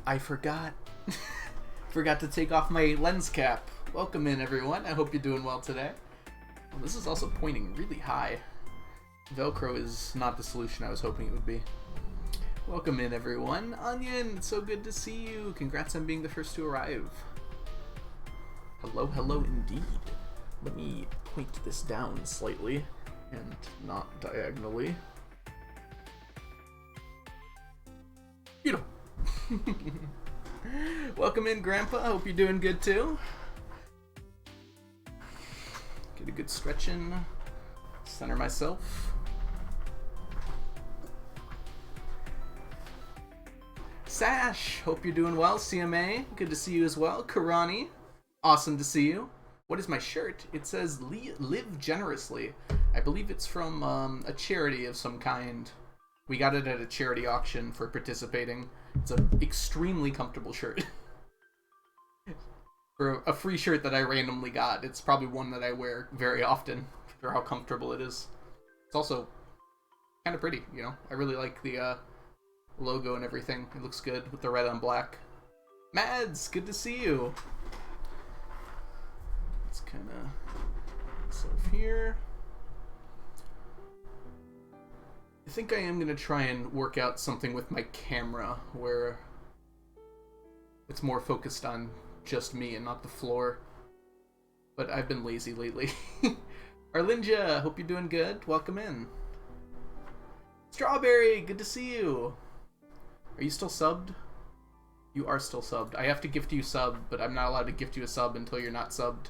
I forgot. Forgot to take off my lens cap. Welcome in, everyone. I hope you're doing well today. Well, this is also pointing really high. Velcro is not the solution I was hoping it would be. Welcome in, everyone. Onion, it's so good to see you. Congrats on being the first to arrive. Hello, hello indeed. Let me point this down slightly and not diagonally. Beautiful. Welcome in, Grandpa. Hope you're doing good too. Get a good stretch in. Center myself. Sash, hope you're doing well. CMA, good to see you as well. Karani, awesome to see you. What is my shirt? It says live generously. I believe it's from a charity of some kind. We got it at a charity auction for participating. It's an extremely comfortable shirt. For a free shirt that I randomly got, it's probably one that I wear very often for how comfortable it is. It's also kind of pretty, you know. I really like the logo and everything. It looks good with the red on black. Mads, good to see you. Let's kind of stuff here. I think I am going to try and work out something with my camera where it's more focused on just me and not the floor. But I've been lazy lately. Arlinja, hope you're doing good. Welcome in. Strawberry, good to see you. Are you still subbed? You are still subbed. I have to gift you sub, but I'm not allowed to gift you a sub until you're not subbed.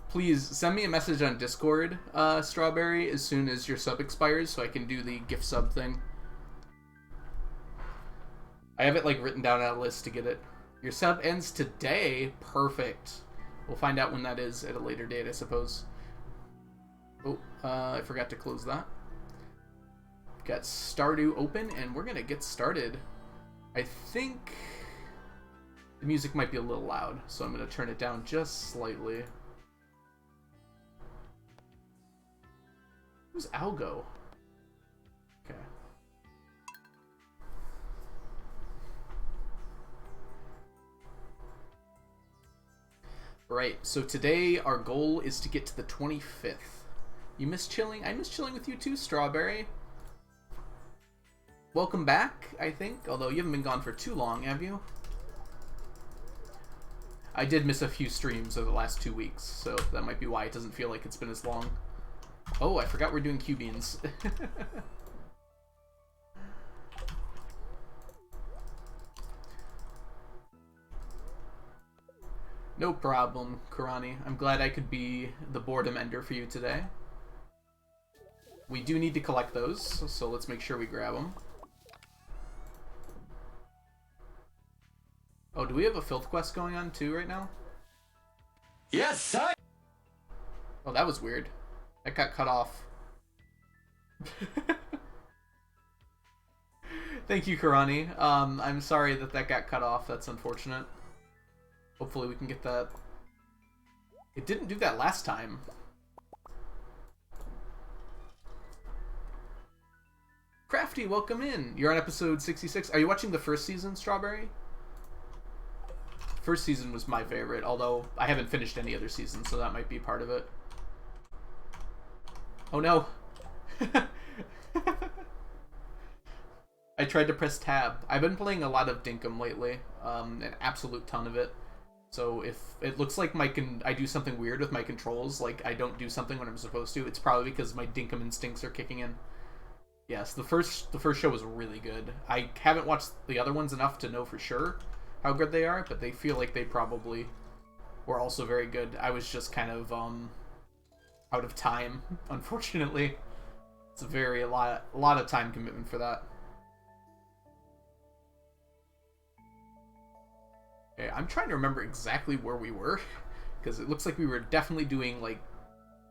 Please send me a message on Discord, Strawberry, as soon as your sub expires so I can do the gift sub thing. I have it like written down on a list to get it. Your sub ends today? Perfect. We'll find out when that is at a later date, I suppose. Oh, I forgot to close that. Got Stardew open, and we're gonna get started. I think the music might be a little loud, so I'm gonna turn it down just slightly. Who's Algo? Okay. Right, so today our goal is to get to the 25th. You miss chilling? I miss chilling with you too, Strawberry. Welcome back, I think, although you haven't been gone for too long, have you? I did miss a few streams over the last 2 weeks, so that might be why it doesn't feel like it's been as long. Oh, I forgot we're doing Q-beans. No problem, Karani. I'm glad I could be the boredom ender for you today. We do need to collect those, so let's make sure we grab them. Oh, do we have a filth quest going on too right now? Yes, sir! Oh, that was weird. That got cut off. Thank you, Karani. I'm sorry that got cut off. That's unfortunate. Hopefully we can get that. It didn't do that last time. Crafty, welcome in. You're on episode 66. Are you watching the first season, Strawberry? First season was my favorite, although I haven't finished any other seasons, so that might be part of it. Oh no! I tried to press tab. I've been playing a lot of Dinkum lately, an absolute ton of it. So if it looks like I do something weird with my controls, like I don't do something when I'm supposed to, it's probably because my Dinkum instincts are kicking in. Yes, the first show was really good. I haven't watched the other ones enough to know for sure how good they are, but they feel like they probably were also very good. I was just kind of out of time, unfortunately. It's a lot of time commitment for that. Okay, I'm trying to remember exactly where we were, because it looks like we were definitely doing like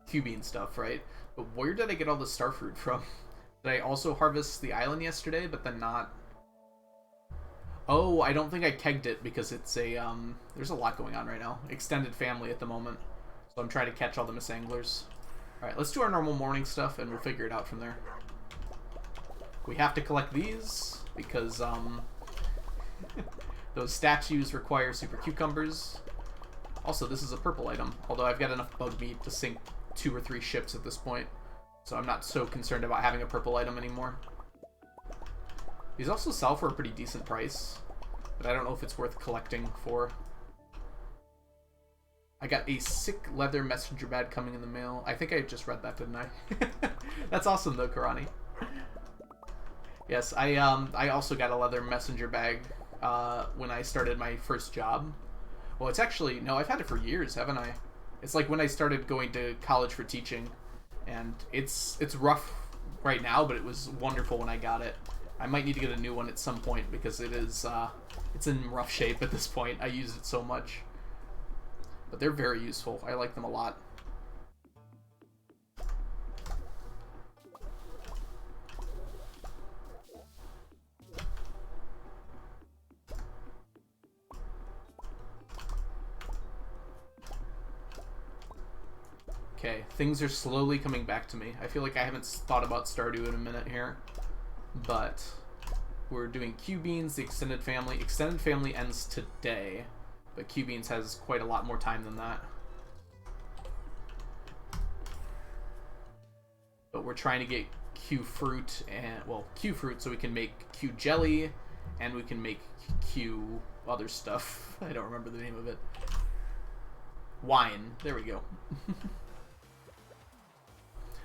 Q-bean stuff, right? But where did I get all the starfruit from? Did I also harvest the island yesterday, but then not? Oh, I don't think I kegged it because it's a there's a lot going on right now. Extended family at the moment, so I'm trying to catch all the misanglers. Alright, let's do our normal morning stuff and we'll figure it out from there. We have to collect these. because those statues require super cucumbers. Also, this is a purple item, although I've got enough bug meat to sink 2 or 3 ships at this point, so I'm not so concerned about having a purple item anymore. These also sell for a pretty decent price, but I don't know if it's worth collecting for. I got a sick leather messenger bag coming in the mail. I think I just read that, didn't I? That's awesome though, Karani. Yes, I also got a leather messenger bag when I started my first job. Well, it's actually, no, I've had it for years, haven't I? It's like when I started going to college for teaching, and it's rough right now, but it was wonderful when I got it. I might need to get a new one at some point because it is it's in rough shape at this point. I use it so much. But they're very useful. I like them a lot. Okay, things are slowly coming back to me. I feel like I haven't thought about Stardew in a minute here. But we're doing Q-Beans, the extended family. Extended family ends today, but Q-Beans has quite a lot more time than that. But we're trying to get Q-Fruit, and well, Q-Fruit so we can make Q-Jelly, and we can make Q other stuff. I don't remember the name of it. Wine. There we go.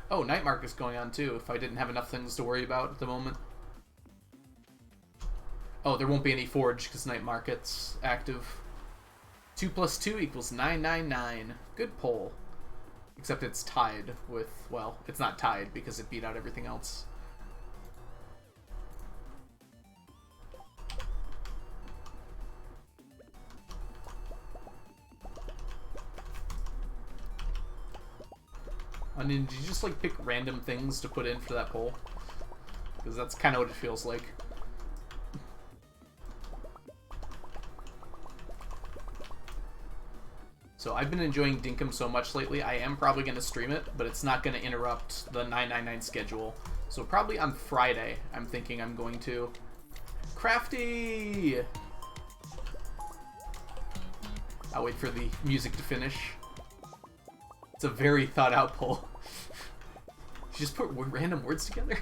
Oh, night market's going on too, if I didn't have enough things to worry about at the moment. Oh, there won't be any forge because night market's active. 2 + 2 = 999. Good poll. Except it's tied with, well, it's not tied because it beat out everything else. I mean, did you just like pick random things to put in for that poll? Because that's kind of what it feels like. So I've been enjoying Dinkum so much lately, I am probably going to stream it, but it's not going to interrupt the 999 schedule. So probably on Friday, I'm thinking I'm going to. Crafty! I'll wait for the music to finish. It's a very thought out poll. You just put random words together?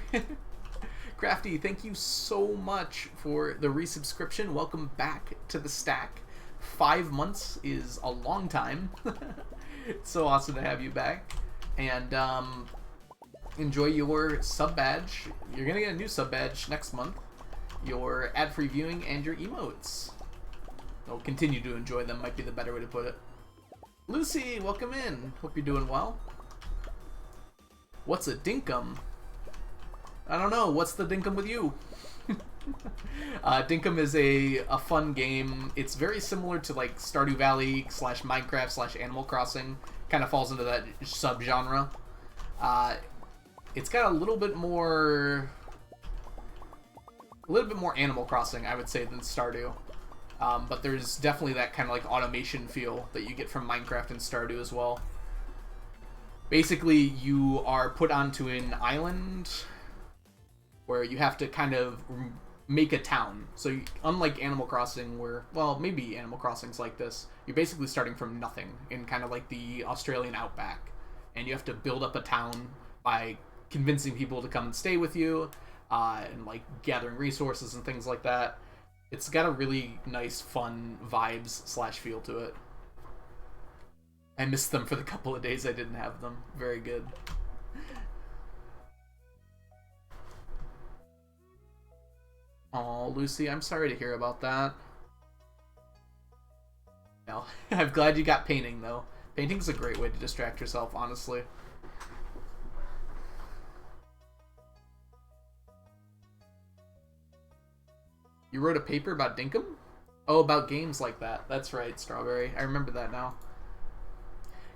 Crafty, thank you so much for the resubscription. Welcome back to the stack. 5 months is a long time. It's so awesome to have you back. And enjoy your sub badge. You're gonna get a new sub badge next month. Your ad-free viewing and your emotes. I'll continue to enjoy them, might be the better way to put it. Lucy, welcome in. Hope you're doing well. What's a dinkum? I don't know. What's the dinkum with you? Dinkum is a fun game. It's very similar to like Stardew Valley / Minecraft / Animal Crossing. Kind of falls into that subgenre. It's got a little bit more Animal Crossing, I would say, than Stardew. But there's definitely that kind of like automation feel that you get from Minecraft and Stardew as well. Basically, you are put onto an island where you have to kind of make a town. So unlike Animal Crossing where, well, maybe Animal Crossing's like this, you're basically starting from nothing in kind of like the Australian outback. And you have to build up a town by convincing people to come and stay with you, and like gathering resources and things like that. It's got a really nice, fun vibes / feel to it. I missed them for the couple of days I didn't have them. Very good. Aw, Lucy, I'm sorry to hear about that. No, I'm glad you got painting, though. Painting's a great way to distract yourself, honestly. You wrote a paper about Dinkum? Oh, about games like that. That's right, Strawberry. I remember that now.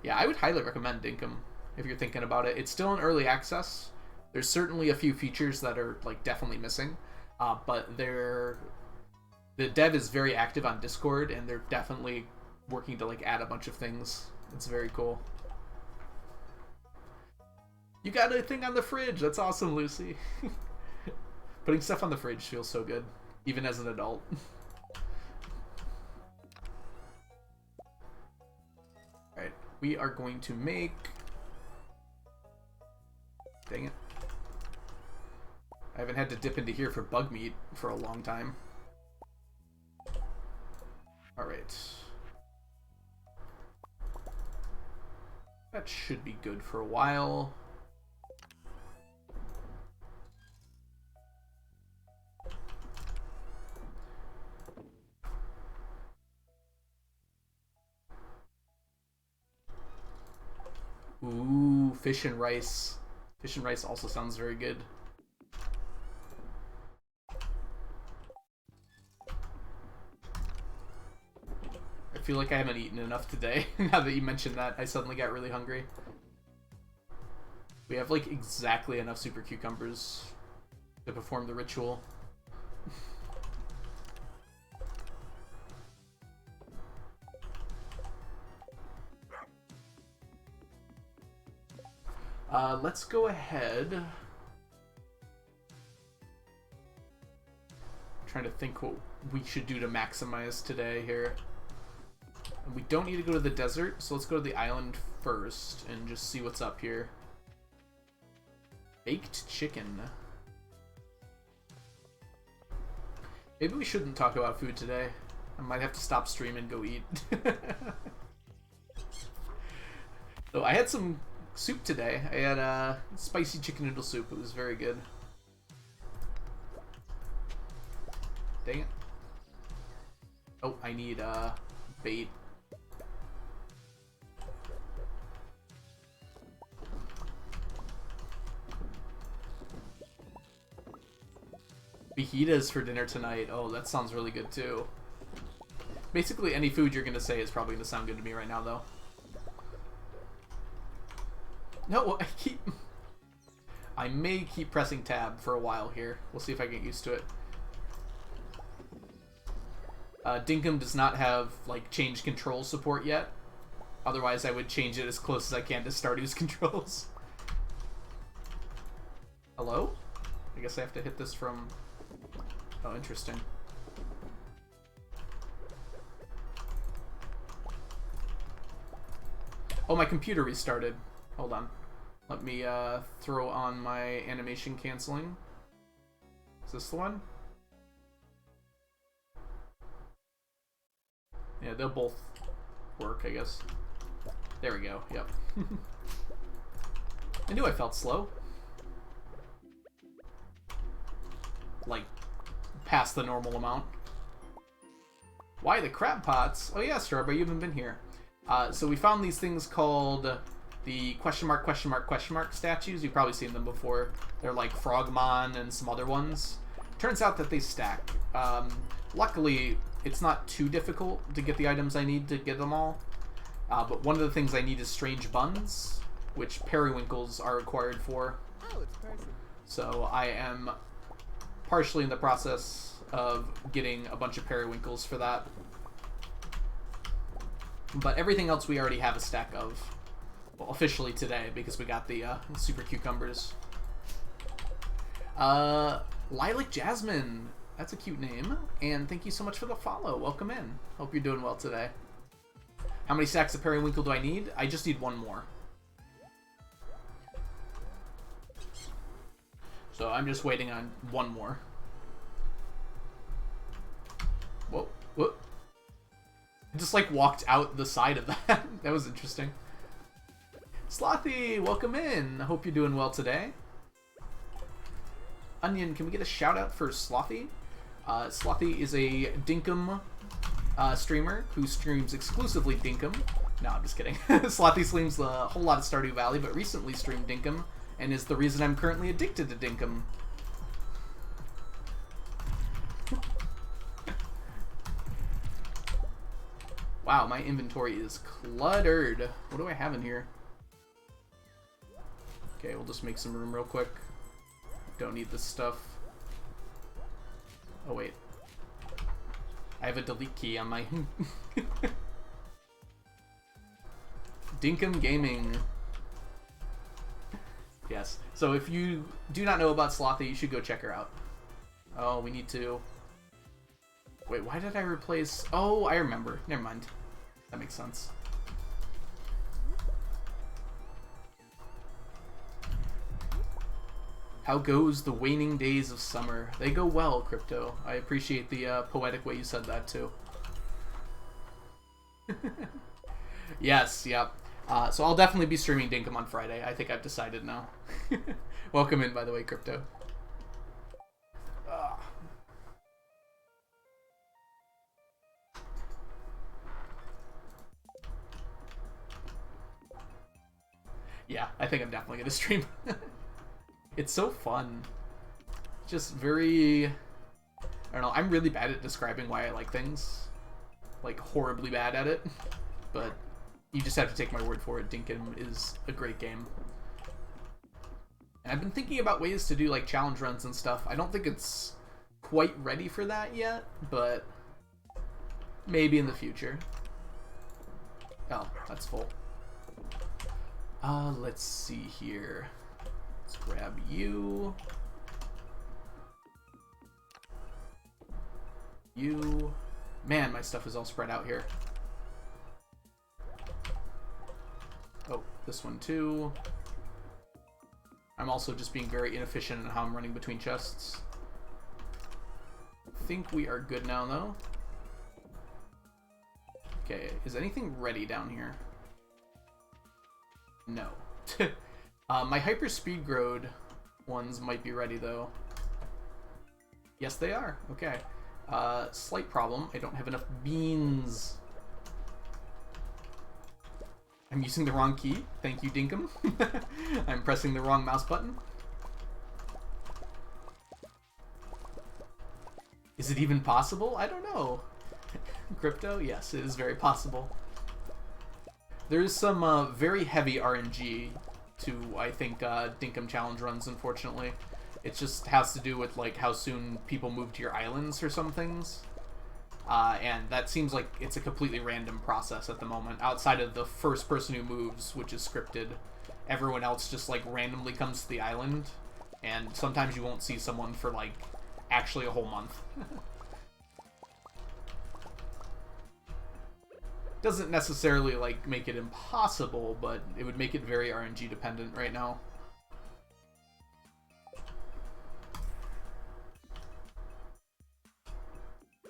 Yeah, I would highly recommend Dinkum if you're thinking about it. It's still in early access. There's certainly a few features that are like definitely missing, but the dev is very active on Discord, and they're definitely working to like add a bunch of things. It's very cool. You got a thing on the fridge. That's awesome, Lucy. Putting stuff on the fridge feels so good, even as an adult. Alright, we are going to make... Dang it. I haven't had to dip into here for bug meat for a long time. Alright. That should be good for a while. Ooh, fish and rice. Fish and rice also sounds very good. I feel like I haven't eaten enough today. Now that you mentioned that, I suddenly got really hungry. We have like exactly enough super cucumbers to perform the ritual. Let's go ahead. I'm trying to think what we should do to maximize today here. We don't need to go to the desert, so let's go to the island first and just see what's up here. Baked chicken. Maybe we shouldn't talk about food today. I might have to stop stream and go eat. So I had some soup today. I had spicy chicken noodle soup. It was very good. Dang it. Oh, I need bait. Fajitas for dinner tonight. Oh, that sounds really good too. Basically, any food you're gonna say is probably gonna sound good to me right now, though. No, I may keep pressing tab for a while here. We'll see if I get used to it. Dinkum does not have like change control support yet. Otherwise, I would change it as close as I can to Stardew's controls. Hello? I guess I have to hit this from... Oh, interesting. Oh, my computer restarted. Hold on. Let me throw on my animation canceling. Is this the one? Yeah, they'll both work, I guess. There we go, yep. I knew I felt slow. Like, past the normal amount. Why the crab pots? Oh yeah, Strawberry, you haven't been here. So we found these things called the question mark statues. You've probably seen them before. They're like Frogmon and some other ones. Turns out that they stack. Luckily, it's not too difficult to get the items I need to get them all. But one of the things I need is strange buns, which periwinkles are required for. Oh, it's person. So I am partially in the process of getting a bunch of periwinkles for that. But everything else we already have a stack of. Well, officially today, because we got the super cucumbers. Lilac Jasmine. That's a cute name. And thank you so much for the follow. Welcome in. Hope you're doing well today. How many stacks of periwinkle do I need? I just need one more. So I'm just waiting on one more. Whoa, whoa. I just like walked out the side of that. That was interesting. Slothy, welcome in. I hope you're doing well today. Onion, can we get a shout out for Slothy? Slothy is a Dinkum streamer who streams exclusively Dinkum. No, I'm just kidding. Slothy streams a whole lot of Stardew Valley, but recently streamed Dinkum, and is the reason I'm currently addicted to Dinkum. Wow, my inventory is cluttered. What do I have in here? Okay, we'll just make some room real quick. Don't need this stuff. Oh, wait. I have a delete key on my... Dinkum Gaming. Yes. So if you do not know about Slothy, you should go check her out. Oh, we need to... Wait, why did I replace... Oh, I remember. Never mind. That makes sense. How goes the waning days of summer? They go well, Crypto. I appreciate the poetic way you said that, too. Yes, yep. So I'll definitely be streaming Dinkum on Friday. I think I've decided now. Welcome in, by the way, Crypto. Yeah, I think I'm definitely gonna stream. It's so fun. Just very... I don't know, I'm really bad at describing why I like things. Like, horribly bad at it. But you just have to take my word for it. Dinkum is a great game. And I've been thinking about ways to do, like, challenge runs and stuff. I don't think it's quite ready for that yet, but maybe in the future. Oh, that's full. Let's see here. Let's grab you. You. Man, my stuff is all spread out here. Oh, this one too. I'm also just being very inefficient in how I'm running between chests. I think we are good now, though. Okay, is anything ready down here? No. My hyper speed growed ones might be ready, though. Yes, they are. Okay. Slight problem. I don't have enough beans. I'm using the wrong key. Thank you, Dinkum. I'm pressing the wrong mouse button. Is it even possible? I don't know. Crypto? Yes, it is very possible. There's some very heavy RNG to, I think, Dinkum challenge runs, unfortunately. It just has to do with, like, how soon people move to your islands or some things. And that seems like it's a completely random process at the moment. Outside of the first person who moves, which is scripted, everyone else just, like, randomly comes to the island. And sometimes you won't see someone for, like, actually a whole month. Doesn't necessarily, like, make it impossible, but it would make it very RNG dependent right now.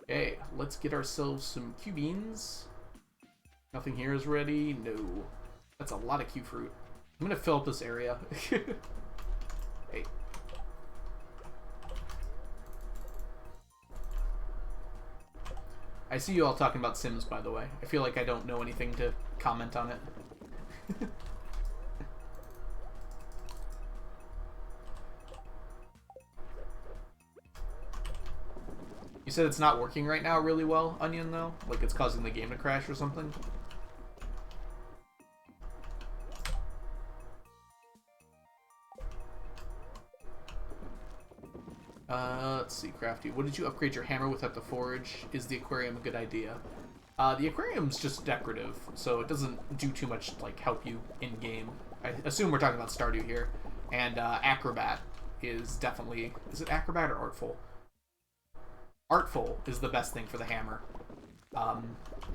Okay, let's get ourselves some Q beans. Nothing here is ready. No. That's a lot of Q fruit. I'm gonna fill up this area. Hey. I see you all talking about Sims, by the way. I feel like I don't know anything to comment on it. You said it's not working right now really well, Onion, though? Like it's causing the game to crash or something? Let's see, Crafty. What did you upgrade your hammer with at the forge? Is the aquarium a good idea? The aquarium's just decorative, so it doesn't do too much, like, help you in-game. I assume we're talking about Stardew here. And, Acrobat is definitely... Is it Acrobat or Artful? Artful is the best thing for the hammer.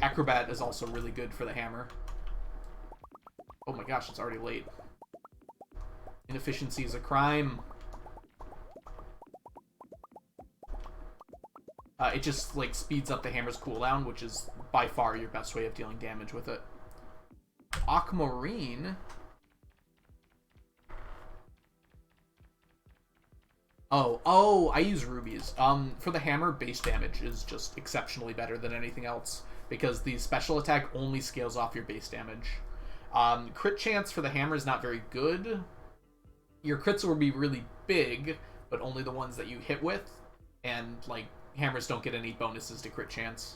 Acrobat is also really good for the hammer. Oh my gosh, it's already late. Inefficiency is a crime. It just, like, speeds up the hammer's cooldown, which is by far your best way of dealing damage with it. Aquamarine? Oh, I use rubies. For the hammer, base damage is just exceptionally better than anything else, because the special attack only scales off your base damage. Crit chance for the hammer is not very good. Your crits will be really big, but only the ones that you hit with, and, like, hammers don't get any bonuses to crit chance.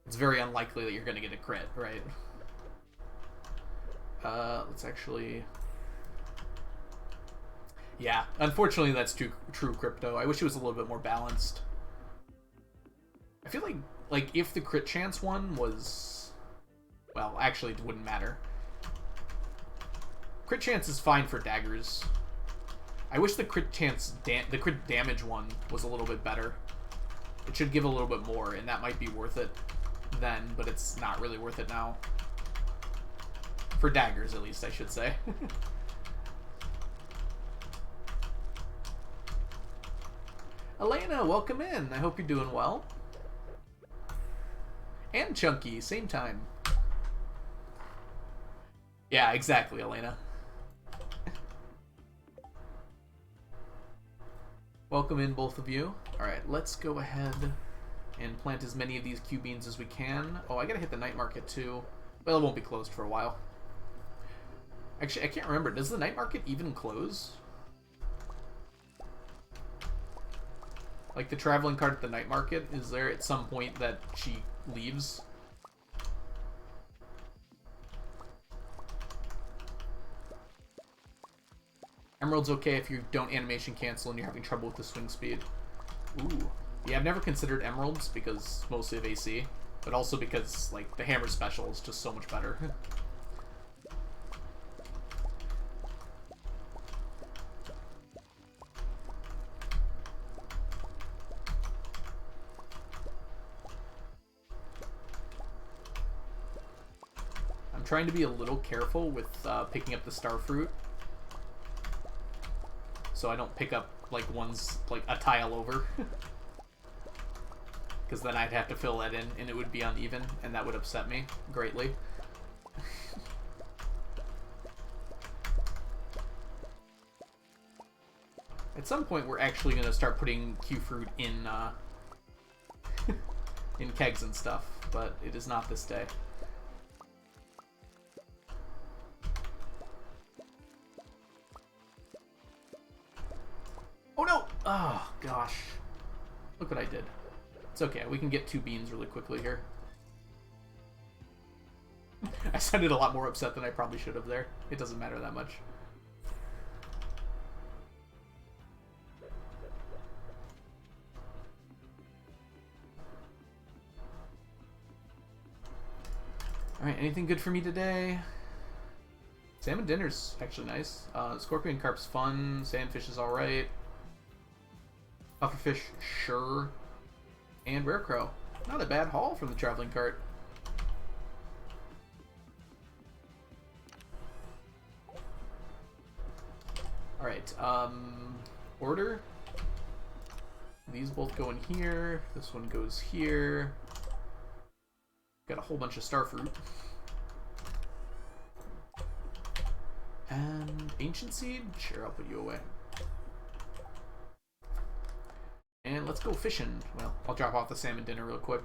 It's very unlikely that you're going to get a crit, right? Let's actually... Yeah, unfortunately that's true, Crypto. I wish it was a little bit more balanced. I feel like if the crit chance one was... Well, actually it wouldn't matter. Crit chance is fine for daggers. I wish the crit chance, the crit damage one was a little bit better. It should give a little bit more, and that might be worth it then, but it's not really worth it now. For daggers, at least, I should say. Elena, welcome in. I hope you're doing well. And Chunky, same time. Yeah, exactly, Elena. Welcome in, both of you. Alright, let's go ahead and plant as many of these Q beans as we can. Oh, I gotta hit the night market too. Well, it won't be closed for a while. Actually, I can't remember. Does the night market even close? Like, the traveling cart at the night market, is there at some point that she leaves? Emerald's okay if you don't animation cancel and you're having trouble with the swing speed. Ooh. Yeah, I've never considered emeralds because mostly of AC, but also because, like, the hammer special is just so much better. I'm trying to be a little careful with picking up the star fruit, so I don't pick up, like, ones, like, a tile over. Because then I'd have to fill that in, and it would be uneven, and that would upset me greatly. At some point, we're actually going to start putting Q-Fruit in, in kegs and stuff, but it is not this day. Oh no! Oh, gosh. Look what I did. It's okay, we can get 2 beans really quickly here. I sounded a lot more upset than I probably should have there. It doesn't matter that much. Alright, anything good for me today? Salmon dinner's actually nice. Scorpion carp's fun. Sandfish is alright. Pufferfish, sure. And rare crow. Not a bad haul from the traveling cart. Alright, order. These both go in here. This one goes here. Got a whole bunch of starfruit. And ancient seed? Sure, I'll put you away. And let's go fishing. Well, I'll drop off the salmon dinner real quick.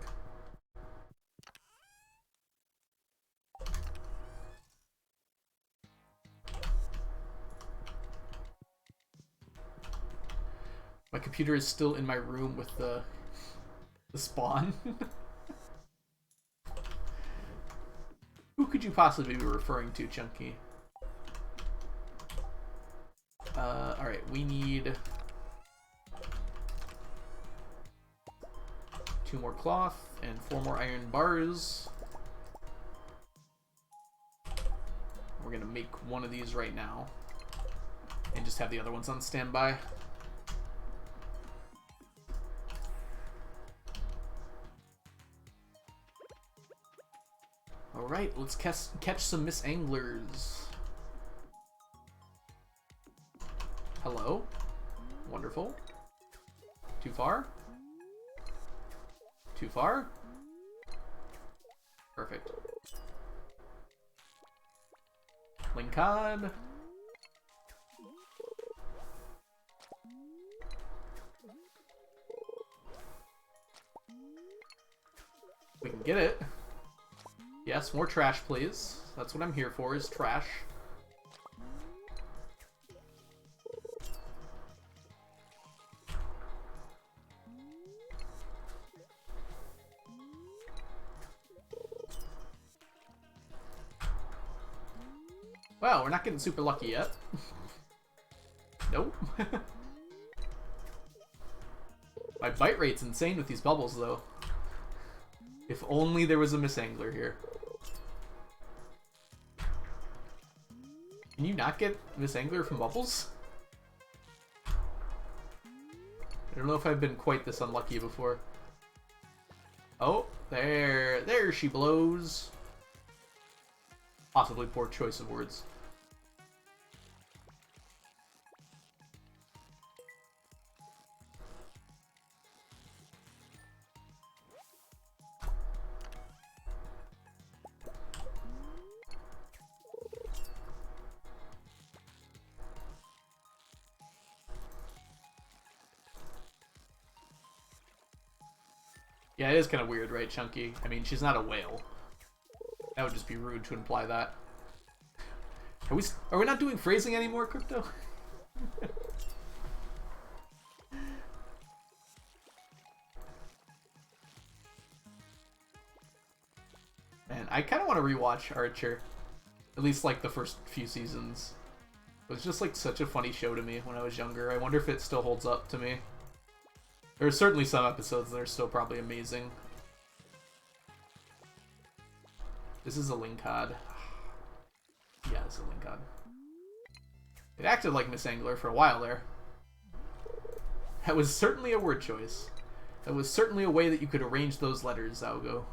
My computer is still in my room with the spawn. Who could you possibly be referring to, Chunky? Alright, we need 2 more cloth and 4 more iron bars. We're gonna make one of these right now and just have the other ones on standby. Alright, let's catch some Miss Anglers. Hello. Wonderful. Too far? Too far? Perfect. Lincod. We can get it. Yes, more trash, please. That's what I'm here for, is trash. Well, we're not getting super lucky yet. Nope. My bite rate's insane with these bubbles, though. If only there was a Miss Angler here. Can you not get Miss Angler from bubbles? I don't know if I've been quite this unlucky before. Oh, there she blows. Possibly poor choice of words. Yeah, it is kind of weird, right, Chunky? I mean, she's not a whale. That would just be rude to imply that. Are we not doing phrasing anymore, Crypto? Man, I kind of want to rewatch Archer. At least, like, the first few seasons. It was just, like, such a funny show to me when I was younger. I wonder if it still holds up to me. There are certainly some episodes that are still probably amazing. This is a Linkod. Yeah, this is a Linkod. It acted like Miss Angler for a while there. That was certainly a word choice. That was certainly a way that you could arrange those letters, Zalgo.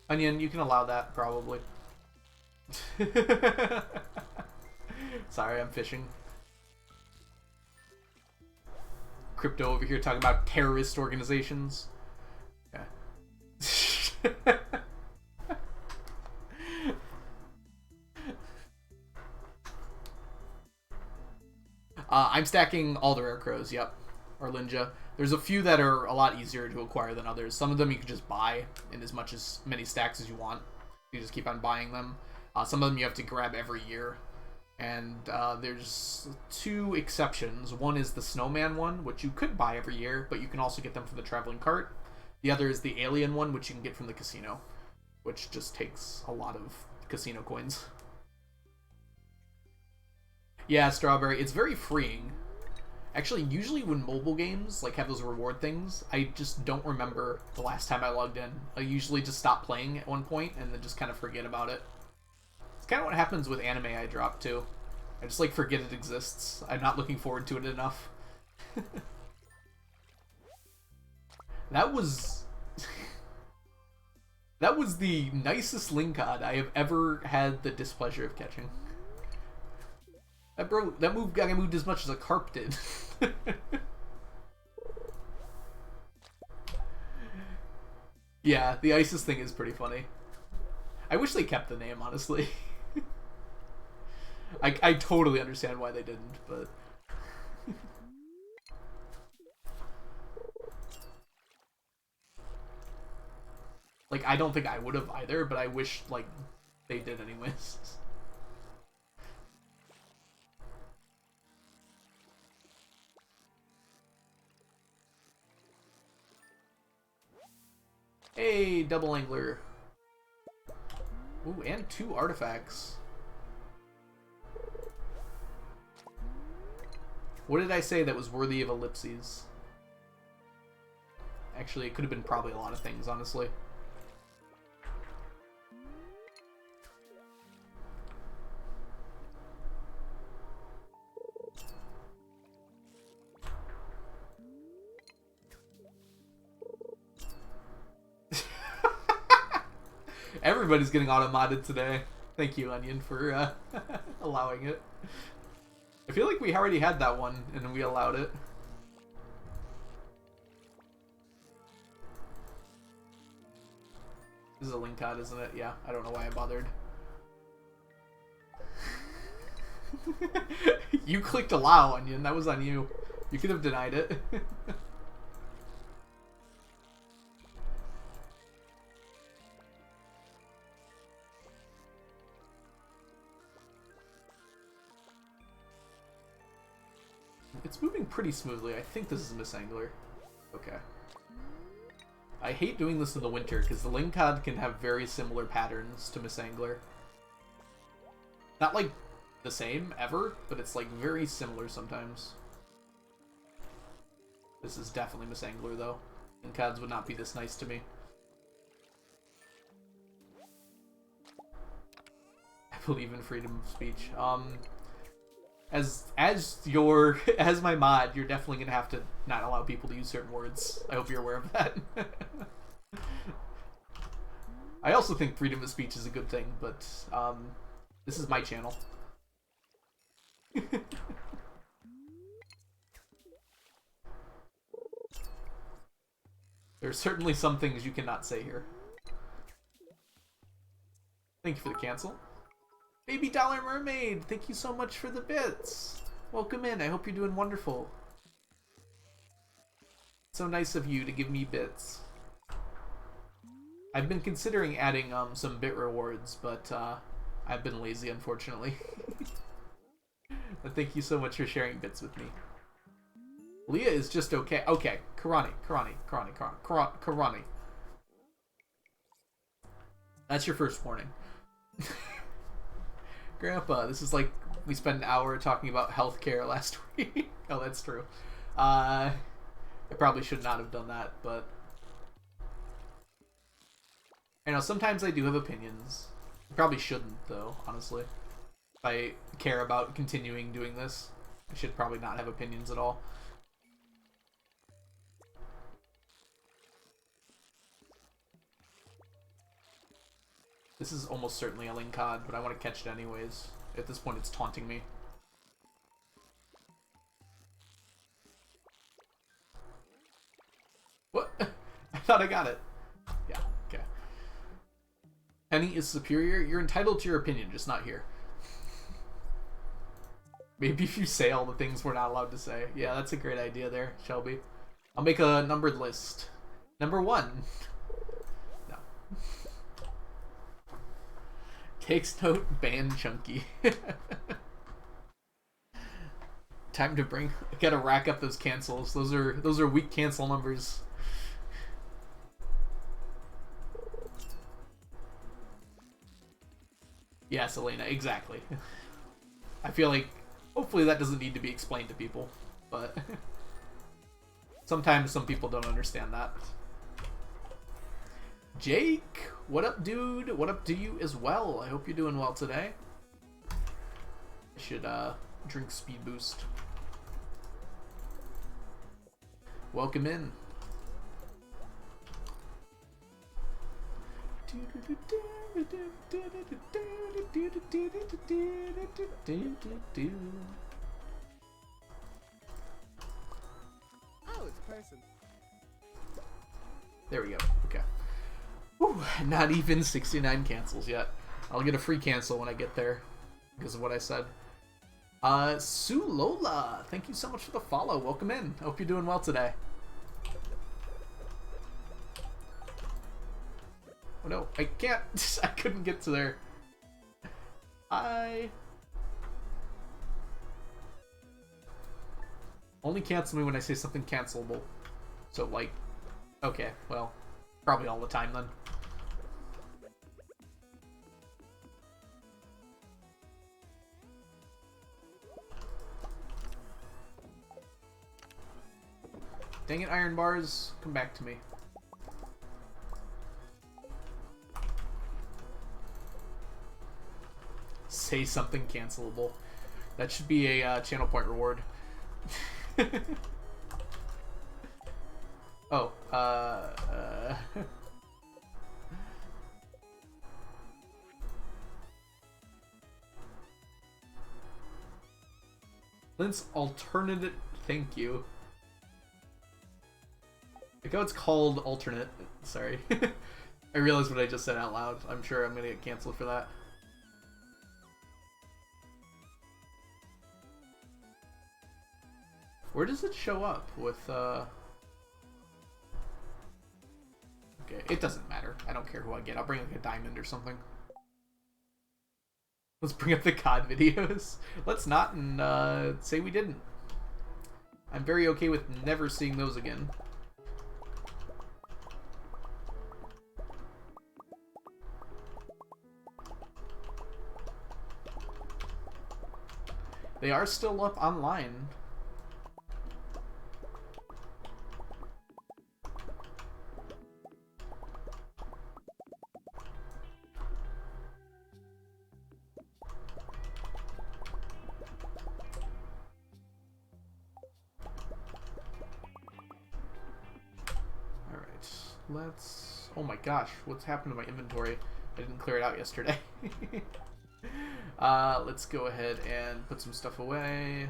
Onion, you can allow that, probably. Sorry, I'm fishing. Crypto over here talking about terrorist organizations. Yeah. I'm stacking all the rare crows, yep. Or Linja. There's a few that are a lot easier to acquire than others. Some of them you can just buy in as many stacks as you want. You just keep on buying them. Some of them you have to grab every year. And there's two exceptions. One is the snowman one, which you could buy every year, but you can also get them from the traveling cart. The other is the alien one, which you can get from the casino, which just takes a lot of casino coins. Yeah, Strawberry. It's very freeing. Actually, usually when mobile games like have those reward things, I just don't remember the last time I logged in. I usually just stop playing at one point and then just kind of forget about it. It's kind of what happens with anime I drop too. I just like forget it exists. I'm not looking forward to it enough. That was that was the nicest Linkod I have ever had the displeasure of catching. That move got moved as much as a carp did. Yeah, the ISIS thing is pretty funny. I wish they kept the name, honestly. I totally understand why they didn't, but... like, I don't think I would have either, but I wish, like, they did anyways. Hey, double angler. Ooh, and 2 artifacts. What did I say that was worthy of ellipses? Actually, it could have been probably a lot of things, honestly. Everybody's getting auto-modded today. Thank you, Onion, for allowing it. I feel like we already had that one, and we allowed it. This is a Linkod, isn't it? Yeah, I don't know why I bothered. You clicked allow, Onion. That was on you. You could have denied it. It's moving pretty smoothly. I think this is Miss Angler. Okay. I hate doing this in the winter, because the Linkod can have very similar patterns to Miss Angler. Not like the same ever, but it's like very similar sometimes. This is definitely Miss Angler though. And Cods would not be this nice to me. I believe in freedom of speech. As my mod, you're definitely gonna have to not allow people to use certain words. I hope you're aware of that. I also think freedom of speech is a good thing, but this is my channel. There's certainly some things you cannot say here. Thank you for the cancel. Baby Dollar Mermaid, thank you so much for the bits. Welcome in, I hope you're doing wonderful. So nice of you to give me bits. I've been considering adding some bit rewards, but I've been lazy, unfortunately. But thank you so much for sharing bits with me. Leah is just okay. Okay, Karani. That's your first warning. Grandpa, this is like we spent an hour talking about healthcare last week. Oh, that's true. I probably should not have done that, but you know, sometimes I do have opinions. I probably shouldn't, though, honestly. If I care about continuing doing this, I should probably not have opinions at all. This is almost certainly a Linkod, but I want to catch it anyways. At this point, it's taunting me. What? I thought I got it. Yeah, okay. Penny is superior. You're entitled to your opinion, just not here. Maybe if you say all the things we're not allowed to say. Yeah, that's a great idea there, Shelby. I'll make a numbered list. Number 1. No. Takes note, ban Chunky. Time to bring. Gotta rack up those cancels. Those are weak cancel numbers. Yes, Elena, exactly. I feel like hopefully that doesn't need to be explained to people, but sometimes some people don't understand that. Jake, what up, dude? What up to you as well? I hope you're doing well today. I should drink Speed Boost. Welcome in. Oh, it's a person. There we go. Okay. Whew, not even 69 cancels yet. I'll get a free cancel when I get there because of what I said. Sue Lola, thank you so much for the follow. Welcome in. Hope you're doing well today. Oh no, I can't. I couldn't get to there. Only cancel me when I say something cancelable. So, like, okay, well, probably all the time then. Dang it, iron bars, come back to me. Say something cancelable. That should be a channel point reward. Oh, Lynn's alternate, thank you. Like how it's called alternate. Sorry. I realized what I just said out loud. I'm sure I'm gonna get canceled for that. Where does it show up with, Okay, it doesn't matter. I don't care who I get. I'll bring like a diamond or something. Let's bring up the COD videos. Let's not and say we didn't. I'm very okay with never seeing those again. They are still up online. Let's... Oh my gosh, what's happened to my inventory? I didn't clear it out yesterday. Let's go ahead and put some stuff away.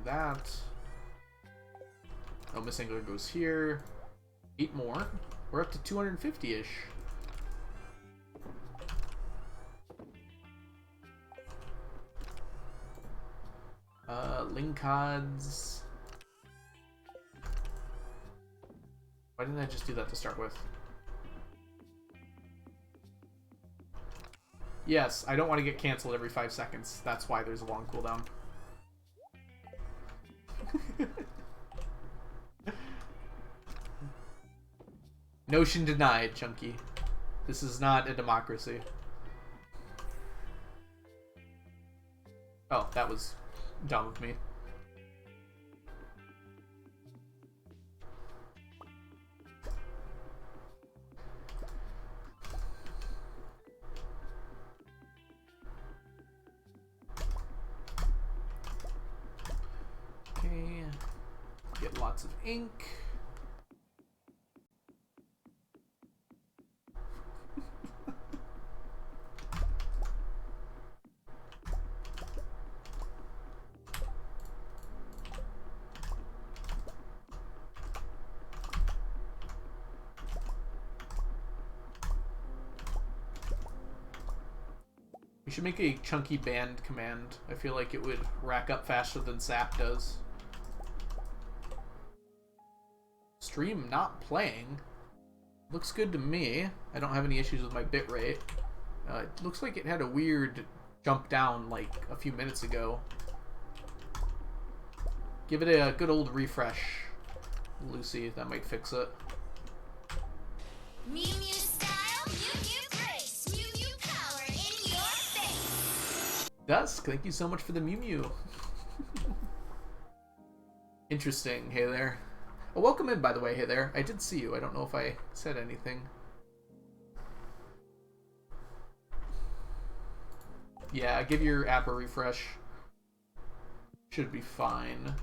That. Oh, Miss Angler goes here. 8 more. We're up to 250-ish. Lingcods. Why didn't I just do that to start with? Yes, I don't want to get canceled every 5 seconds. That's why there's a long cooldown. Notion denied, Chunky. This is not a democracy. Oh, that was dumb of me. Okay, get lots of ink. We should make a chunky band command. I feel like it would rack up faster than Sap does. Stream not playing. Looks good to me. I don't have any issues with my bitrate. It looks like it had a weird jump down like a few minutes ago. Give it a good old refresh, Lucy. That might fix it. Mew Mew style, Mew Mew grace, Mew Mew power in your face. Dusk, thank you so much for the Mew Mew. Interesting. Hey there. Oh, welcome in, by the way. Hey there. I did see you. I don't know if I said anything. Yeah, give your app a refresh. Should be fine.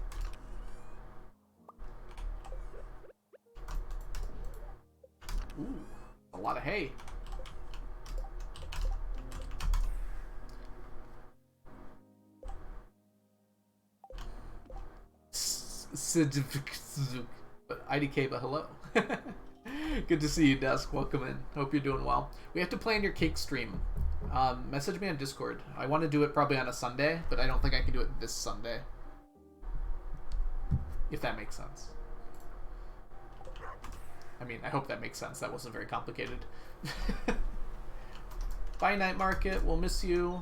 Ooh, a lot of hay. IDK, but hello. Good to see you, Dusk. Welcome in. Hope you're doing well. We have to plan your cake stream. Message me on Discord. I want to do it probably on a Sunday, but I don't think I can do it this Sunday. If that makes sense. I mean, I hope that makes sense. That wasn't very complicated. Bye, Night Market. We'll miss you.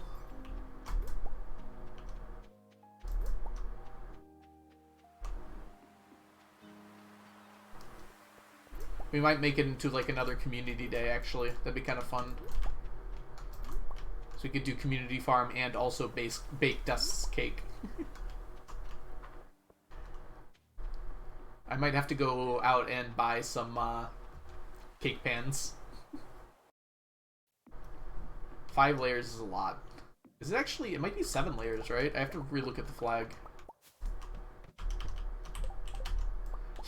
We might make it into like another community day, actually. That'd be kind of fun. So we could do community farm and also bake Dusk's cake. I might have to go out and buy some cake pans. 5 layers is a lot. Is it actually? It might be 7 layers, right? I have to relook at the flag.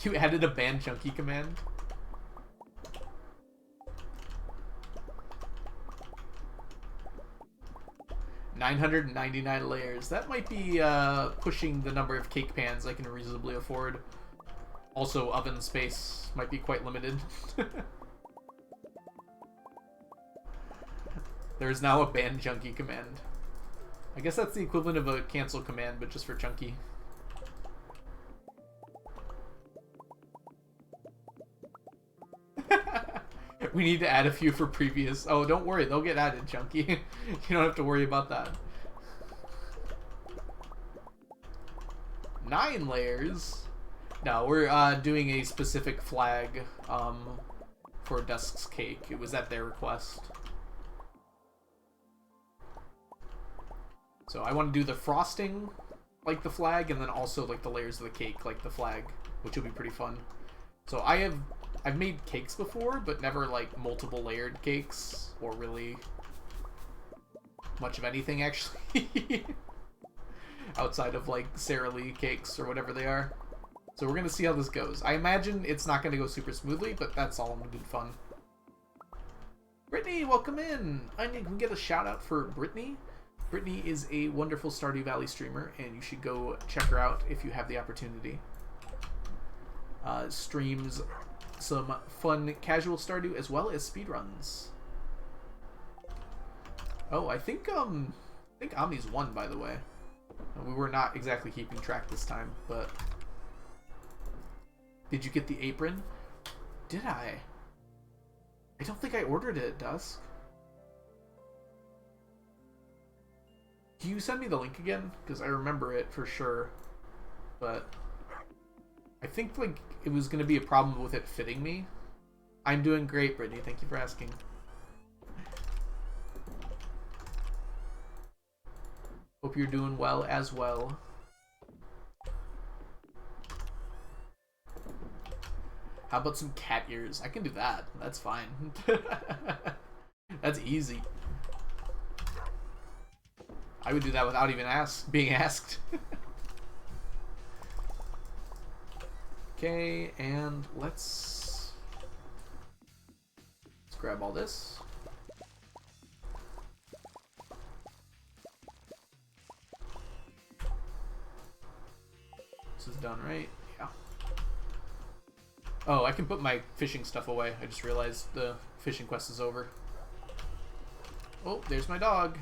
You added a ban chunky command? $999 layers. That might be pushing the number of cake pans I can reasonably afford. Also, oven space might be quite limited. There is now a ban chunky command. I guess that's the equivalent of a cancel command, but just for chunky. We need to add a few for previous. Oh, don't worry, they'll get added, Chunky. You don't have to worry about that. 9 layers? No, we're doing a specific flag for Dusk's cake. It was at their request. So I want to do the frosting like the flag, and then also like the layers of the cake, like the flag, which will be pretty fun. So I've made cakes before, but never like multiple layered cakes, or really much of anything actually. Outside of like Sara Lee cakes or whatever they are. So we're gonna see how this goes. I imagine it's not gonna go super smoothly, but that's all in good fun. Brittany, welcome in! I think we can get a shout out for Brittany. Brittany is a wonderful Stardew Valley streamer, and you should go check her out if you have the opportunity. Streams some fun casual Stardew as well as speedruns. Oh, I think Omni's won, by the way. We were not exactly keeping track this time, but... Did you get the apron? Did I? I don't think I ordered it, Dusk. Can you send me the link again? Because I remember it for sure. But... I think, like, it was going to be a problem with it fitting me. I'm doing great, Brittany. Thank you for asking. Hope you're doing well as well. How about some cat ears? I can do that. That's fine. That's easy. I would do that without even being asked. Okay, and let's grab all this. This is done, right? Yeah. Oh, I can put my fishing stuff away. I just realized the fishing quest is over. Oh, there's my dog.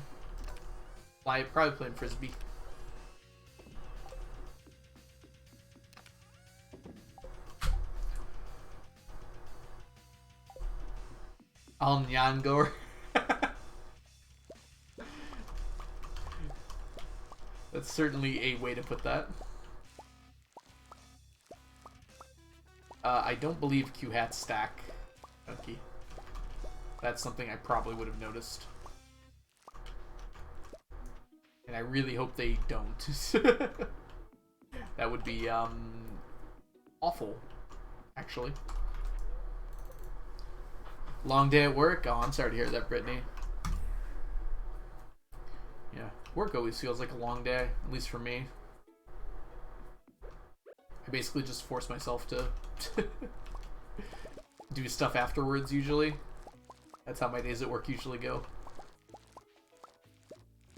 Probably playing Frisbee. Nyangor. That's certainly a way to put that. I don't believe Q-hats stack. Okay. That's something I probably would have noticed. And I really hope they don't. That would be, awful, actually. Long day at work? Oh, I'm sorry to hear that, Brittany. Yeah, work always feels like a long day, at least for me. I basically just force myself to do stuff afterwards, usually. That's how my days at work usually go.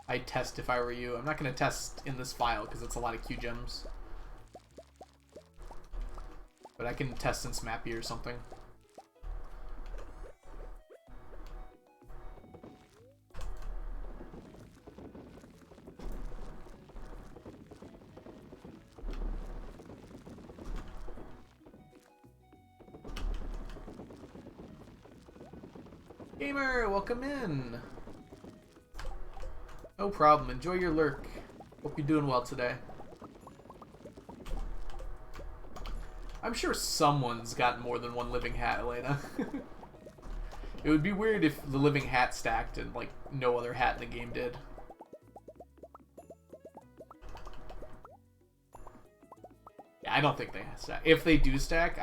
I'd test if I were you. I'm not going to test in this file because it's a lot of Q gems. But I can test in Smappy or something. Gamer, welcome in. No problem. Enjoy your lurk. Hope you're doing well today. I'm sure someone's got more than one living hat, Elena. It would be weird if the living hat stacked and, like, no other hat in the game did. Yeah, I don't think they stack. If they do stack,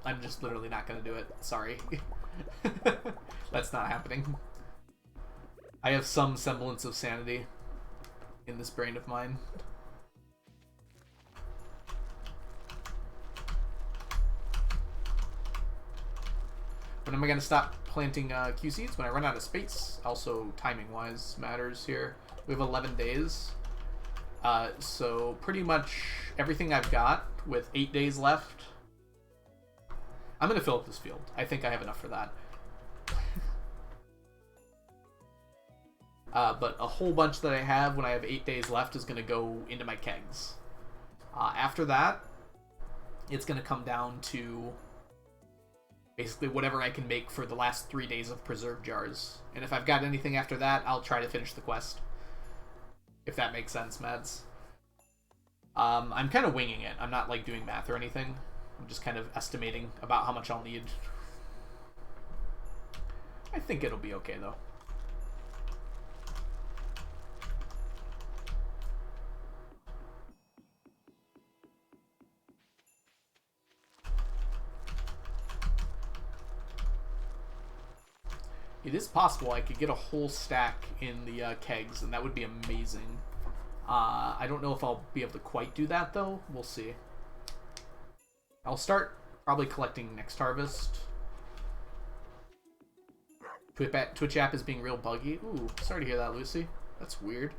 I'm just literally not going to do it. Sorry. That's not happening. I have some semblance of sanity in this brain of mine. When am I going to stop planting Q seeds? When I run out of space. Also, timing-wise matters here. We have 11 days. So pretty much everything I've got with 8 days left. I'm going to fill up this field. I think I have enough for that. But a whole bunch that I have when I have 8 days left is going to go into my kegs. After that, it's going to come down to basically whatever I can make for the last 3 days of preserve jars. And if I've got anything after that, I'll try to finish the quest. If that makes sense, Mads. I'm kind of winging it. I'm not like doing math or anything. I'm just kind of estimating about how much I'll need. I think it'll be okay, though. It is possible I could get a whole stack in the kegs, and that would be amazing. I don't know if I'll be able to quite do that, though. We'll see. I'll start probably collecting next harvest. Twitch app is being real buggy. Ooh, sorry to hear that, Lucy. That's weird.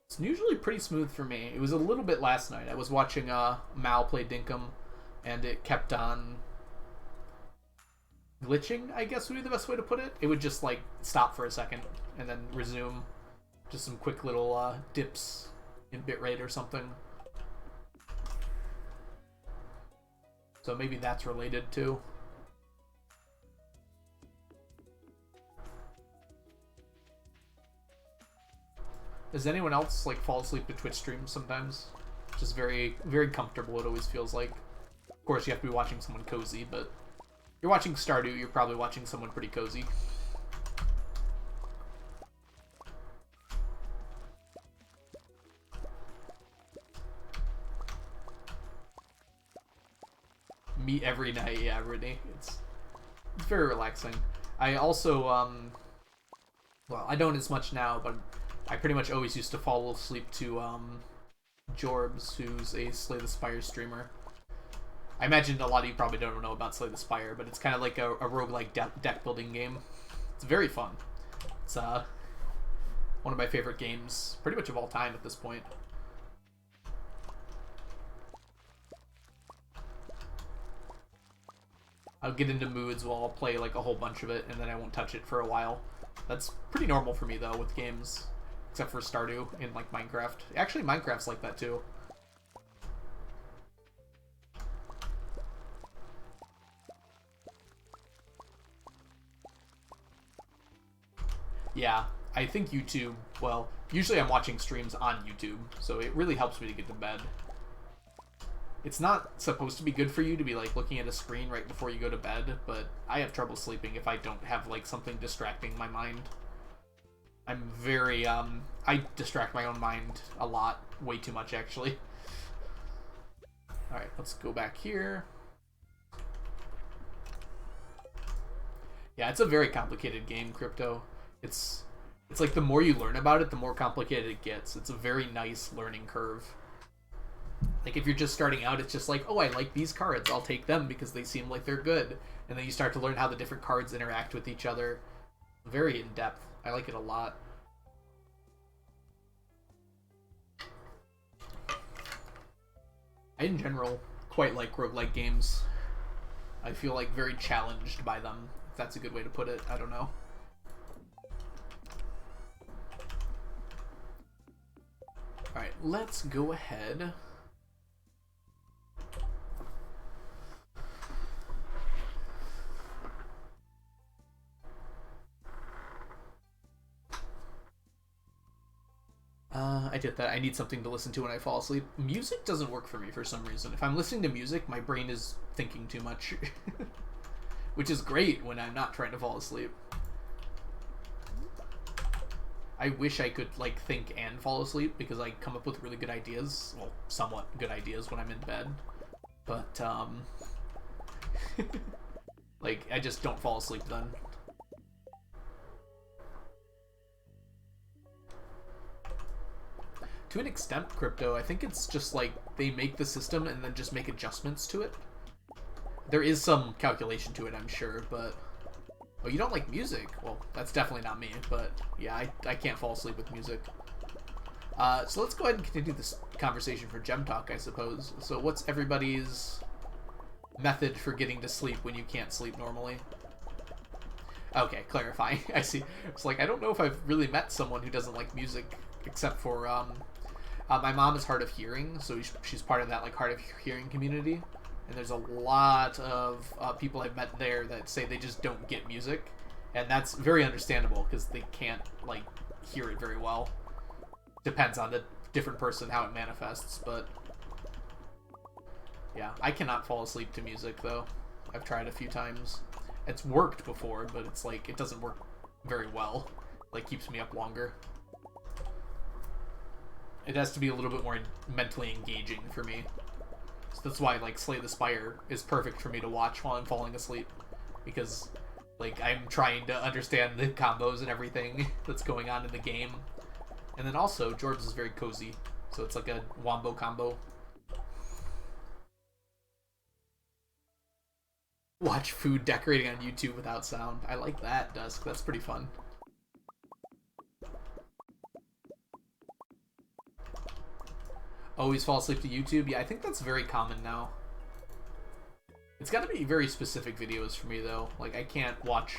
It's usually pretty smooth for me. It was a little bit last night. I was watching Mal play Dinkum, and it kept on glitching, I guess would be the best way to put it. It would just, like, stop for a second, and then resume. Just some quick little dips in bitrate or something. So maybe that's related too. Does anyone else like fall asleep to Twitch streams sometimes? Just very, very comfortable, it always feels like. Of course, you have to be watching someone cozy, but if you're watching Stardew, you're probably watching someone pretty cozy. Me every night, yeah, Brittany. It's very relaxing. I also, well, I don't as much now, but I pretty much always used to fall asleep to, Jorbs, who's a Slay the Spire streamer. I imagine a lot of you probably don't know about Slay the Spire, but it's kind of like a roguelike deck building game. It's very fun. It's, one of my favorite games, pretty much of all time at this point. I'll get into moods while I'll play like a whole bunch of it, and then I won't touch it for a while. That's pretty normal for me though with games, except for Stardew in like Minecraft. Actually, Minecraft's like that too. Yeah, I think YouTube, well, usually I'm watching streams on YouTube, so it really helps me to get to bed. It's not supposed to be good for you to be like looking at a screen right before you go to bed, but I have trouble sleeping if I don't have like something distracting my mind. I'm very, I distract my own mind a lot, way too much actually. Alright, let's go back here. Yeah, it's a very complicated game, Crypto. It's like the more you learn about it, the more complicated it gets. It's a very nice learning curve. Like, if you're just starting out, it's just like, oh, I like these cards. I'll take them because they seem like they're good. And then you start to learn how the different cards interact with each other. Very in-depth. I like it a lot. I, in general, quite like roguelike games. I feel, like, very challenged by them, if that's a good way to put it. I don't know. Alright, let's go ahead. I did that. I need something to listen to when I fall asleep. Music doesn't work for me for some reason. If I'm listening to music, my brain is thinking too much. Which is great when I'm not trying to fall asleep. I wish I could, like, think and fall asleep, because I come up with really good ideas. Well, somewhat good ideas when I'm in bed. But, like, I just don't fall asleep then. To an extent, Crypto, I think it's just like they make the system and then just make adjustments to it. There is some calculation to it, I'm sure, but... Oh, you don't like music? Well, that's definitely not me, but yeah, I can't fall asleep with music. So let's go ahead and continue this conversation for Gem Talk, I suppose. So what's everybody's method for getting to sleep when you can't sleep normally? Okay, clarifying. I see. It's like, I don't know if I've really met someone who doesn't like music, except for, my mom is hard of hearing, so she's part of that, like, hard of hearing community. And there's a lot of people I've met there that say they just don't get music. And that's very understandable, because they can't, like, hear it very well. Depends on the different person, how it manifests, but... Yeah, I cannot fall asleep to music, though. I've tried a few times. It's worked before, but it's like, it doesn't work very well. Like, keeps me up longer. It has to be a little bit more mentally engaging for me. So that's why, like, Slay the Spire is perfect for me to watch while I'm falling asleep. Because, Like, I'm trying to understand the combos and everything that's going on in the game. And then also, Jorbs is very cozy. So it's like a wombo combo. Watch food decorating on YouTube without sound. I like that, Dusk. That's pretty fun. Always fall asleep to YouTube? Yeah, I think that's very common now. It's got to be very specific videos for me, though. Like, I can't watch...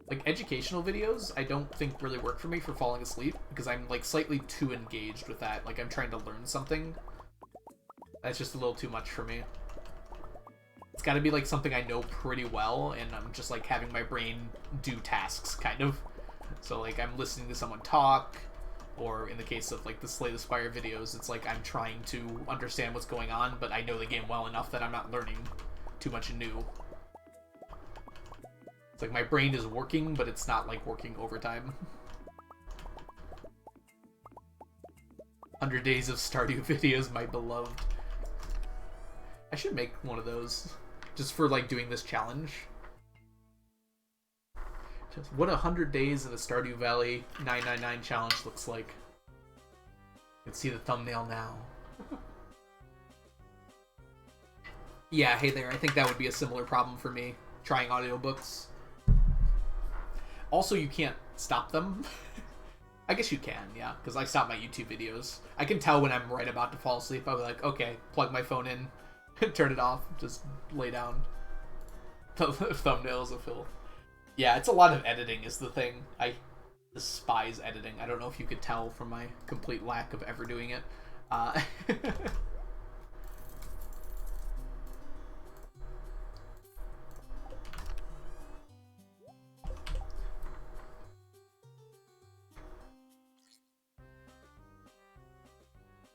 Like, educational videos, I don't think really work for me for falling asleep, because I'm, like, slightly too engaged with that. Like, I'm trying to learn something. That's just a little too much for me. It's got to be, like, something I know pretty well, and I'm just, like, having my brain do tasks, kind of. So, like, I'm listening to someone talk, or in the case of, like, the Slay the Spire videos, it's like I'm trying to understand what's going on, but I know the game well enough that I'm not learning too much new. It's like my brain is working, but it's not, like, working overtime. 100 Days of Stardew videos, my beloved. I should make one of those, just for, like, doing this challenge. Just what 100 days in the Stardew Valley 999 challenge looks like. You can see the thumbnail now. Yeah, hey there, I think that would be a similar problem for me, trying audiobooks. Also, you can't stop them. I guess you can, yeah, because I stop my YouTube videos. I can tell when I'm right about to fall asleep. I'll be like, okay, plug my phone in, turn it off, just lay down. Thumbnails of filth. Yeah, it's a lot of editing is the thing. I despise editing. I don't know if you could tell from my complete lack of ever doing it.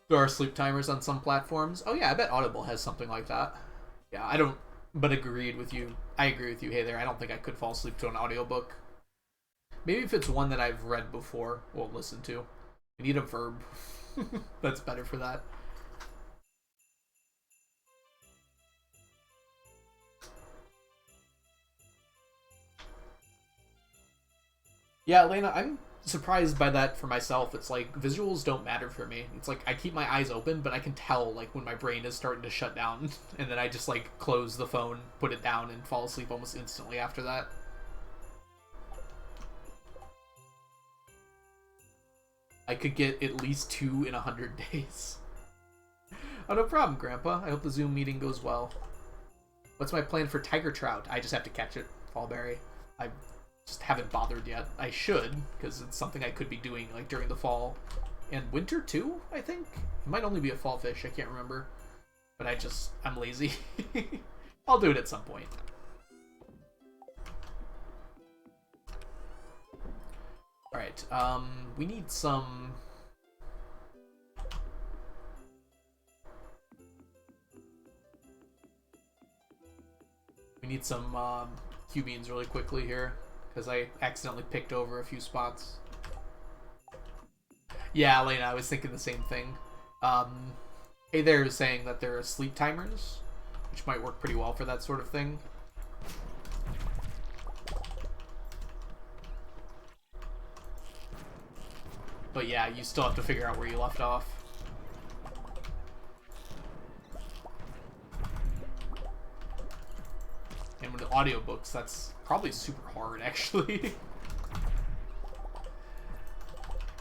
There are sleep timers on some platforms. Oh yeah, I bet Audible has something like that. Yeah, I don't, but agreed with you. I agree with you. Hey there, I don't think I could fall asleep to an audiobook. Maybe if it's one that I've read before, or listened to. I need a verb. That's better for that. Yeah, Elena, I'm surprised by that for myself. It's like, visuals don't matter for me. It's like, I keep my eyes open, but I can tell, like, when my brain is starting to shut down, and then I just, like, close the phone, put it down, and fall asleep almost instantly after that. I could get at least 2 in 100 days. Oh, no problem, Grandpa. I hope the Zoom meeting goes well. What's my plan for tiger trout? I just have to catch it, Fallberry. I just haven't bothered yet. I should, because it's something I could be doing, like, during the fall. And winter, too, I think? It might only be a fall fish, I can't remember. But I'm lazy. I'll do it at some point. Alright, we need some... We need some, Q-beans really quickly here, because I accidentally picked over a few spots. Yeah, Elena, I was thinking the same thing. Hey there is saying that there are sleep timers, which might work pretty well for that sort of thing. But yeah, you still have to figure out where you left off. And with the audiobooks, that's probably super hard, actually.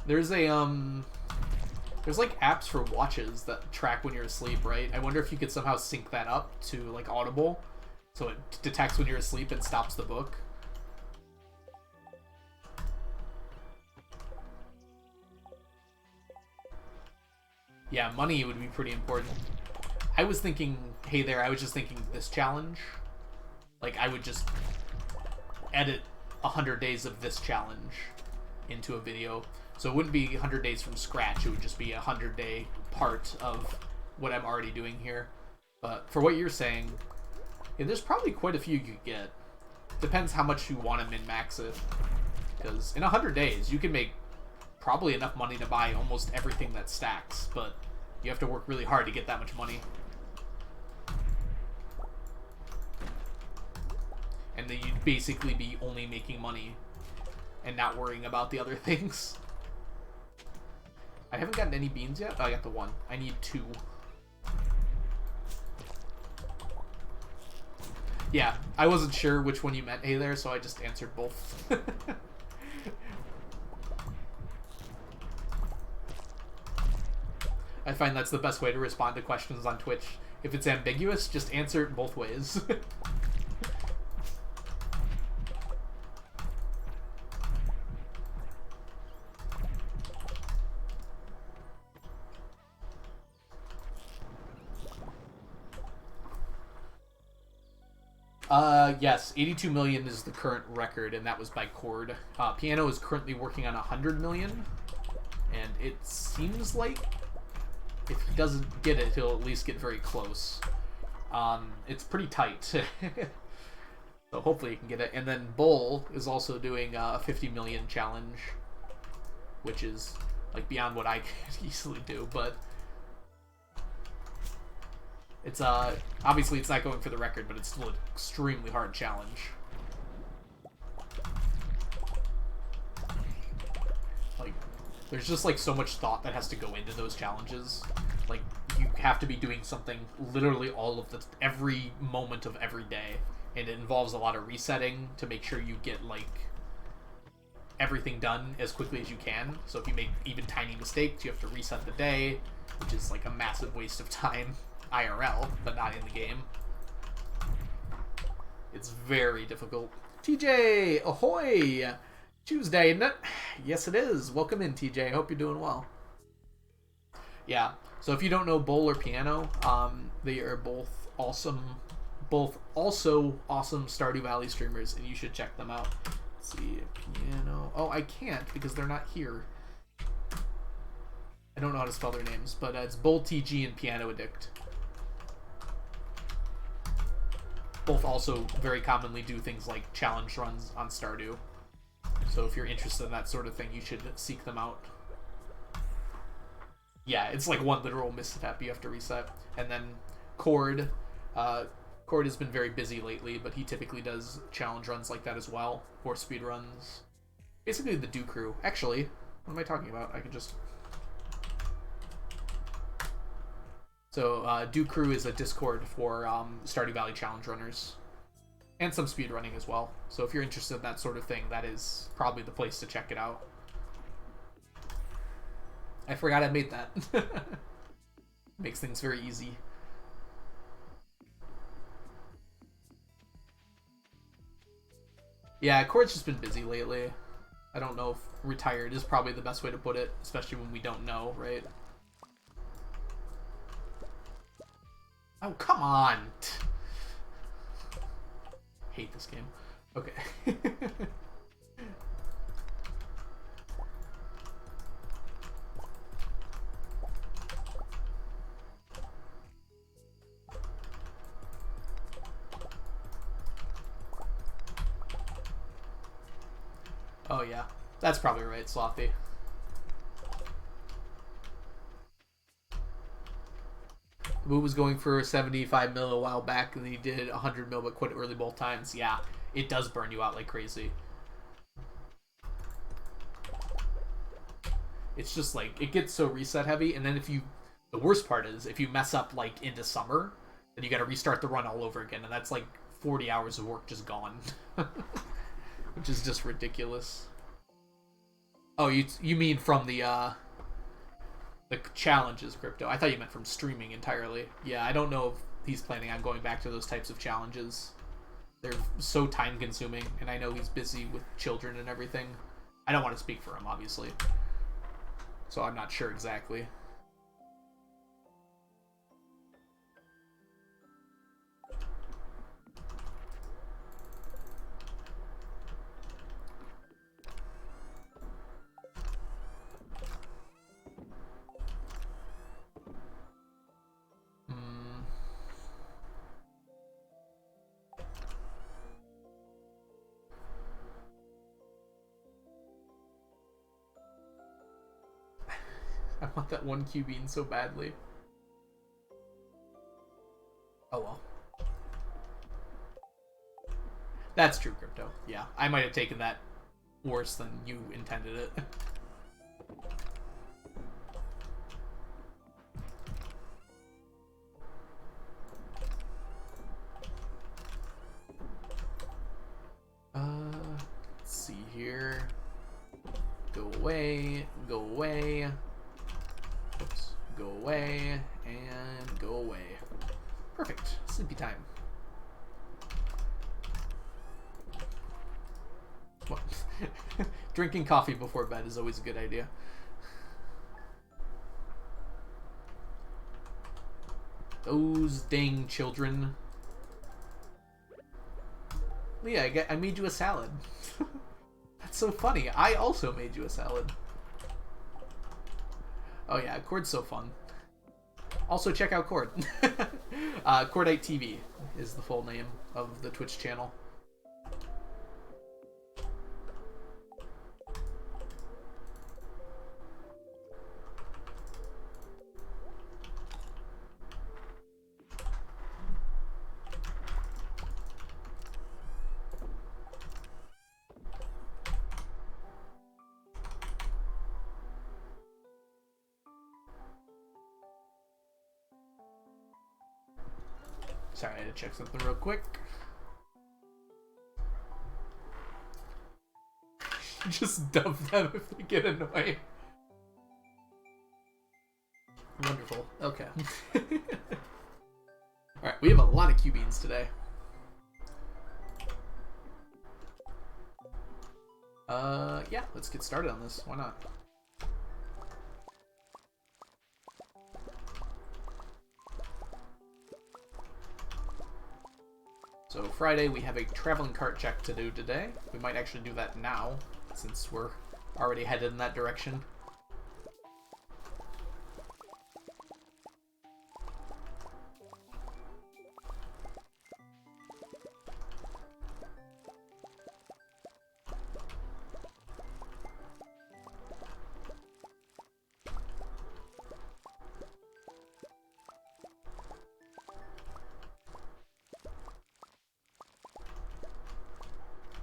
There's a, there's like apps for watches that track when you're asleep, right? I wonder if you could somehow sync that up to, like, Audible, so it detects when you're asleep and stops the book. Yeah, money would be pretty important. I was thinking, hey there, I was just thinking this challenge. Like, I would just edit 100 days of this challenge into a video. So it wouldn't be 100 days from scratch, it would just be a 100-day part of what I'm already doing here. But for what you're saying, yeah, there's probably quite a few you could get. Depends how much you want to min-max it. Because in 100 days, you can make probably enough money to buy almost everything that stacks, but you have to work really hard to get that much money. And and then you'd basically be only making money and not worrying about the other things. I haven't gotten any beans yet. Oh, I got the one. I need 2. Yeah, I wasn't sure which one you meant, hey there, so I just answered both. I find that's the best way to respond to questions on Twitch. If it's ambiguous, just answer it both ways. Yes, 82 million is the current record, and that was by Cord. Piano is currently working on 100 million, and it seems like if he doesn't get it, he'll at least get very close. It's pretty tight. So hopefully he can get it. And then Bull is also doing a 50 million challenge, which is like beyond what I could easily do, but it's obviously it's not going for the record, but it's still an extremely hard challenge. Like, there's just like so much thought that has to go into those challenges. Like, you have to be doing something literally every moment of every day, and it involves a lot of resetting to make sure you get like everything done as quickly as you can. So if you make even tiny mistakes, you have to reset the day, which is like a massive waste of time. IRL, but not in the game. It's very difficult. TJ, ahoy! Tuesday, isn't it? Yes, it is. Welcome in, TJ. Hope you're doing well. Yeah, so if you don't know Bowl or Piano, they are both awesome, both also awesome Stardew Valley streamers, and you should check them out. Let's see, Piano. Oh, I can't because they're not here. I don't know how to spell their names, but it's Bowl TG and Piano Addict. Both also very commonly do things like challenge runs on Stardew. So if you're interested in that sort of thing, you should seek them out. Yeah, it's like one literal misstep you have to reset. And then Cord. Cord has been very busy lately, but he typically does challenge runs like that as well, or speed runs. Basically the Do Crew. Actually, what am I talking about? I can just... So, Do Crew is a Discord for Stardew Valley challenge runners. And some speedrunning as well. So if you're interested in that sort of thing, that is probably the place to check it out. I forgot I made that. Makes things very easy. Yeah, Cord's just been busy lately. I don't know if retired is probably the best way to put it, especially when we don't know, right? Oh, come on! Hate this game. Okay. Oh yeah, that's probably right, Slothy. Moo was going for 75 mil a while back, and then he did 100 mil, but quit early both times. Yeah, it does burn you out like crazy. It's just like, it gets so reset heavy, and then the worst part is, if you mess up like into summer, then you gotta restart the run all over again, and that's like 40 hours of work just gone. Which is just ridiculous. Oh, you mean from the challenges, Crypto. I thought you meant from streaming entirely. Yeah, I don't know if he's planning on going back to those types of challenges. They're so time consuming, and I know he's busy with children and everything. I don't want to speak for him, obviously. So I'm not sure exactly. I want that one Q bean so badly. Oh well. That's true, Crypto. Yeah, I might have taken that worse than you intended it. Let's see here. Go away, go away. Oops. Go away, and go away. Perfect. Sleepy time. What? Drinking coffee before bed is always a good idea. Those dang children. Leah, I made you a salad. That's so funny. I also made you a salad. Oh yeah, Chord's so fun. Also check out Chord. Chordite TV is the full name of the Twitch channel. Sorry, I had to check something real quick. Just dub them if they get annoying. Wonderful. Okay. Alright, we have a lot of Q-beans today. Yeah, let's get started on this. Why not? So Friday, we have a traveling cart check to do today. We might actually do that now, since we're already headed in that direction.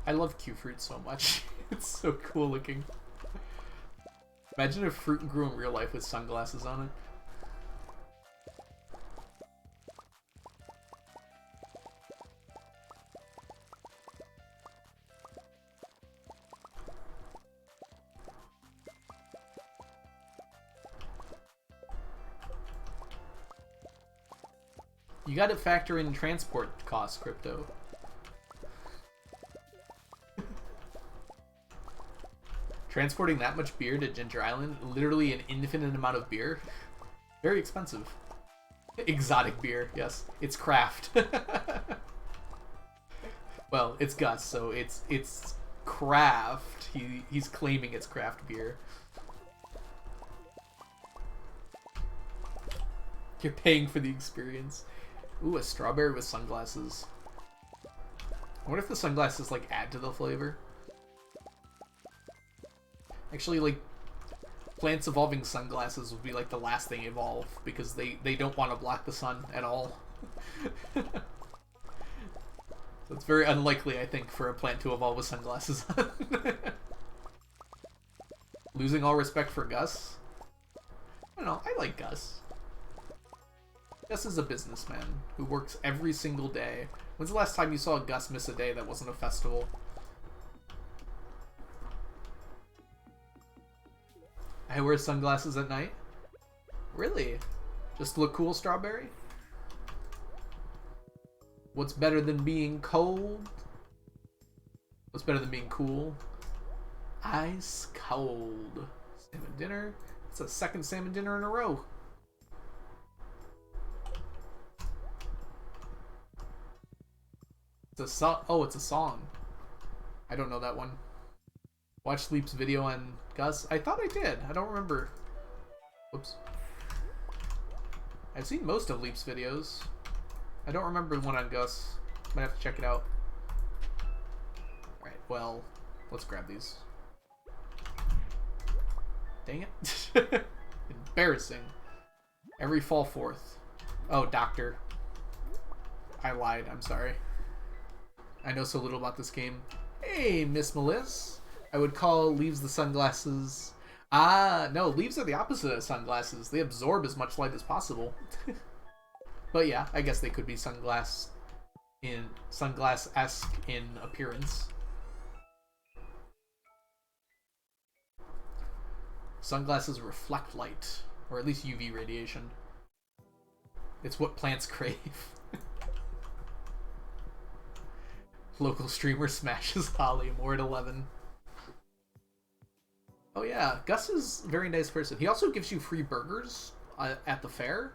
I love Q fruit so much. It's so cool looking. Imagine if fruit grew in real life with sunglasses on it. You gotta factor in transport costs, Crypto. Transporting that much beer to Ginger Island, literally an infinite amount of beer, very expensive. Exotic beer, yes. It's craft. Well, it's Gus, so it's craft. He's claiming it's craft beer. You're paying for the experience. Ooh, a strawberry with sunglasses. I wonder if the sunglasses like add to the flavor. Actually, like, plants evolving sunglasses would be like the last thing evolve because they don't want to block the sun at all. So it's very unlikely, I think, for a plant to evolve with sunglasses on. Losing all respect for Gus? I don't know, I like Gus. Gus is a businessman who works every single day. When's the last time you saw Gus miss a day that wasn't a festival? I wear sunglasses at night? Really? Just to look cool, Strawberry? What's better than being cold? What's better than being cool? Ice cold. Salmon dinner? It's a second salmon dinner in a row. It's a song. Oh, it's a song. I don't know that one. Watch Leap's video on Gus. I thought I did. I don't remember. Whoops. I've seen most of Leap's videos. I don't remember the one on Gus. Might have to check it out. Alright, well, let's grab these. Dang it. Embarrassing. Every fall 4th. Oh, doctor. I lied. I'm sorry. I know so little about this game. Hey, Miss Meliss. I would call leaves the sunglasses. Ah, no, leaves are the opposite of sunglasses. They absorb as much light as possible. But yeah, I guess they could be sunglass-esque in appearance. Sunglasses reflect light, or at least UV radiation. It's what plants crave. Local streamer smashes Holly, more at 11. Oh yeah, Gus is a very nice person. He also gives you free burgers at the fair.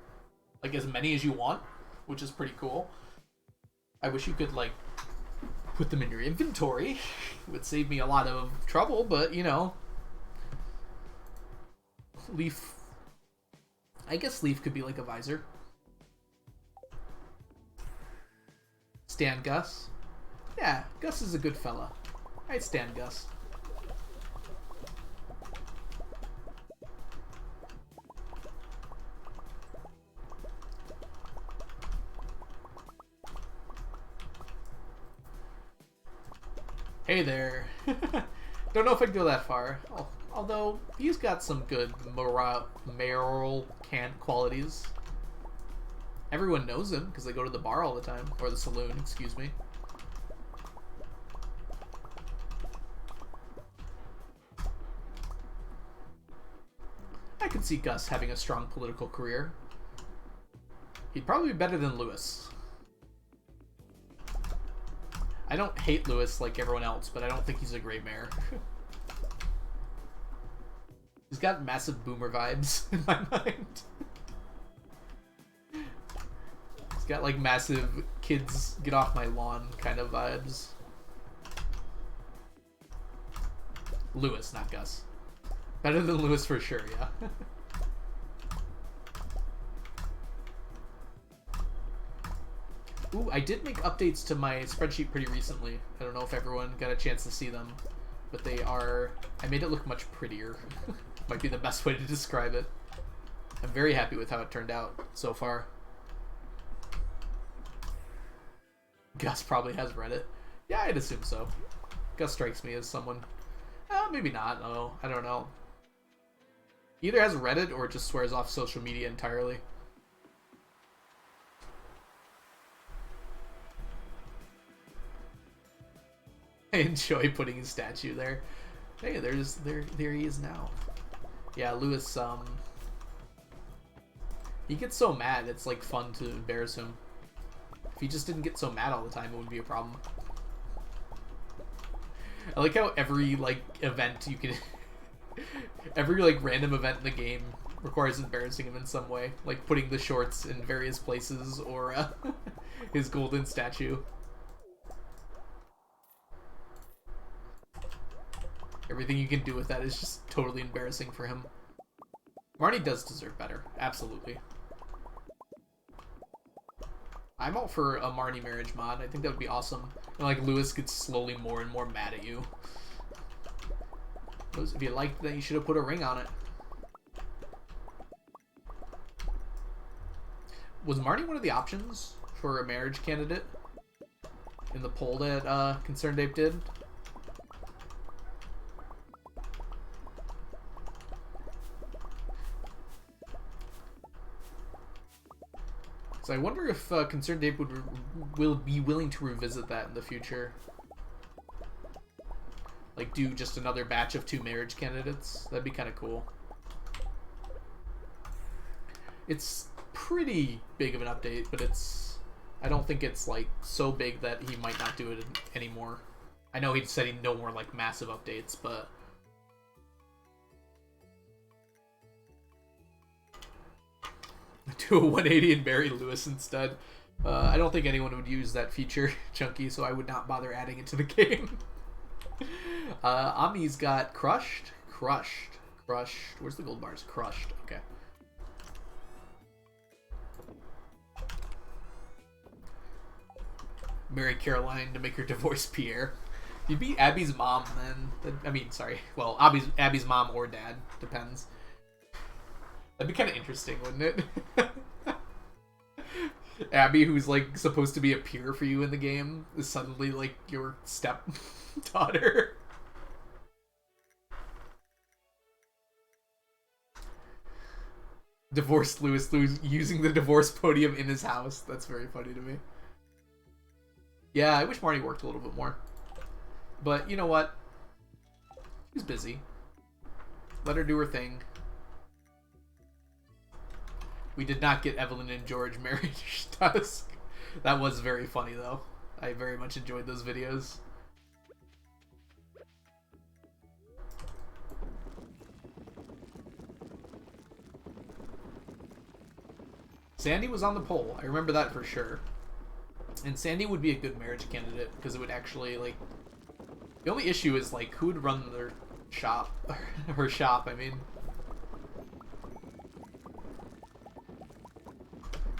Like, as many as you want, which is pretty cool. I wish you could, like, put them in your inventory. It would save me a lot of trouble, but, you know. Leaf... I guess Leaf could be like a visor. Stan Gus. Yeah, Gus is a good fella. I'd stand Gus. Hey there. Don't know if I'd go that far. Although, he's got some good mayoral qualities. Everyone knows him because they go to the bar all the time. Or the saloon, excuse me. I could see Gus having a strong political career. He'd probably be better than Lewis. I don't hate Lewis like everyone else, but I don't think he's a great mayor. He's got massive boomer vibes in my mind. He's got like massive kids get off my lawn kind of vibes. Lewis, not Gus. Better than Lewis for sure, yeah. Ooh, I did make updates to my spreadsheet pretty recently. I don't know if everyone got a chance to see them, but they are... I made it look much prettier. Might be the best way to describe it. I'm very happy with how it turned out so far. Gus probably has Reddit. Yeah, I'd assume so. Gus strikes me as someone... maybe not. Oh, I don't know. Either has Reddit or just swears off social media entirely. I enjoy putting his statue there. Hey, there he is now. Yeah, Lewis, he gets so mad, it's like fun to embarrass him. If he just didn't get so mad all the time, it wouldn't be a problem. I like how every, like, event you can... every, like, random event in the game requires embarrassing him in some way. Like, putting the shorts in various places, or, his golden statue. Everything you can do with that is just totally embarrassing for him. Marnie does deserve better. Absolutely. I'm all for a Marnie marriage mod. I think that would be awesome. And, like, Lewis gets slowly more and more mad at you. Lewis, if you liked that, you should have put a ring on it. Was Marnie one of the options for a marriage candidate in the poll that Concerned Ape did? So I wonder if Concerned Ape will be willing to revisit that in the future. Like, do just another batch of 2 marriage candidates. That'd be kind of cool. It's pretty big of an update, but it's... I don't think it's, like, so big that he might not do it anymore. I know he said he'd no more, like, massive updates, but... do a 180 and bury Lewis instead. I don't think anyone would use that feature, Chunky, so I would not bother adding it to the game. Ami's got crushed. Where's the gold bars? Crushed. Okay. Marry Caroline to make her divorce Pierre. You'd be Abby's mom then. I mean, sorry. Well, Abby's mom or dad. Depends. That'd be kind of interesting, wouldn't it? Abby, who's like supposed to be a peer for you in the game, is suddenly like your step daughter. Divorced Lewis using the divorce podium in his house. That's very funny to me. Yeah, I wish Marnie worked a little bit more. But you know what? She's busy. Let her do her thing. We did not get Evelyn and George married dusk. That was very funny though. I very much enjoyed those videos. Sandy was on the poll. I remember that for sure. And Sandy would be a good marriage candidate because it would actually, like... The only issue is, like, who would run their shop? Her shop, I mean.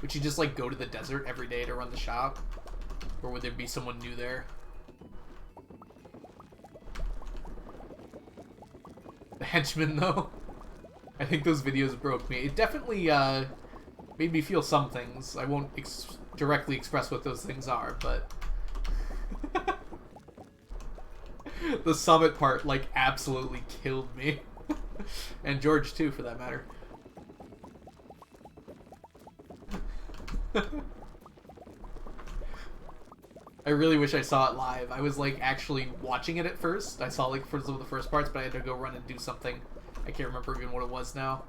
Would she just, like, go to the desert every day to run the shop? Or would there be someone new there? The henchman, though? I think those videos broke me. It definitely, made me feel some things. I won't directly express what those things are, but... The summit part, like, absolutely killed me. And George, too, for that matter. I really wish I saw it live. I was, like, actually watching it at first. I saw, like, for some of the first parts, but I had to go run and do something. I can't remember even what it was now.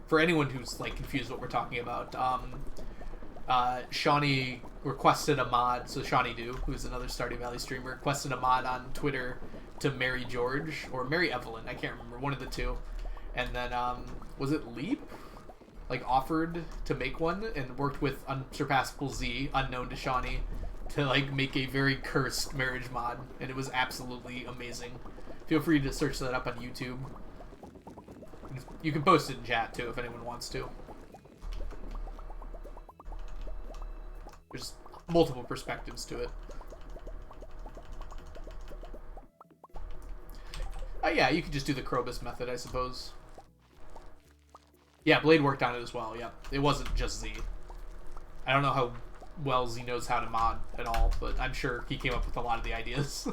For anyone who's, like, confused what we're talking about, Shawnee requested a mod, so Shawnee who's another Stardew Valley streamer, requested a mod on Twitter to marry George, or marry Evelyn, I can't remember, one of the two. And then, was it Leap? Like, offered to make one, and worked with Unsurpassable Z, unknown to Shawnee, to, like, make a very cursed marriage mod, and it was absolutely amazing. Feel free to search that up on YouTube. You can post it in chat, too, if anyone wants to. There's multiple perspectives to it. Yeah, you could just do the Krobus method, I suppose. Yeah, Blade worked on it as well, yeah. It wasn't just Z. I don't know how well Z knows how to mod at all, but I'm sure he came up with a lot of the ideas.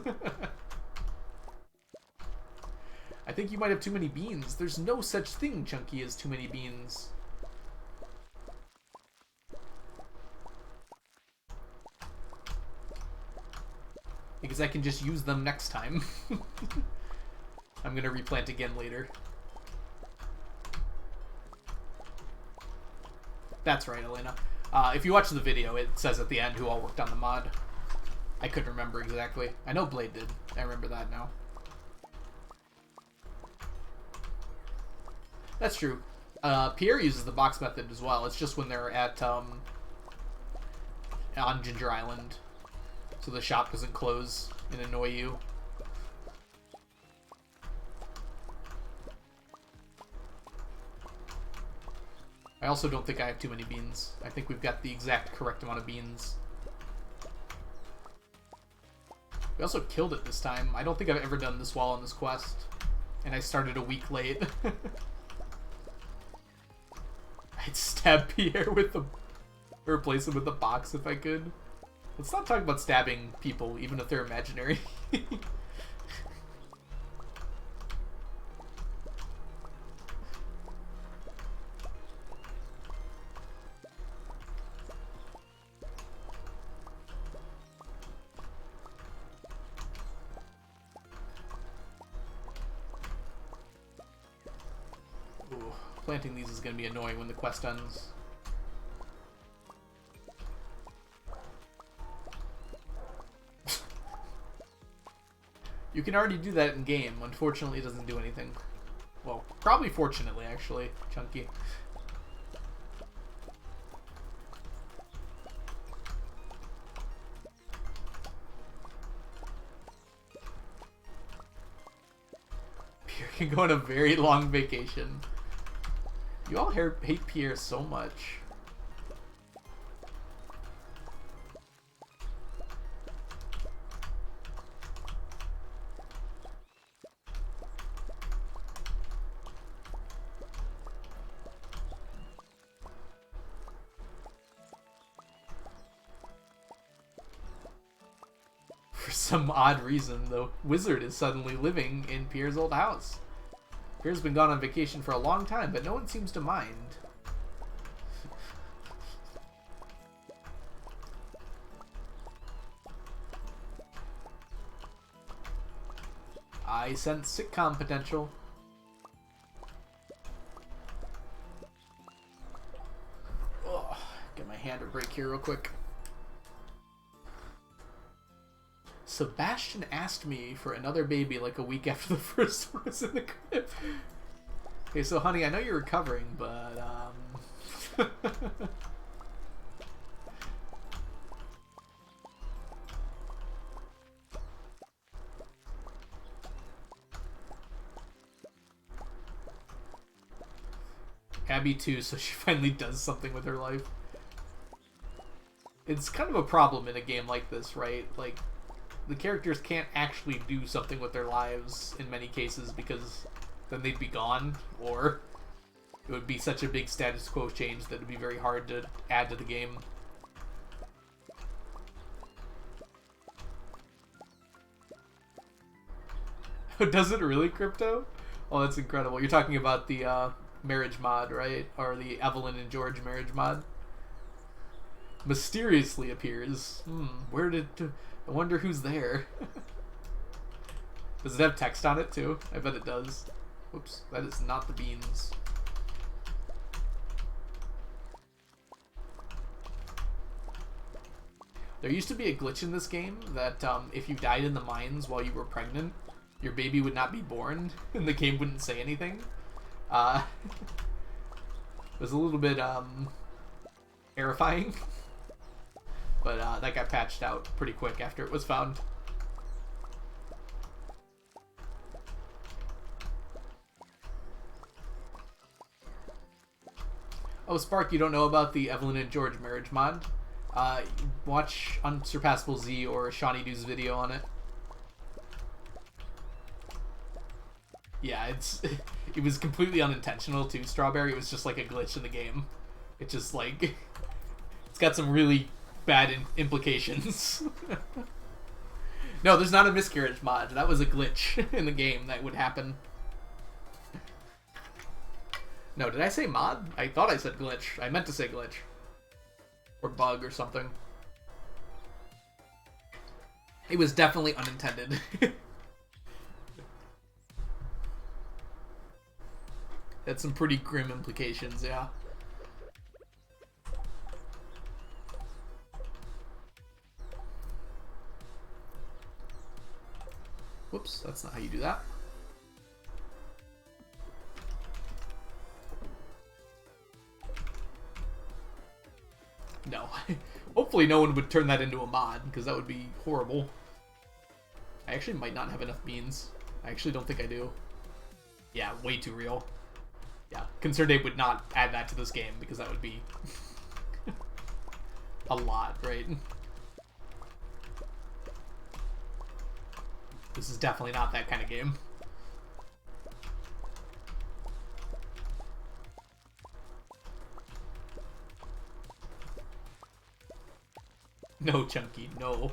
I think you might have too many beans. There's no such thing, Chunky, as too many beans. Because I can just use them next time. I'm gonna replant again later. That's right, Elena. If you watch the video, it says at the end who all worked on the mod. I couldn't remember exactly. I know Blade did. I remember that now. That's true. Pierre uses the box method as well. It's just when they're at, on Ginger Island. So the shop doesn't close and annoy you. I also don't think I have too many beans. I think we've got the exact correct amount of beans. We also killed it this time. I don't think I've ever done this well on this quest. And I started a week late. I'd stab Pierre with the... or replace him with the box if I could. Let's not talk about stabbing people, even if they're imaginary. Ooh, planting these is going to be annoying when the quest ends. You can already do that in game. Unfortunately, it doesn't do anything. Well, probably fortunately, actually, Chunky. Pierre can go on a very long vacation. You all hate Pierre so much. For some odd reason, the wizard is suddenly living in Pierre's old house. Pierre's been gone on vacation for a long time, but no one seems to mind. I sense sitcom potential. Ugh, get my hand a break here real quick. Sebastian asked me for another baby like a week after the first one was in the crib. Okay, so honey, I know you're recovering, but Abby too, so she finally does something with her life. It's kind of a problem in a game like this, right? Like, the characters can't actually do something with their lives in many cases because then they'd be gone, or it would be such a big status quo change that it'd be very hard to add to the game. Does it really, Crypto? Oh, that's incredible. You're talking about the marriage mod, right? Or the Evelyn and George marriage mod? Mysteriously appears. Where did... I wonder who's there. Does it have text on it too? I bet it does. Oops, that is not the beans. There used to be a glitch in this game that if you died in the mines while you were pregnant, your baby would not be born, and the game wouldn't say anything. It was a little bit terrifying. But that got patched out pretty quick after it was found. Oh, Spark, you don't know about the Evelyn and George marriage mod? Watch Unsurpassable Z or Shawnee Do's video on it. Yeah, it was completely unintentional too, Strawberry. It was just like a glitch in the game. It just like... It's got some really bad implications. No, there's not a miscarriage mod. That was a glitch in the game that would happen. No, did I say mod? I thought I said glitch. I meant to say glitch. Or bug or something. It was definitely unintended. Had some pretty grim implications, yeah. Whoops, that's not how you do that. No. Hopefully no one would turn that into a mod, because that would be horrible. I actually might not have enough beans. I actually don't think I do. Yeah, way too real. Yeah, Concerned Ape would not add that to this game, because that would be a lot, right? This is definitely not that kind of game. No, Chunky, no.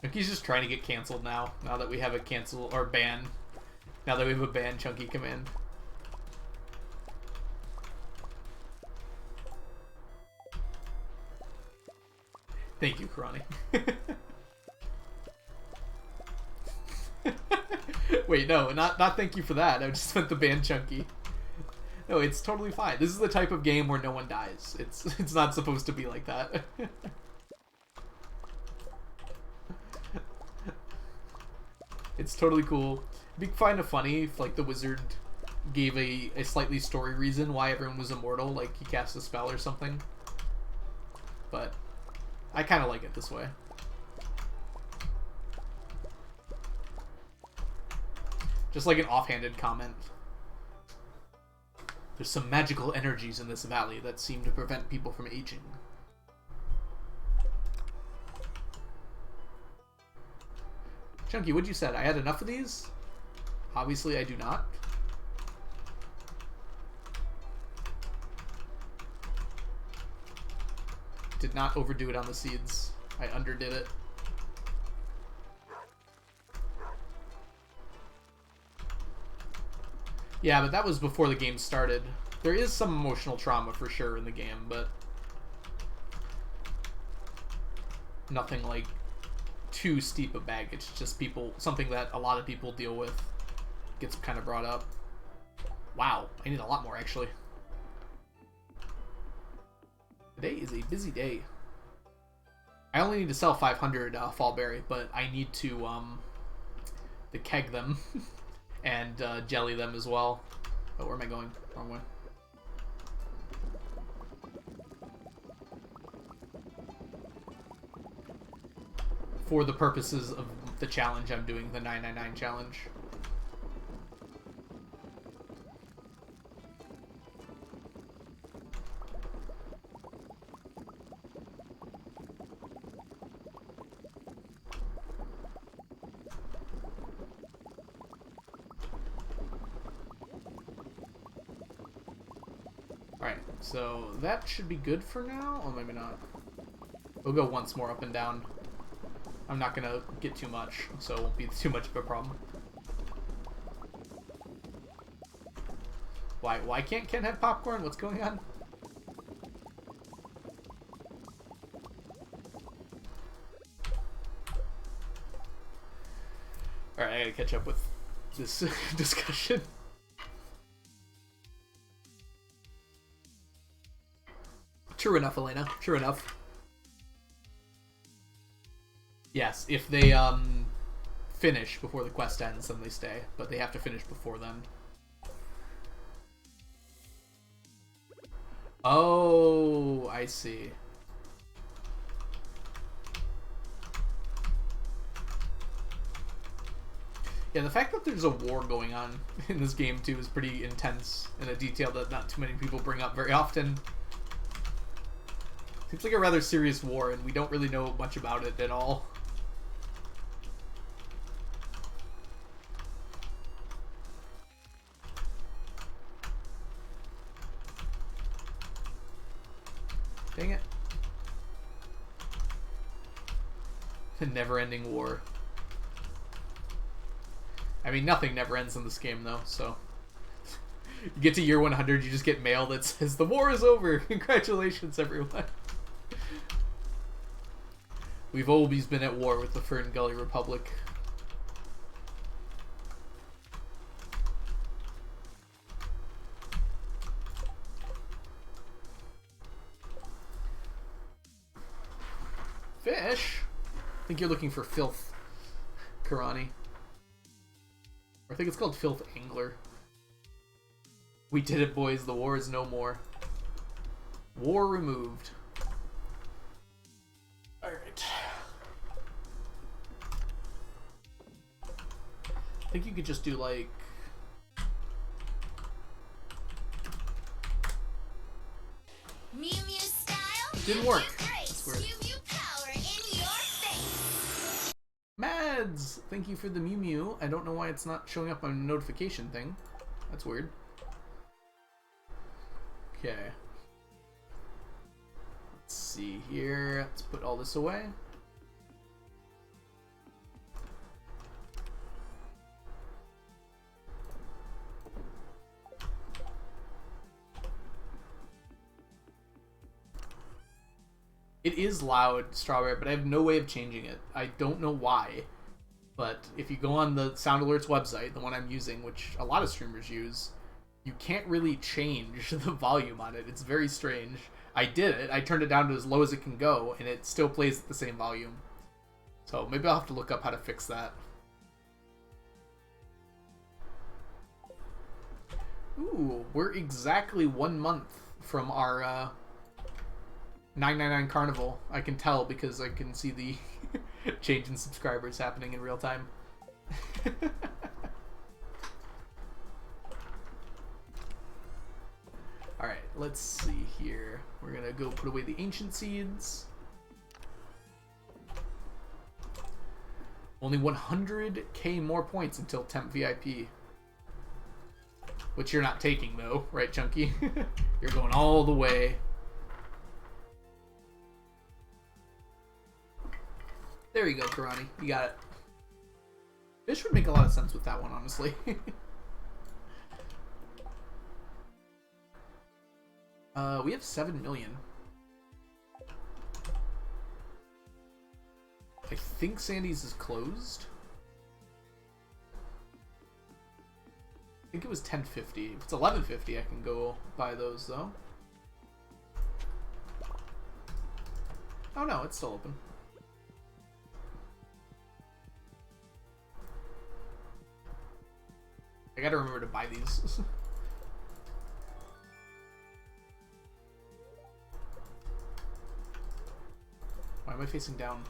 Chunky's just trying to get canceled now that we have a cancel or ban. Now that we have a ban Chunky command. Thank you, Karani. Wait, no, not thank you for that. I just meant the ban Chunky. No, it's totally fine. This is the type of game where no one dies. It's not supposed to be like that. It's totally cool. It'd be kind of funny if, like, the wizard gave a slightly story reason why everyone was immortal, like he cast a spell or something. But I kind of like it this way. Just like an offhanded comment. There's some magical energies in this valley that seem to prevent people from aging. Chunky, what'd you said? I had enough of these? Obviously I do not. Did not overdo it on the seeds. I underdid it. Yeah, but that was before the game started. There is some emotional trauma for sure in the game, but nothing like too steep a baggage. It's just something that a lot of people deal with gets kind of brought up. Wow, I need a lot more actually. Today is a busy day. I only need to sell 500 fallberry, but I need to keg them and jelly them as well. Oh, where am I going? Wrong way. For the purposes of the challenge I'm doing, the 999 challenge. Alright, so that should be good for now. Oh, maybe not. We'll go once more up and down. I'm not gonna get too much, so it won't be too much of a problem. Why can't Ken have popcorn? What's going on? Alright, I gotta catch up with this discussion. True enough, Elena. True enough. Yes, if they finish before the quest ends, then they stay. But they have to finish before then. Oh, I see. Yeah, the fact that there's a war going on in this game too is pretty intense and a detail that not too many people bring up very often. Seems like a rather serious war, and we don't really know much about it at all. Dang it. A never-ending war. I mean, nothing never ends in this game, though, so... You get to year 100, you just get mail that says, "The war is over! Congratulations, everyone!" We've always been at war with the Fern Gully Republic. Fish? I think you're looking for filth, Karani. Or I think it's called Filth Angler. We did it, boys. The war is no more. War removed. Alright. I think you could just do, like... Mew Mew style. Didn't work. Mew Mew That's weird. Mew Mew power in your face. Mads! Thank you for the Mew Mew. I don't know why it's not showing up on a notification thing. That's weird. Okay. Let's see here. Let's put all this away. It is loud, Strawberry, but I have no way of changing it. I don't know why. But if you go on the Sound Alerts website, the one I'm using, which a lot of streamers use, you can't really change the volume on it. It's very strange. I did it. I turned it down to as low as it can go, and it still plays at the same volume. So maybe I'll have to look up how to fix that. Ooh, we're exactly 1 month from our 999 Carnival. I can tell because I can see the change in subscribers happening in real time. Alright, let's see here. We're gonna go put away the ancient seeds. Only 100k more points until Temp VIP. Which you're not taking though, right, Chunky? You're going all the way. There you go, Karani. You got it. This would make a lot of sense with that one, honestly. We have 7 million. I think Sandy's is closed. I think it was 10.50. If it's 11.50, I can go buy those though. Oh no, it's still open. I gotta remember to buy these. Why am I facing down?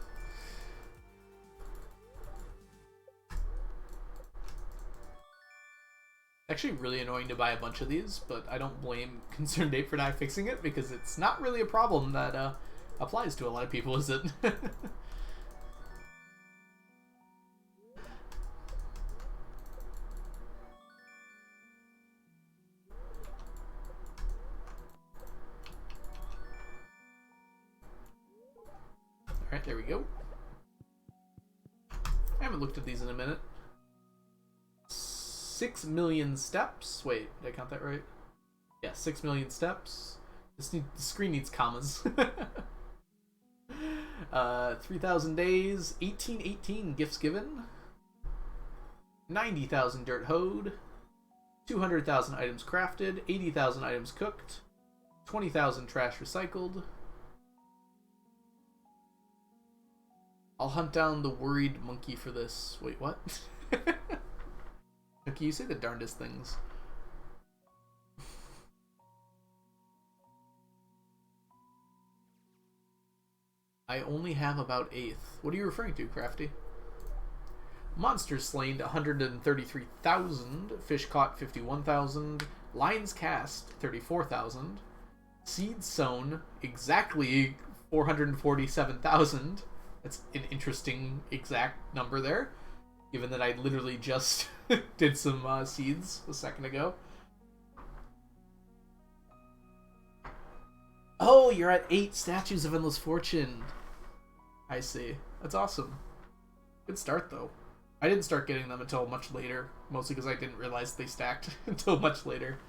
Actually really annoying to buy a bunch of these, but I don't blame Concerned Ape for not fixing it because it's not really a problem that applies to a lot of people, is it? Alright, there we go. I haven't looked at these in a minute. 6 million steps. Wait, did I count that right? Yeah, 6 million steps. The screen needs commas. 3,000 days, 1818 gifts given, 90,000 dirt hoed, 200,000 items crafted, 80,000 items cooked, 20,000 trash recycled. I'll hunt down the worried monkey for this. Wait, what? Okay, you say the darndest things. I only have about 8th. What are you referring to, Crafty? Monsters slain 133,000. Fish caught 51,000. Lions cast 34,000. Seeds sown exactly 447,000. That's an interesting exact number there, given that I literally just did some seeds a second ago. Oh, you're at 8 statues of Endless Fortune. I see. That's awesome. Good start, though. I didn't start getting them until much later, mostly because I didn't realize they stacked until much later.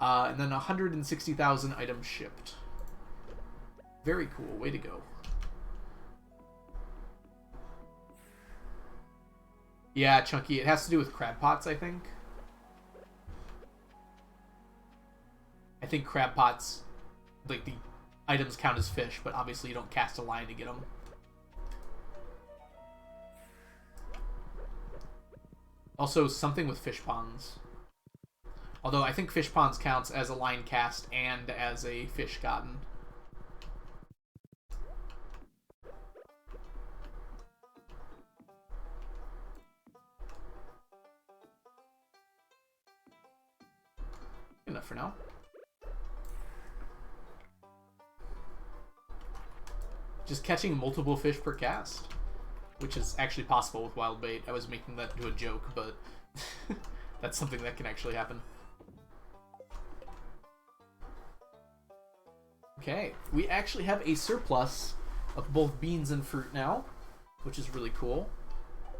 And then 160,000 items shipped. Very cool. Way to go. Yeah, Chunky. It has to do with crab pots, I think. I think crab pots, like, the items count as fish, but obviously you don't cast a line to get them. Also, something with fish ponds. Although I think fish ponds counts as a line cast and as a fish gotten. Enough for now. Just catching multiple fish per cast, which is actually possible with wild bait. I was making that into a joke, but that's something that can actually happen. Okay, we actually have a surplus of both beans and fruit now, which is really cool.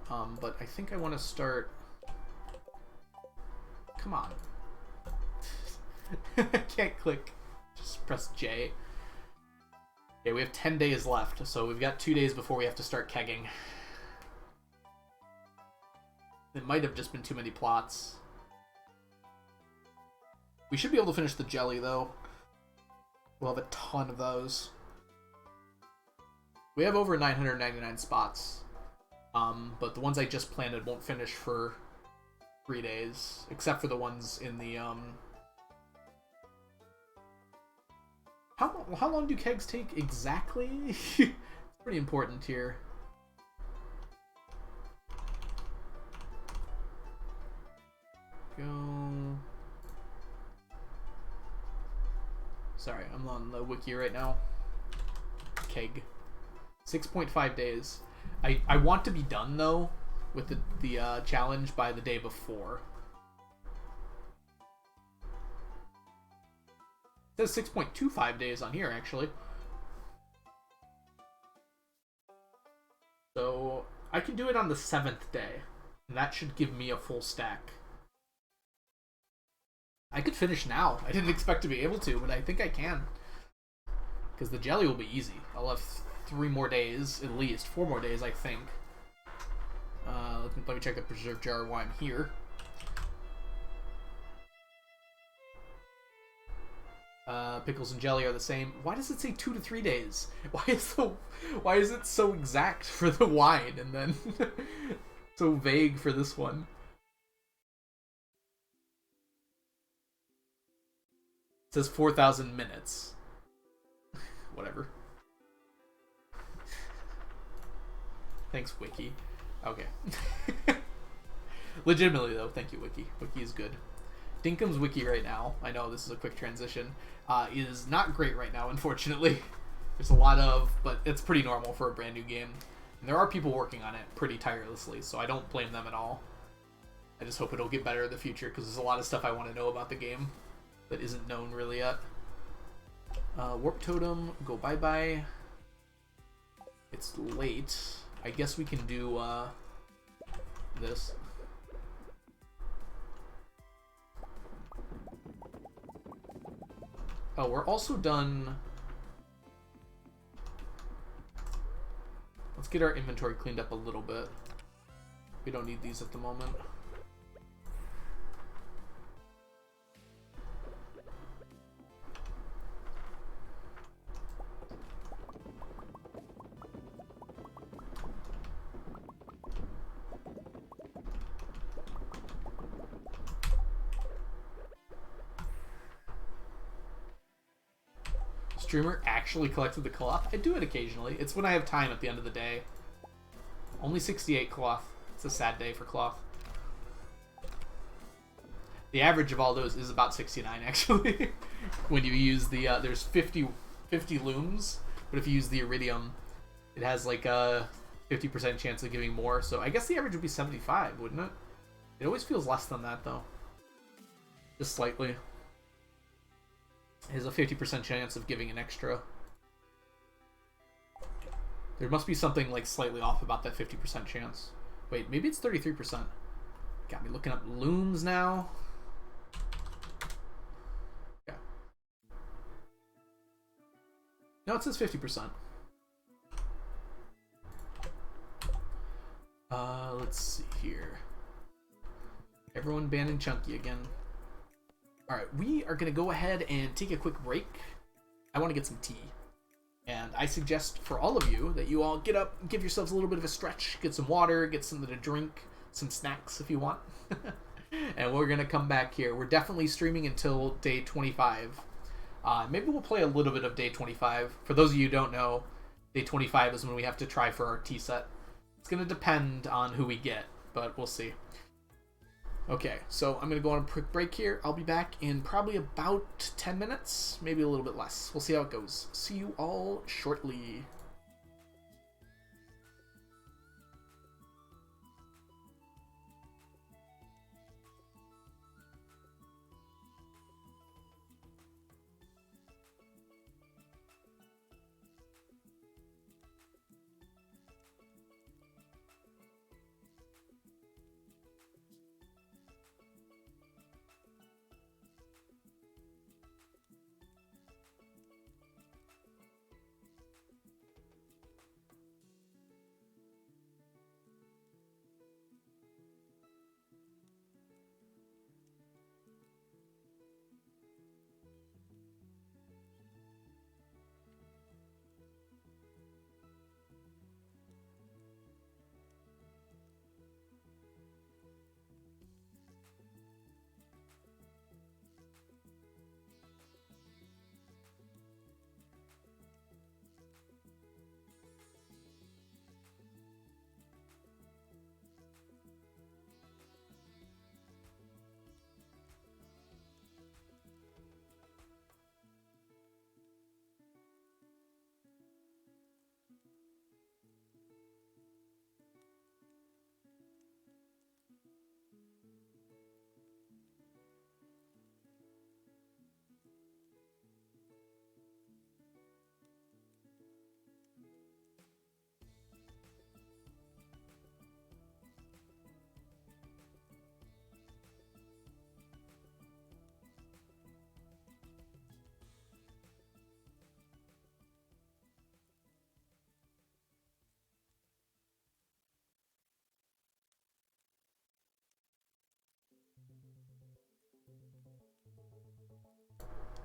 But I think I want to start... Come on. I can't click. Just press J. Okay, we have 10 days left, so we've got 2 days before we have to start kegging. It might have just been too many plots. We should be able to finish the jelly, though. We'll have a ton of those. We have over 999 spots. But the ones I just planted won't finish for 3 days, except for the ones in the, How long do kegs take exactly? It's pretty important here. Go. Sorry, I'm on the wiki right now. Keg. 6.5 days. I want to be done, though, with the challenge by the day before. It says 6.25 days on here, actually. So, I can do it on the 7th day. And that should give me a full stack. I could finish now. I didn't expect to be able to, but I think I can. Because the jelly will be easy. I'll have 3 more days, at least. 4 more days, I think. Let me check the preserve jar while I'm here. Pickles and jelly are the same. Why does it say 2 to 3 days? Why is it so exact for the wine and then so vague for this one? It says 4,000 minutes. Whatever. Thanks, Wiki. Okay. Legitimately, though, thank you, Wiki. Wiki is good. Dinkum's Wiki right now, I know this is a quick transition, is not great right now, unfortunately. There's a lot of, but it's pretty normal for a brand new game. And there are people working on it pretty tirelessly, so I don't blame them at all. I just hope it'll get better in the future, because there's a lot of stuff I want to know about the game that isn't known really yet. Warp Totem, go bye-bye. It's late. I guess we can do this. Oh, we're also done. Let's get our inventory cleaned up a little bit. We don't need these at the moment. Streamer actually collected the cloth? I do it occasionally. It's when I have time at the end of the day. Only 68 cloth. It's a sad day for cloth. The average of all those is about 69, actually. When you use the, there's 50 looms, but if you use the iridium, it has like a 50% chance of giving more. So I guess the average would be 75, wouldn't it? It always feels less than that, though. Just slightly. Has a 50% chance of giving an extra. There must be something like slightly off about that 50% chance. Wait, maybe it's 33%. Got me looking up looms now. Yeah. No, it says 50%. Let's see here. Everyone banning Chunky again. Alright, we are going to go ahead and take a quick break. I want to get some tea. And I suggest for all of you that you all get up and give yourselves a little bit of a stretch, get some water, get something to drink, some snacks if you want. And we're going to come back here. We're definitely streaming until day 25. Maybe we'll play a little bit of day 25. For those of you who don't know, day 25 is when we have to try for our tea set. It's going to depend on who we get, but we'll see. Okay, so I'm going to go on a quick break here. I'll be back in probably about 10 minutes, maybe a little bit less. We'll see how it goes. See you all shortly.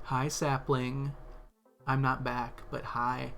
Hi, Sapling. I'm not back, but hi.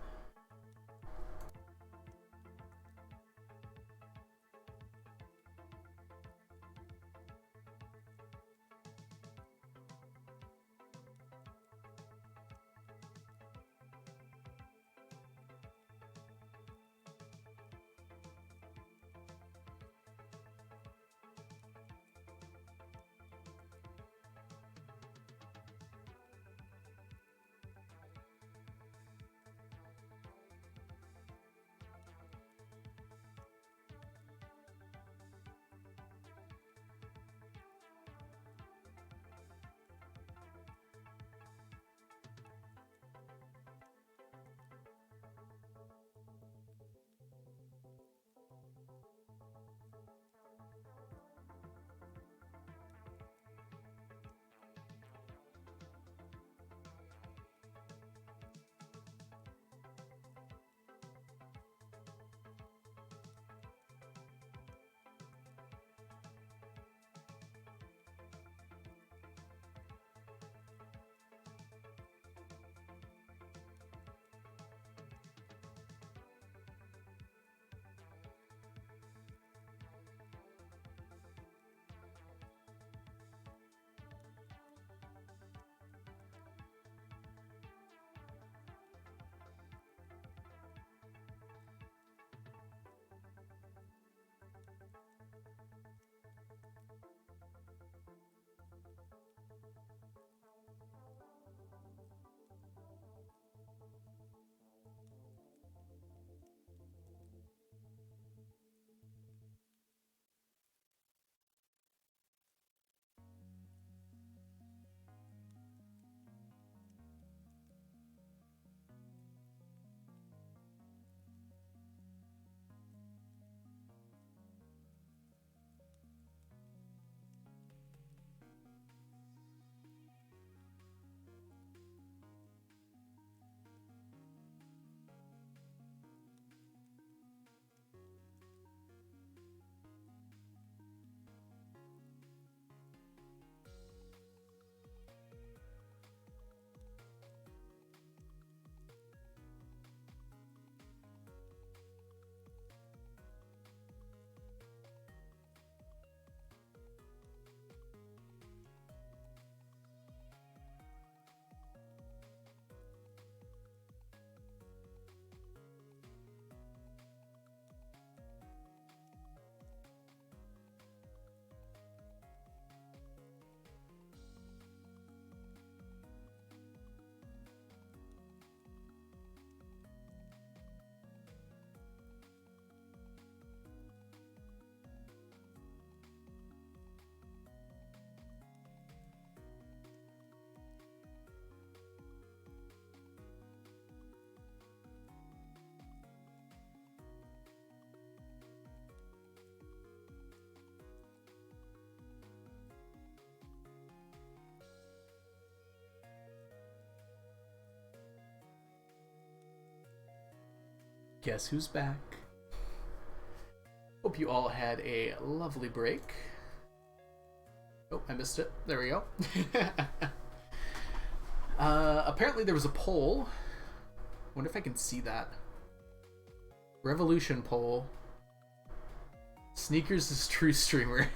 Guess who's back? Hope you all had a lovely break. Oh, I missed it. There we go. Apparently there was a poll. Wonder if I can see that. Revolution poll. Sneakers is true streamer.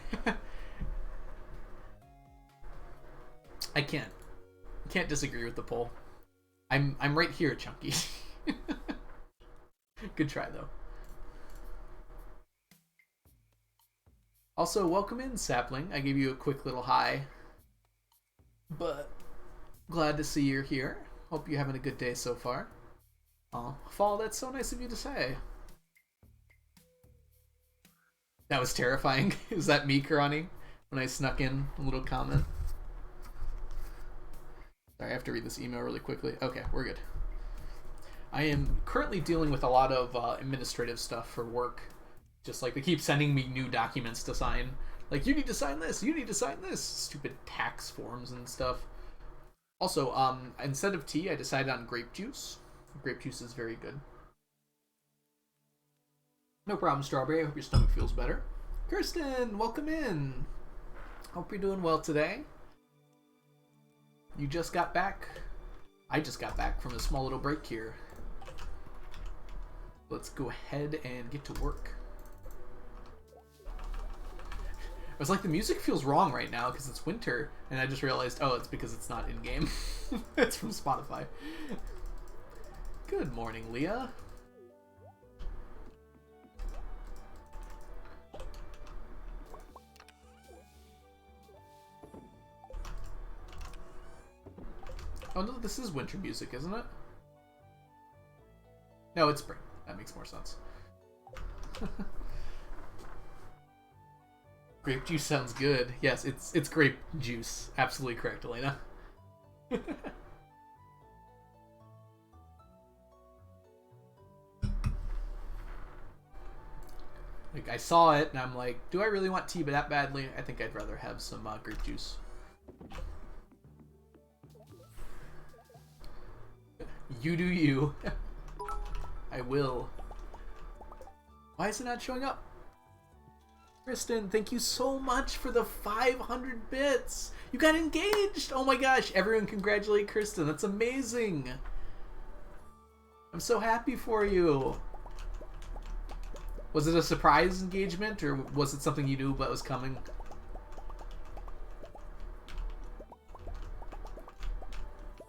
I can't disagree with the poll. I'm right here, Chunky. Good try though. Also, welcome in, Sapling. I gave you a quick little hi. But glad to see you're here. Hope you're having a good day so far. Oh, Fall, that's so nice of you to say. That was terrifying. Is that me, Karani? When I snuck in a little comment? Sorry, I have to read this email really quickly. Okay, we're good. I am currently dealing with a lot of administrative stuff for work. Just like they keep sending me new documents to sign. Like, you need to sign this, you need to sign this. Stupid tax forms and stuff. Also, instead of tea, I decided on grape juice. Grape juice is very good. No problem, Strawberry. I hope your stomach feels better. Kirsten, welcome in. Hope you're doing well today. You just got back I just got back from a small little break here. Let's go ahead and get to work. I was like, the music feels wrong right now because it's winter, and I just realized, oh, it's because it's not in-game. It's from Spotify. Good morning, Leah. Oh no, this is winter music, isn't it? No, it's spring. That makes more sense. Grape juice sounds good. Yes, it's grape juice. Absolutely correct, Elena. Like, I saw it, and I'm like, do I really want tea that badly? I think I'd rather have some grape juice. You do you. I will. Why is it not showing up? Kristen, thank you so much for the 500 bits. You got engaged. Oh my gosh. Everyone congratulate Kristen. That's amazing. I'm so happy for you. Was it a surprise engagement, or was it something you knew but was coming?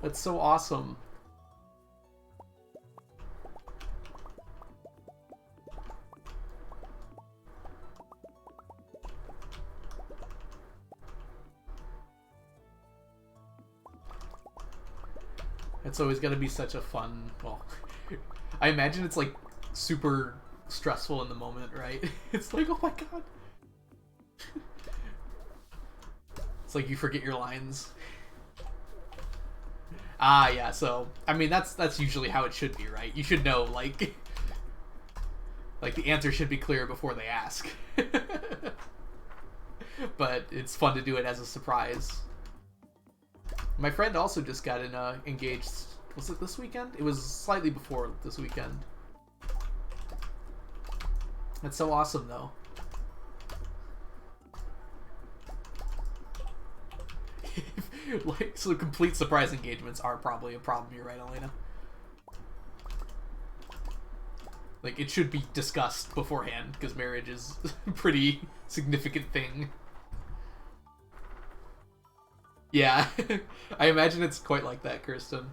That's so awesome. It's always going to be such a fun, well, I imagine it's like super stressful in the moment, right? It's like, oh my god. It's like you forget your lines. Ah, yeah, so, I mean, that's usually how it should be, right? You should know, like the answer should be clear before they ask. But it's fun to do it as a surprise. My friend also just got engaged. Was it this weekend? It was slightly before this weekend. That's so awesome, though. Like, so complete surprise engagements are probably a problem. You're right, Elena. Like, it should be discussed beforehand, because marriage is a pretty significant thing. Yeah, I imagine it's quite like that, Kirsten.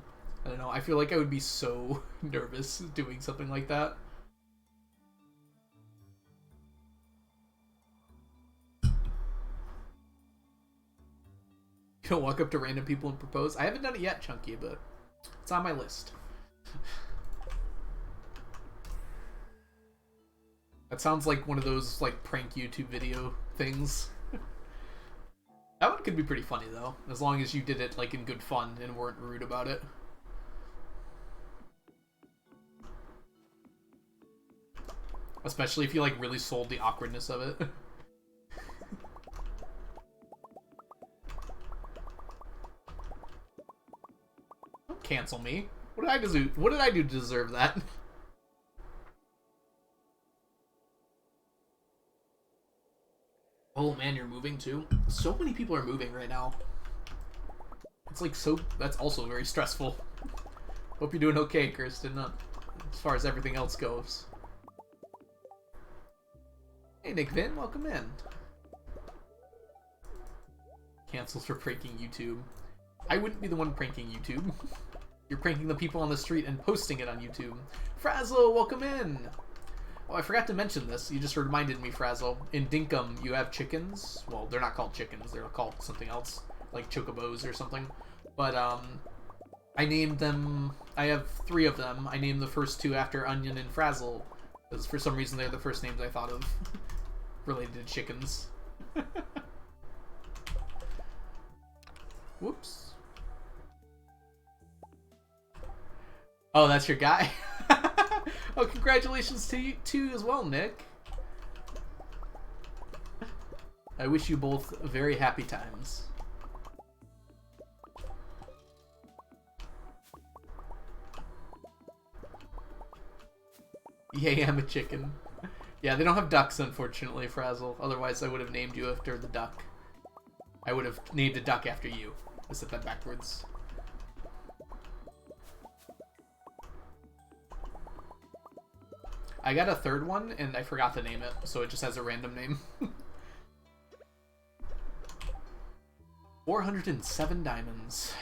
I don't know, I feel like I would be so nervous doing something like that. You don't walk up to random people and propose? I haven't done it yet, Chunky, but it's on my list. That sounds like one of those, like, prank YouTube video things. That one could be pretty funny, though, as long as you did it, like, in good fun and weren't rude about it. Especially if you, like, really sold the awkwardness of it. Don't cancel me. What did I do? What did I do to deserve that? Oh man, you're moving too? So many people are moving right now. It's like so... That's also very stressful. Hope you're doing okay, Kirsten, as far as everything else goes. Hey, Nick Vin, welcome in. Cancels for pranking YouTube. I wouldn't be the one pranking YouTube. You're pranking the people on the street and posting it on YouTube. Frazzle, welcome in! Oh, I forgot to mention this. You just reminded me, Frazzle. In Dinkum, you have chickens. Well, they're not called chickens. They're called something else. Like chocobos or something. But, I named them... I have 3 of them. I named the first 2 after Onion and Frazzle. Because for some reason they're the first names I thought of. Related to chickens. Whoops. Oh, that's your guy? Oh, congratulations to you too as well, Nick. I wish you both very happy times. Yeah, I'm a chicken. Yeah, they don't have ducks, unfortunately, Frazzle. Otherwise, I would have named you after the duck. I would have named a duck after you. I said that backwards. I got a third one, and I forgot to name it, so it just has a random name. 407 diamonds.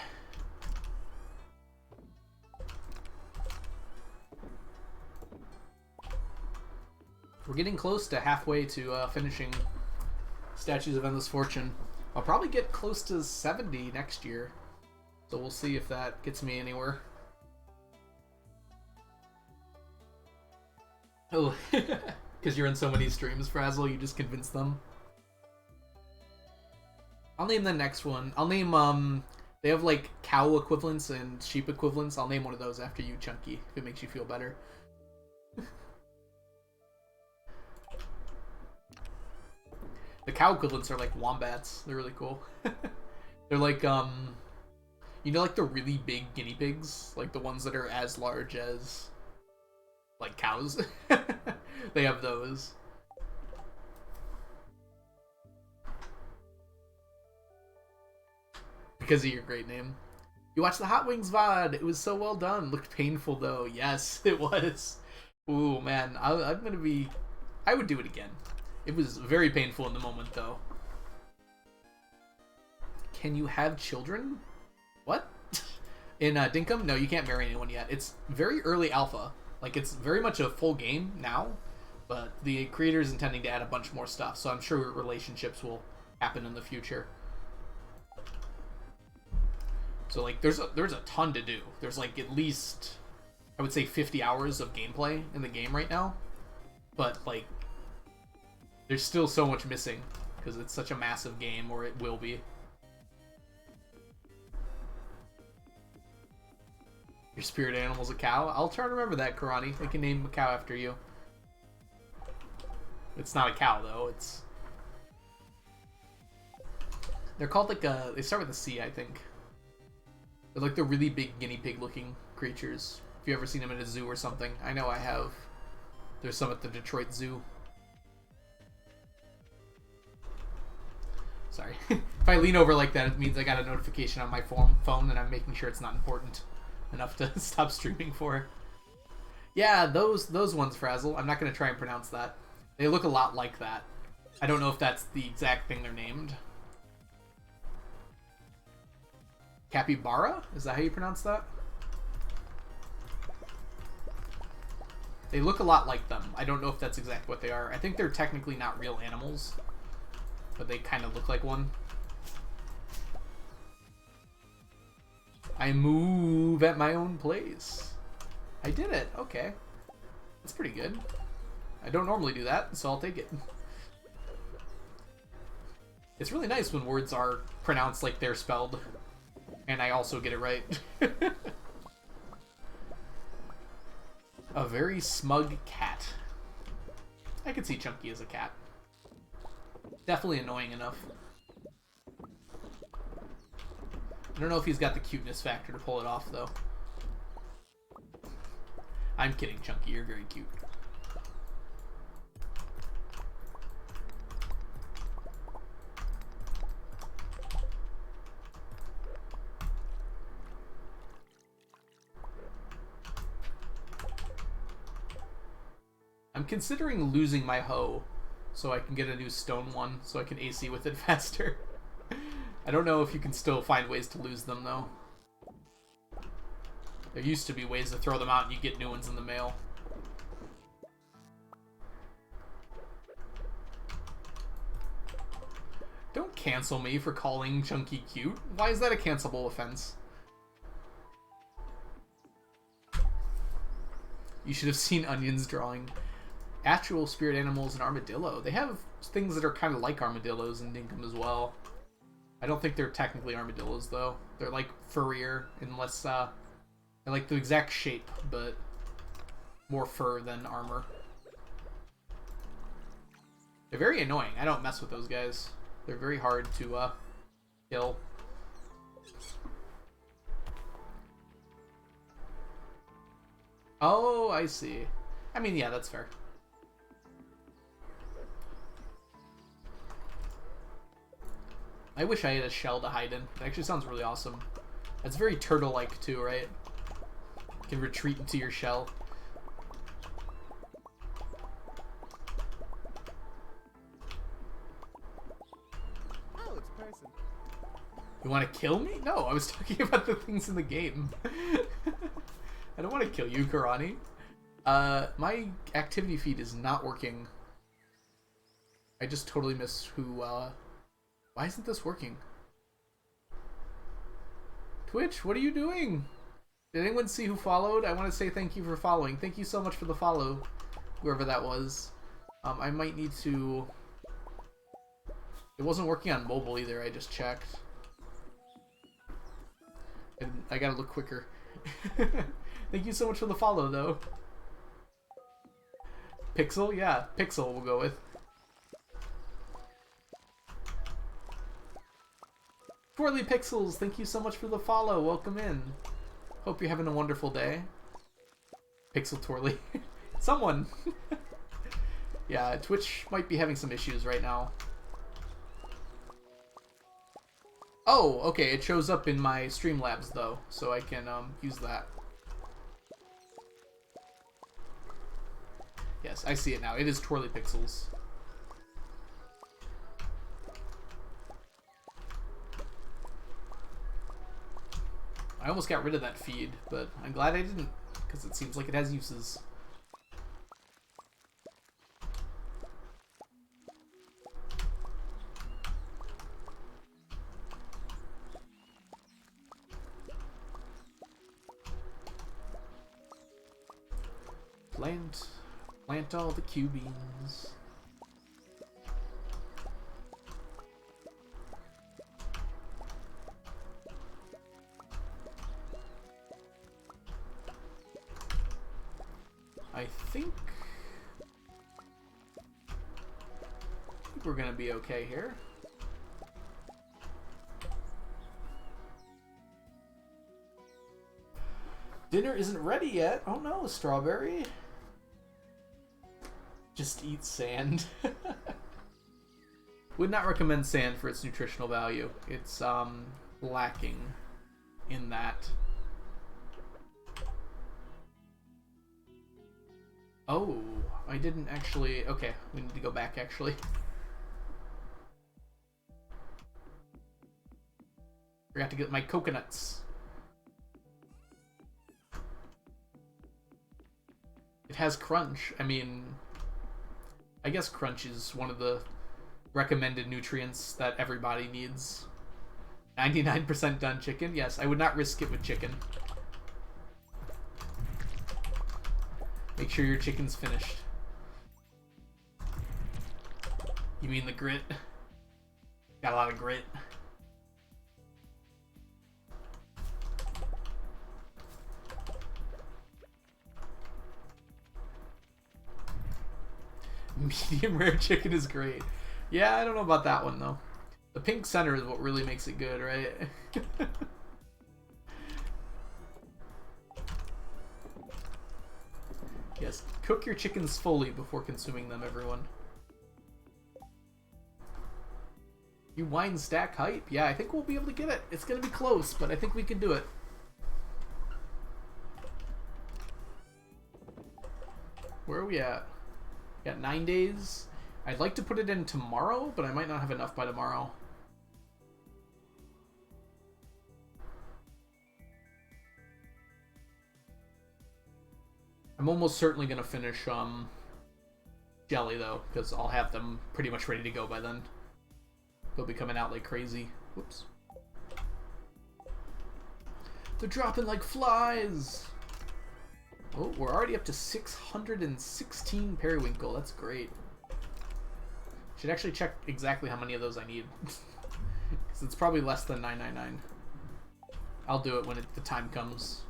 We're getting close to halfway to finishing Statues of Endless Fortune. I'll probably get close to 70 next year, so we'll see if that gets me anywhere. Oh, because you're in so many streams, Frazzle, you just convince them. I'll name the next one. I'll name, they have like cow equivalents and sheep equivalents. I'll name one of those after you, Chunky, if it makes you feel better. The cow equivalents are like wombats. They're really cool. They're like, you know, like the really big guinea pigs? Like the ones that are as large as, like, cows? They have those. Because of your great name. You watched the Hot Wings VOD. It was so well done. Looked painful, though. Yes, it was. Ooh, man. I'm going to be... I would do it again. It was very painful in the moment, though. Can you have children? What? In Dinkum? No, you can't marry anyone yet. It's very early alpha. Like, it's very much a full game now, but the creator's intending to add a bunch more stuff, so I'm sure relationships will happen in the future. So, like, there's a ton to do. There's, like, at least, I would say 50 hours of gameplay in the game right now, but, like, there's still so much missing, because it's such a massive game, or it will be. Your spirit animal's a cow? I'll try to remember that, Karani. I can name a cow after you. It's not a cow, though. It's... They're called, like, they start with a C, I think. They're like the really big guinea pig-looking creatures. If you've ever seen them in a zoo or something. I know I have. There's some at the Detroit Zoo. Sorry. If I lean over like that, it means I got a notification on my phone and I'm making sure it's not important enough to stop streaming for. Yeah, those ones, Frazzle. I'm not going to try and pronounce that. They look a lot like that. I don't know if that's the exact thing they're named. Capybara? Is that how you pronounce that? They look a lot like them. I don't know if that's exactly what they are. I think they're technically not real animals, but they kind of look like one. I move at my own pace. I did it. Okay. That's pretty good. I don't normally do that, so I'll take it. It's really nice when words are pronounced like they're spelled, and I also get it right. A very smug cat. I could see Chunky as a cat. Definitely annoying enough. I don't know if he's got the cuteness factor to pull it off, though. I'm kidding, Chunky. You're very cute. I'm considering losing my hoe so I can get a new stone one so I can AC with it faster. I don't know if you can still find ways to lose them, though. There used to be ways to throw them out and you get new ones in the mail. Don't cancel me for calling Chunky cute. Why is that a cancelable offense? You should have seen Onion's drawing. Actual spirit animals and armadillo. They have things that are kind of like armadillos in Dinkum as well. I don't think they're technically armadillos, though. They're like furrier, unless they're like the exact shape, but more fur than armor. They're very annoying. I don't mess with those guys. They're very hard to kill. Oh, I see. I mean, yeah, that's fair. I wish I had a shell to hide in. It actually sounds really awesome. It's very turtle-like too, right? You can retreat into your shell. You want to kill me? No, I was talking about the things in the game. I don't want to kill you, Karani. My activity feed is not working. I just totally missed who, Why isn't this working? Twitch, what are you doing? Did anyone see who followed? I want to say thank you for following. Thank you so much for the follow, whoever that was. I might need to... It wasn't working on mobile either, I just checked. And I gotta look quicker. Thank you so much for the follow, though. Pixel? Yeah, Pixel we'll go with. Twirly Pixels, thank you so much for the follow. Welcome in. Hope you're having a wonderful day. Pixel Twirly. Someone! Yeah, Twitch might be having some issues right now. Oh, okay, it shows up in my Streamlabs, though, so I can use that. Yes, I see it now. It is Twirly Pixels. I almost got rid of that feed, but I'm glad I didn't, because it seems like it has uses. Plant all the Q beans. I think we're gonna be okay here. Dinner isn't ready yet. Oh no, Strawberry. Just eat sand. Would not recommend sand for its nutritional value. It's lacking in that. Oh, I didn't actually... Okay, we need to go back actually. Forgot to get my coconuts. It has crunch. I mean... I guess crunch is one of the recommended nutrients that everybody needs. 99% done chicken? Yes, I would not risk it with chicken. Make sure your chicken's finished. You mean the grit? Got a lot of grit. Medium rare chicken is great. Yeah, I don't know about that one though. The pink center is what really makes it good, right? Yes, cook your chickens fully before consuming them, everyone. You wine stack hype? Yeah, I think we'll be able to get it. It's gonna be close, but I think we can do it. Where are we at? Got 9 days. I'd like to put it in tomorrow, but I might not have enough by tomorrow. I'm almost certainly going to finish Jelly, though, because I'll have them pretty much ready to go by then. They'll be coming out like crazy. Whoops. They're dropping like flies! Oh, we're already up to 616 periwinkle. That's great. Should actually check exactly how many of those I need. Because it's probably less than 999. I'll do it when the time comes.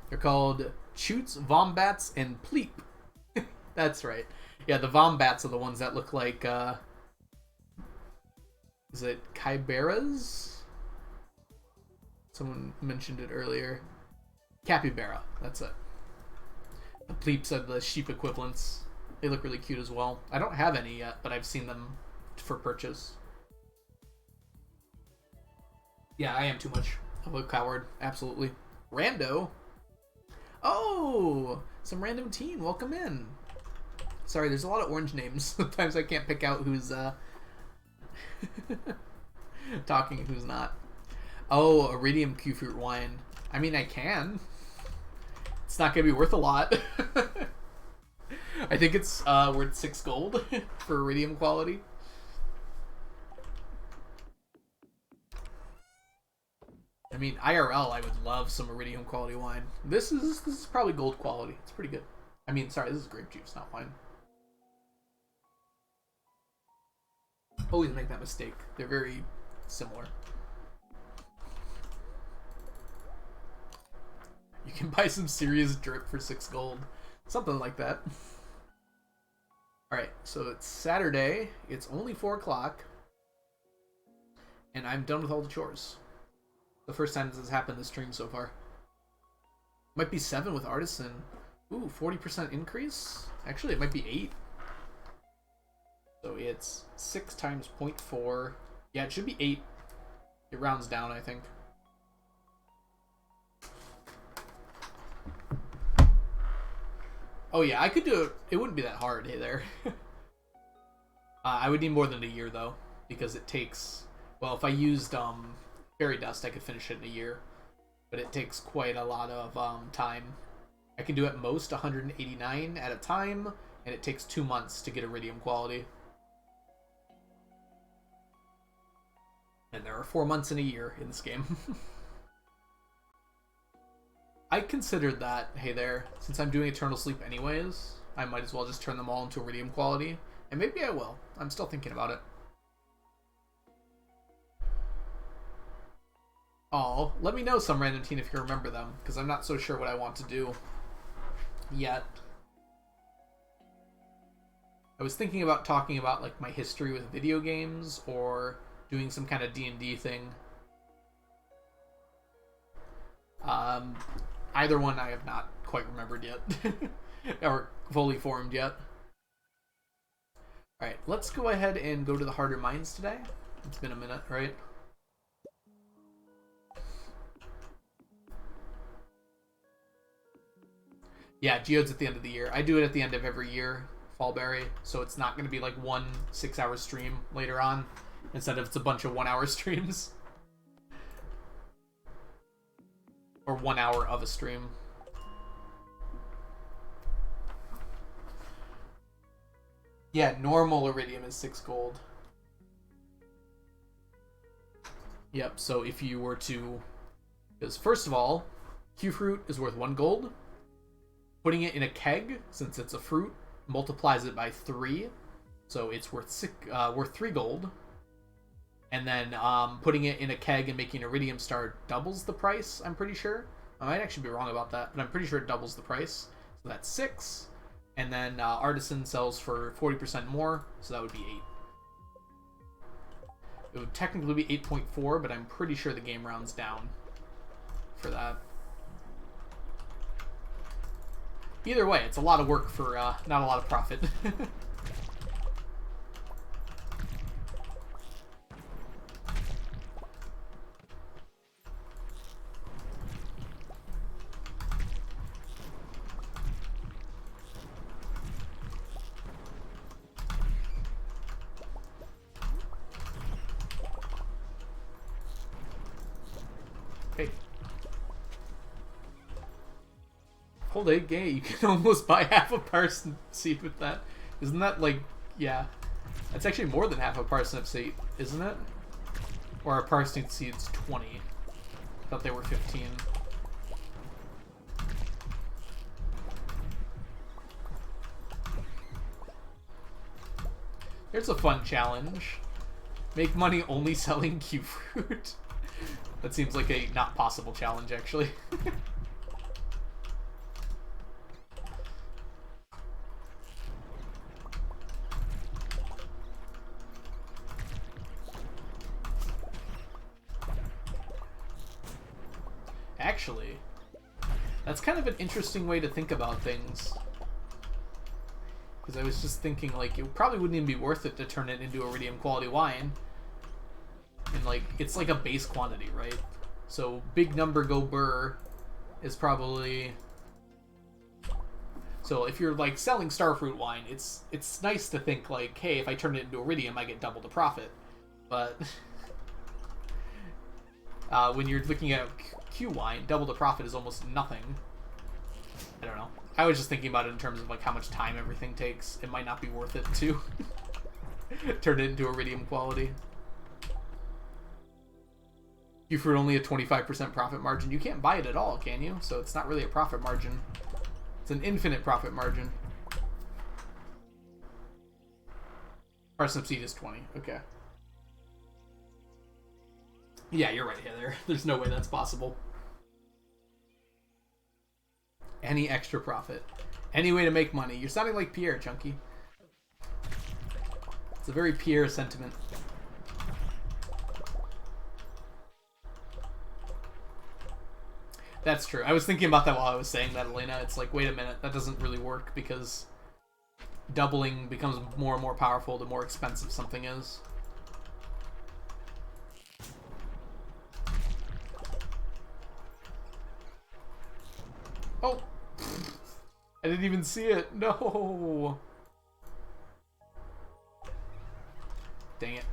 They're called Choots, Vombats, and Pleep. That's right. Yeah, the Vombats are the ones that look like, is it Kyberas? Someone mentioned it earlier. Capybara, that's it. The Pleeps are the sheep equivalents. They look really cute as well. I don't have any yet, but I've seen them for purchase. Yeah, I am too much of a coward. Absolutely. Rando? Oh! Some random teen. Welcome in. Sorry, there's a lot of orange names. Sometimes I can't pick out who's talking and who's not. Oh, iridium Q fruit wine. I mean, I can. It's not gonna be worth a lot. I think it's worth 6 gold for iridium quality. I mean, IRL, I would love some iridium quality wine. This is probably gold quality. It's pretty good. I mean, sorry, this is grape juice, not wine. Always make that mistake. They're very similar. You can buy some serious drip for 6 gold. Something like that. Alright, so it's Saturday. It's only 4 o'clock. And I'm done with all the chores. The first time this has happened this stream so far. Might be 7 with Artisan. Ooh, 40% increase? Actually, it might be 8. So it's 6 times 0.4. Yeah, it should be 8. It rounds down, I think. Oh yeah, I could do it. It wouldn't be that hard. Hey there. I would need more than a year though, because it takes. Well, if I used fairy dust, I could finish it in a year, but it takes quite a lot of time. I can do at most 189 at a time, and it takes 2 months to get iridium quality. And there are 4 months in a year in this game. I considered that, hey there, since I'm doing Eternal Sleep anyways, I might as well just turn them all into iridium quality. And maybe I will. I'm still thinking about it. Oh, let me know, some random teen, if you remember them, because I'm not so sure what I want to do yet. I was thinking about talking about like my history with video games, or doing some kind of D&D thing. Either one I have not quite remembered yet. Or fully formed yet. Alright, let's go ahead and go to the harder mines today. It's been a minute, right? Yeah, Geode's at the end of the year. I do it at the end of every year, Fallberry, so it's not going to be like 1 6-hour stream later on. Instead of it's a bunch of 1-hour streams. Or 1 hour of a stream. Yeah, normal iridium is 6 gold. Yep, so if you were to... Because first of all, Q fruit is worth 1 gold. Putting it in a keg, since it's a fruit, multiplies it by 3. So it's worth 3 gold. And then putting it in a keg and making iridium star doubles the price, I'm pretty sure. I might actually be wrong about that, but I'm pretty sure it doubles the price. So that's 6. And then Artisan sells for 40% more, so that would be 8. It would technically be 8.4, but I'm pretty sure the game rounds down for that. Either way, it's a lot of work for not a lot of profit. Hey. Whole egg gay, you can almost buy half a parsnip seed with that. Isn't that like, yeah. That's actually more than half a parsnip seed, isn't it? Or a parsnip seed's 20. I thought they were 15. Here's a fun challenge. Make money only selling Q fruit. That seems like a not possible challenge, actually. Actually, that's kind of an interesting way to think about things. Because I was just thinking, like, it probably wouldn't even be worth it to turn it into iridium quality wine. And, like, it's like a base quantity, right? So, big number go burr is probably... So if you're like selling starfruit wine, it's nice to think like, hey, if I turn it into iridium, I get double the profit. But when you're looking at Q wine, double the profit is almost nothing. I don't know. I was just thinking about it in terms of like how much time everything takes. It might not be worth it to turn it into iridium quality. Q fruit only a 25% profit margin. You can't buy it at all, can you? So it's not really a profit margin. It's an infinite profit margin. Parsnip seed is 20. Okay. Yeah, you're right, Heather. There's no way that's possible. Any extra profit. Any way to make money. You're sounding like Pierre, Chunky. It's a very Pierre sentiment. That's true. I was thinking about that while I was saying that, Elena. It's like, wait a minute, that doesn't really work because doubling becomes more and more powerful the more expensive something is. Oh! I didn't even see it. No! Dang it.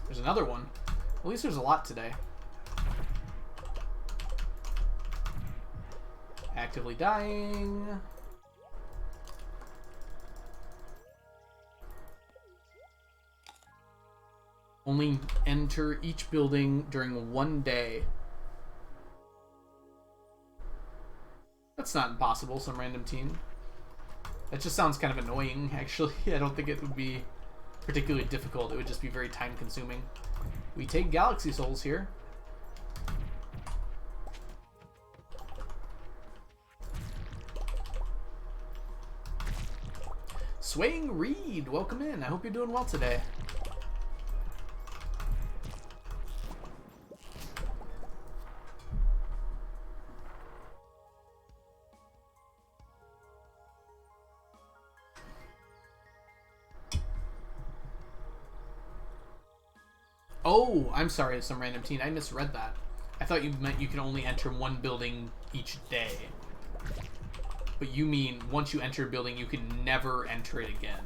There's another one. At least there's a lot today. Actively dying. Only enter each building during one day. That's not impossible, some random team. That just sounds kind of annoying, actually. I don't think it would be particularly difficult. It would just be very time consuming. We take galaxy souls here. Swaying Reed, welcome in. I hope you're doing well today. Oh, I'm sorry, some random teen. I misread that. I thought you meant you can only enter one building each day. But you mean once you enter a building, you can never enter it again.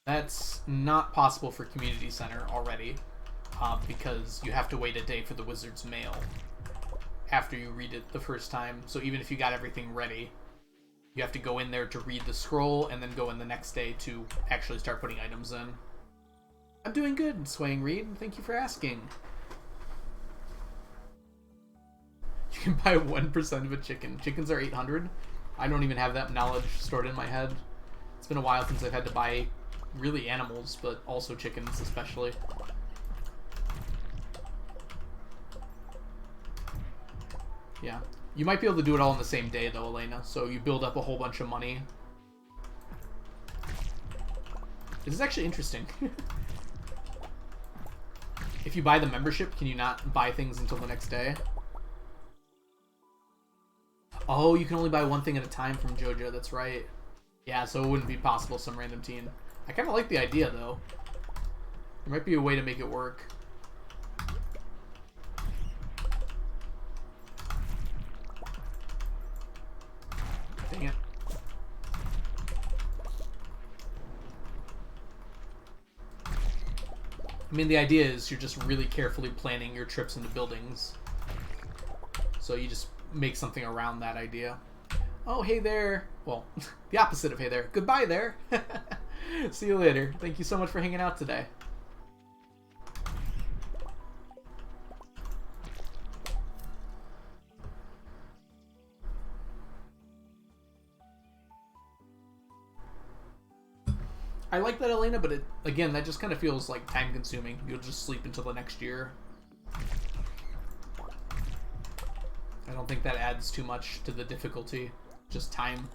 That's not possible for Community Center already, because you have to wait a day for the Wizard's Mail after you read it the first time. So even if you got everything ready, you have to go in there to read the scroll and then go in the next day to actually start putting items in. I'm doing good, Swaying Reed. Thank you for asking. You can buy 1% of a chicken. Chickens are 800. I don't even have that knowledge stored in my head. It's been a while since I've had to buy really animals, but also chickens especially. Yeah. You might be able to do it all in the same day, though, Elena. So you build up a whole bunch of money. This is actually interesting. If you buy the membership, can you not buy things until the next day? Oh, you can only buy one thing at a time from JoJo. That's right. Yeah, so it wouldn't be possible, some random teen. I kind of like the idea, though. There might be a way to make it work. Dang it. I mean, the idea is you're just really carefully planning your trips into buildings. So you just make something around that idea. Oh, hey there. Well, the opposite of hey there. Goodbye there. See you later. Thank you so much for hanging out today. I like that, Elena, but again, that just kind of feels like time consuming. You'll just sleep until the next year. I don't think that adds too much to the difficulty. Just time.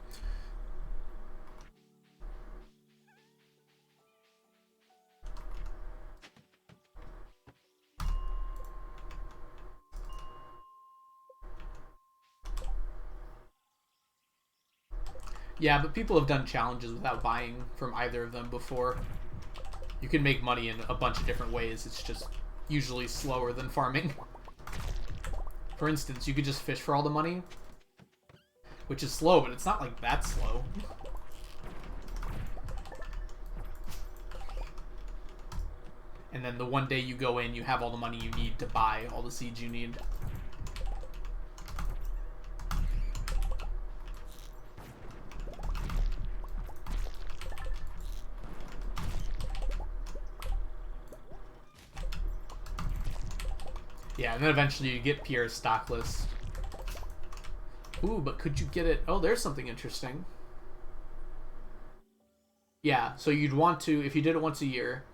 Yeah, but people have done challenges without buying from either of them before. You can make money in a bunch of different ways. It's just usually slower than farming. For instance, you could just fish for all the money, which is slow, but it's not like that slow. And then the one day you go in, you have all the money you need to buy all the seeds you need. Yeah, and then eventually you get Pierre's stock list. Ooh, but could you get it? Oh, there's something interesting. Yeah, so you'd want to, if you did it once a year,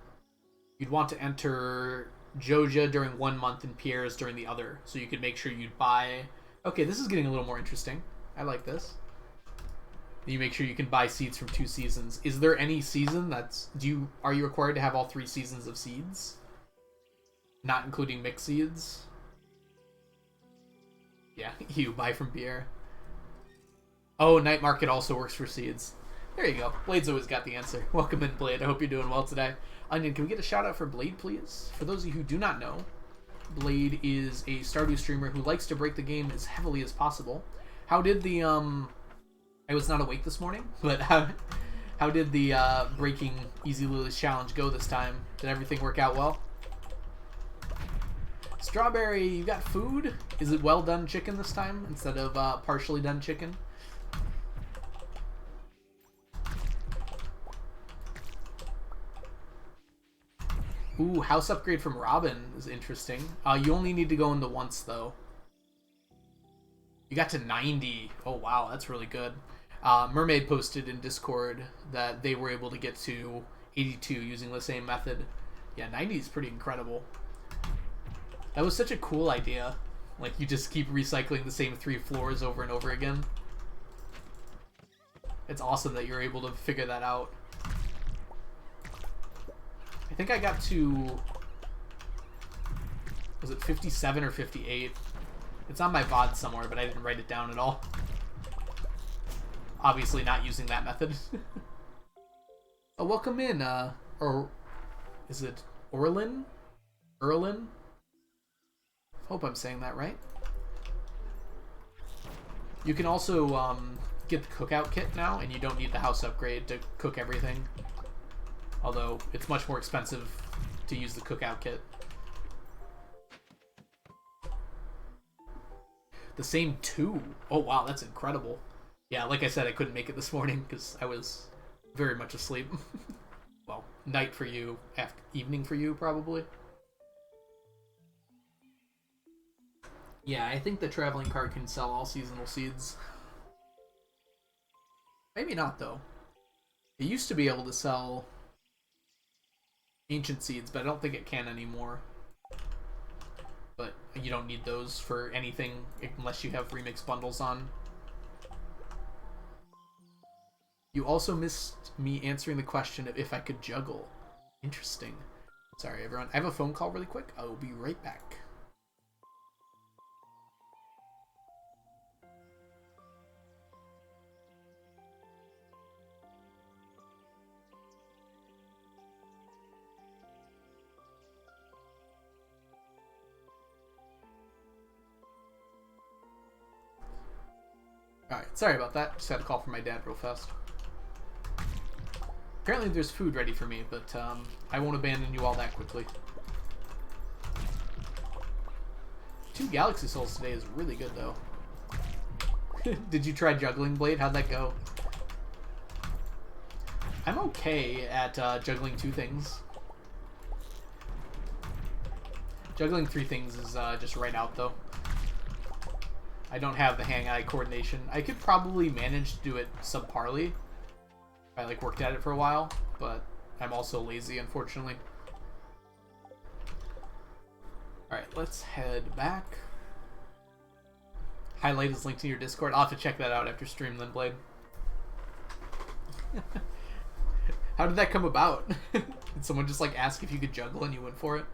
you'd want to enter Joja during 1 month and Pierre's during the other. So you could make sure you'd buy... Okay, this is getting a little more interesting. I like this. You make sure you can buy seeds from 2 seasons. Is there any season that's... Are you required to have all 3 seasons of seeds? Not including mixed seeds? Yeah, you buy from Pierre. Oh, Night Market also works for seeds. There you go. Blade's always got the answer. Welcome in, Blade. I hope you're doing well today. Onion, can we get a shout out for Blade, please? For those of you who do not know, Blade is a Stardew streamer who likes to break the game as heavily as possible. How did the I was not awake this morning, but how did the breaking Easy Lily's challenge go this time? Did everything work out well? Strawberry, you got food? Is it well done chicken this time instead of partially done chicken? Ooh, house upgrade from Robin is interesting. You only need to go into once, though. You got to 90. Oh, wow, that's really good. Mermaid posted in Discord that they were able to get to 82 using the same method. Yeah, 90 is pretty incredible. That was such a cool idea. Like, you just keep recycling the same 3 floors over and over again. It's awesome that you're able to figure that out. I think I got to... Was it 57 or 58? It's on my VOD somewhere, but I didn't write it down at all. Obviously not using that method. Oh, welcome in, or... Is it Orlin? Erlin? Hope I'm saying that right. You can also get the cookout kit now, and you don't need the house upgrade to cook everything. Although, it's much more expensive to use the cookout kit. The same 2? Oh wow, that's incredible. Yeah, like I said, I couldn't make it this morning because I was very much asleep. Well, night for you, evening for you, probably. Yeah, I think the traveling cart can sell all seasonal seeds. Maybe not, though. It used to be able to sell ancient seeds, but I don't think it can anymore. But you don't need those for anything unless you have remix bundles on. You also missed me answering the question of if I could juggle. Interesting. Sorry, everyone. I have a phone call really quick. I will be right back. Alright, sorry about that. Just had a call from my dad real fast. Apparently there's food ready for me, but I won't abandon you all that quickly. 2 Galaxy Souls today is really good, though. Did you try juggling, Blade? How'd that go? I'm okay at juggling 2 things. Juggling 3 things is just right out, though. I don't have the hand-eye coordination. I could probably manage to do it subparly if I like worked at it for a while, but I'm also lazy, unfortunately. Alright, let's head back. Highlight is linked in your Discord. I'll have to check that out after stream then, Blade. How did that come about? Did someone just like ask if you could juggle and you went for it?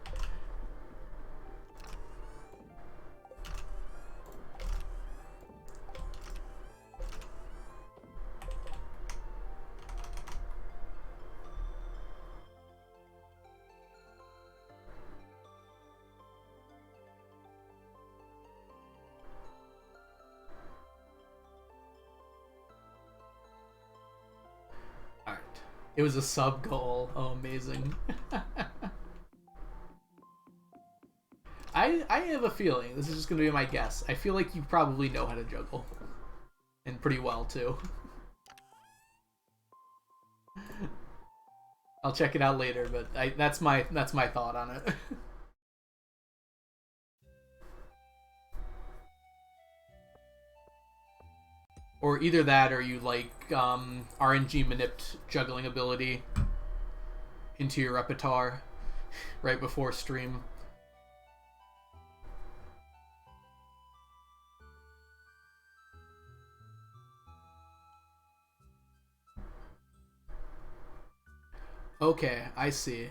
It was a sub goal. Oh, amazing. I have a feeling, this is just going to be my guess, I feel like you probably know how to juggle. And pretty well, too. I'll check it out later, but that's my thought on it. Or either that, or you like RNG manipped juggling ability into your repertoire right before stream. Okay, I see.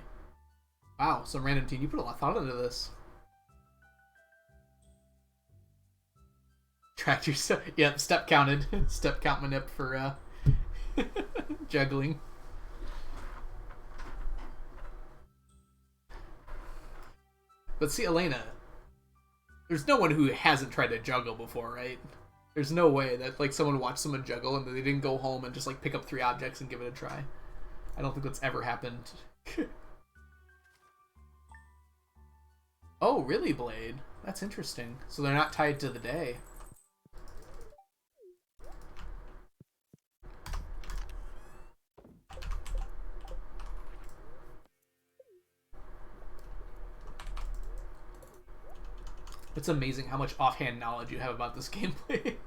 Wow, some random team. You put a lot of thought into this. Tracked your step. Yep, step counted. Step count manip for juggling. But see, Elena, there's no one who hasn't tried to juggle before, right? There's no way that like someone watched someone juggle and they didn't go home and just like pick up 3 objects and give it a try. I don't think that's ever happened. Oh, really, Blade? That's interesting. So they're not tied to the day. It's amazing how much offhand knowledge you have about this gameplay.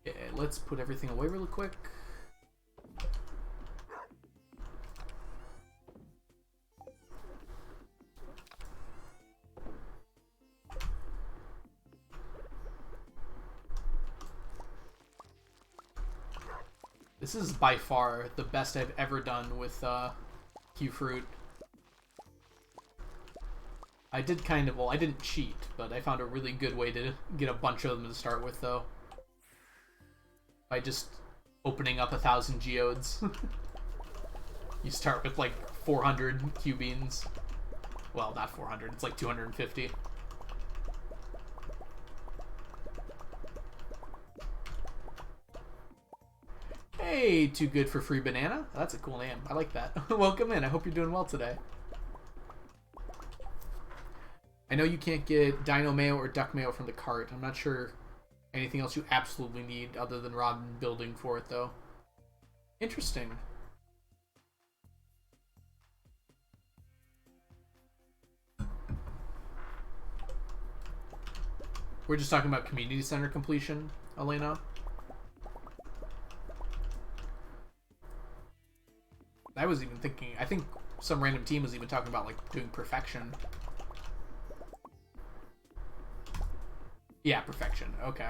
Okay, let's put everything away really quick. This is by far the best I've ever done with Q Fruit. I did kind of, well, I didn't cheat, but I found a really good way to get a bunch of them to start with, though. By just opening up 1,000 geodes. You start with like 400 Q beans. Well, not 400, it's like 250. Hey, Too Good for Free Banana. That's a cool name. I like that. Welcome in. I hope you're doing well today. I know you can't get dino mayo or duck mayo from the cart. I'm not sure anything else you absolutely need other than Robin building for it, though. Interesting. We're just talking about community center completion, Elena. I was even thinking, I think some random team was even talking about like doing perfection. Yeah, perfection. Okay.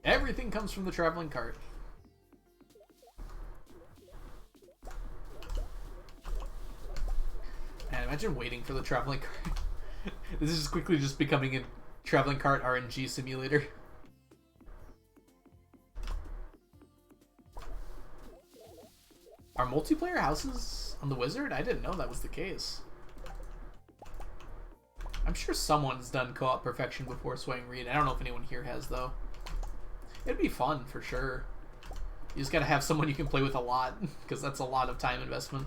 Everything comes from the traveling cart. And imagine waiting for the traveling cart. This is quickly just becoming a traveling cart RNG simulator. Are multiplayer houses on the Wizard? I didn't know that was the case. I'm sure someone's done co-op perfection before Swaying Reed. I don't know if anyone here has, though. It'd be fun, for sure. You just gotta have someone you can play with a lot, because that's a lot of time investment.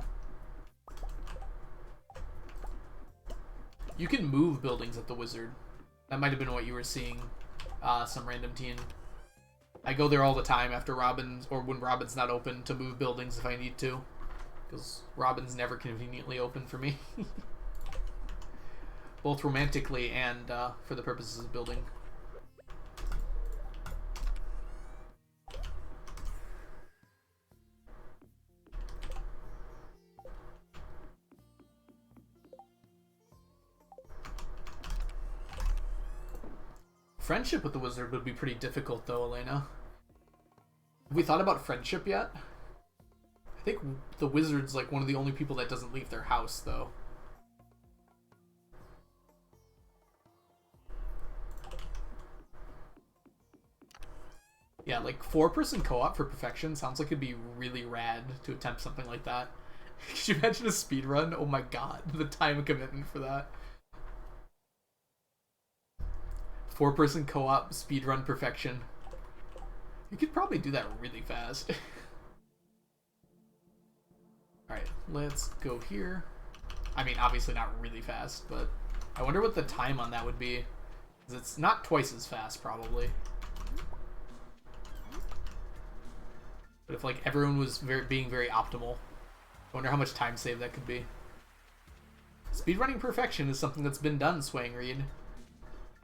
You can move buildings at the Wizard. That might have been what you were seeing, some random team. I go there all the time after Robin's, or when Robin's not open, to move buildings if I need to. Because Robin's never conveniently open for me. Both romantically and for the purposes of building. Friendship with the Wizard would be pretty difficult, though, Elena. Have we thought about friendship yet? I think the Wizard's like one of the only people that doesn't leave their house, though. Yeah, like 4-person co-op for perfection sounds like it'd be really rad to attempt something like that. Could you imagine a speed run? Oh my god, the time commitment for that. 4-person co-op speed run perfection. You could probably do that really fast. Alright, let's go here. I mean, obviously not really fast, but I wonder what the time on that would be. Because it's not twice as fast, probably. But if, like, everyone was being very optimal, I wonder how much time save that could be. Speedrunning perfection is something that's been done, Swang Reed.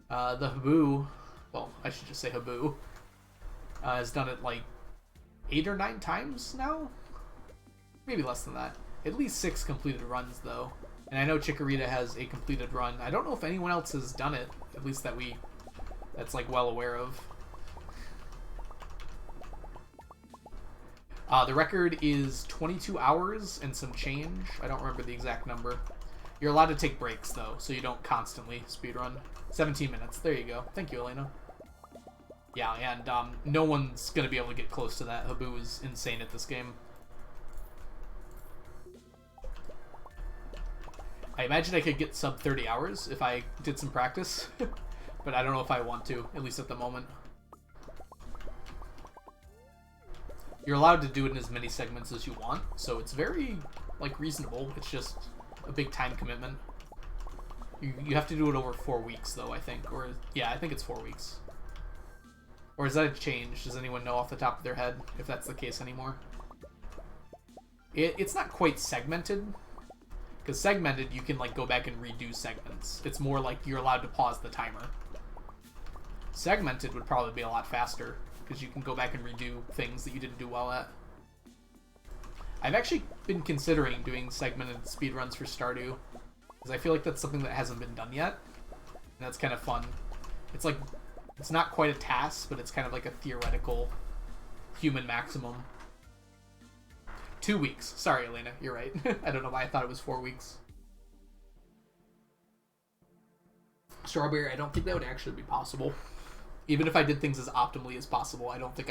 The Haboo, well, I should just say Haboo, has done it like 8 or 9 times now? Maybe less than that. At least 6 completed runs, though. And I know Chikorita has a completed run. I don't know if anyone else has done it, at least that's like well aware of. The record is 22 hours and some change. I don't remember the exact number. You're allowed to take breaks, though, so you don't constantly speedrun. 17 minutes. There you go. Thank you, Elena. Yeah, and no one's going to be able to get close to that. Haboo is insane at this game. I imagine I could get sub 30 hours if I did some practice, but I don't know if I want to, at least at the moment. You're allowed to do it in as many segments as you want, so it's very, like, reasonable. It's just a big time commitment. You have to do it over 4 weeks, though, I think. Or, yeah, I think it's 4 weeks. Or is that a change? Does anyone know off the top of their head if that's the case anymore? It's not quite segmented. Because segmented, you can, like, go back and redo segments. It's more like you're allowed to pause the timer. Segmented would probably be a lot faster, because you can go back and redo things that you didn't do well at. I've actually been considering doing segmented speedruns for Stardew, because I feel like that's something that hasn't been done yet, and that's kind of fun. It's like, it's not quite a task, but it's kind of like a theoretical human maximum. 2 weeks. Sorry, Elena, you're right. I don't know why I thought it was 4 weeks. Strawberry, I don't think that would actually be possible. Even if I did things as optimally as possible, I don't think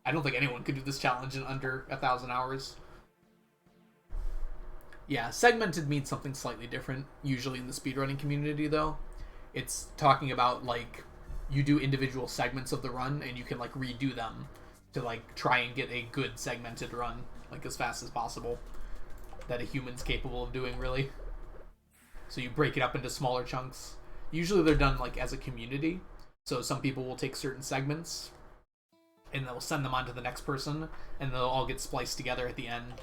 anyone could do this challenge in under 1,000 hours. Yeah, segmented means something slightly different, usually in the speedrunning community, though. It's talking about, like, you do individual segments of the run, and you can, like, redo them to, like, try and get a good segmented run, like, as fast as possible, that a human's capable of doing, really. So you break it up into smaller chunks. Usually they're done, like, as a community. So some people will take certain segments, and they'll send them on to the next person, and they'll all get spliced together at the end.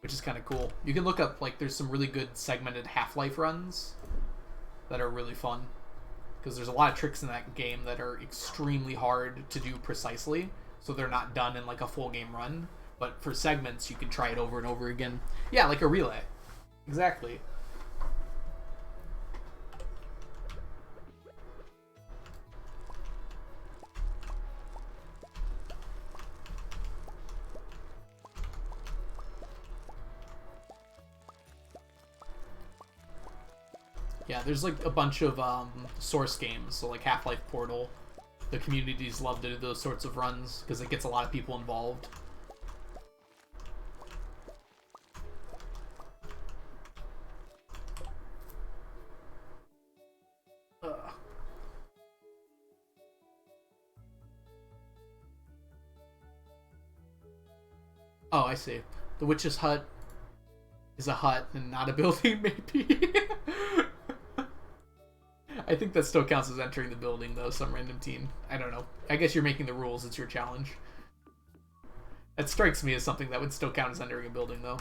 Which is kind of cool. You can look up, like, there's some really good segmented Half-Life runs that are really fun. Because there's a lot of tricks in that game that are extremely hard to do precisely, so they're not done in, like, a full game run. But for segments, you can try it over and over again. Yeah, like a relay. Exactly. Yeah, there's like a bunch of source games, so like Half-Life Portal. The communities love to do those sorts of runs because it gets a lot of people involved. Oh, I see. The witch's hut is a hut and not a building, maybe. I think that still counts as entering the building, though, some random teen. I don't know. I guess you're making the rules. It's your challenge. That strikes me as something that would still count as entering a building, though.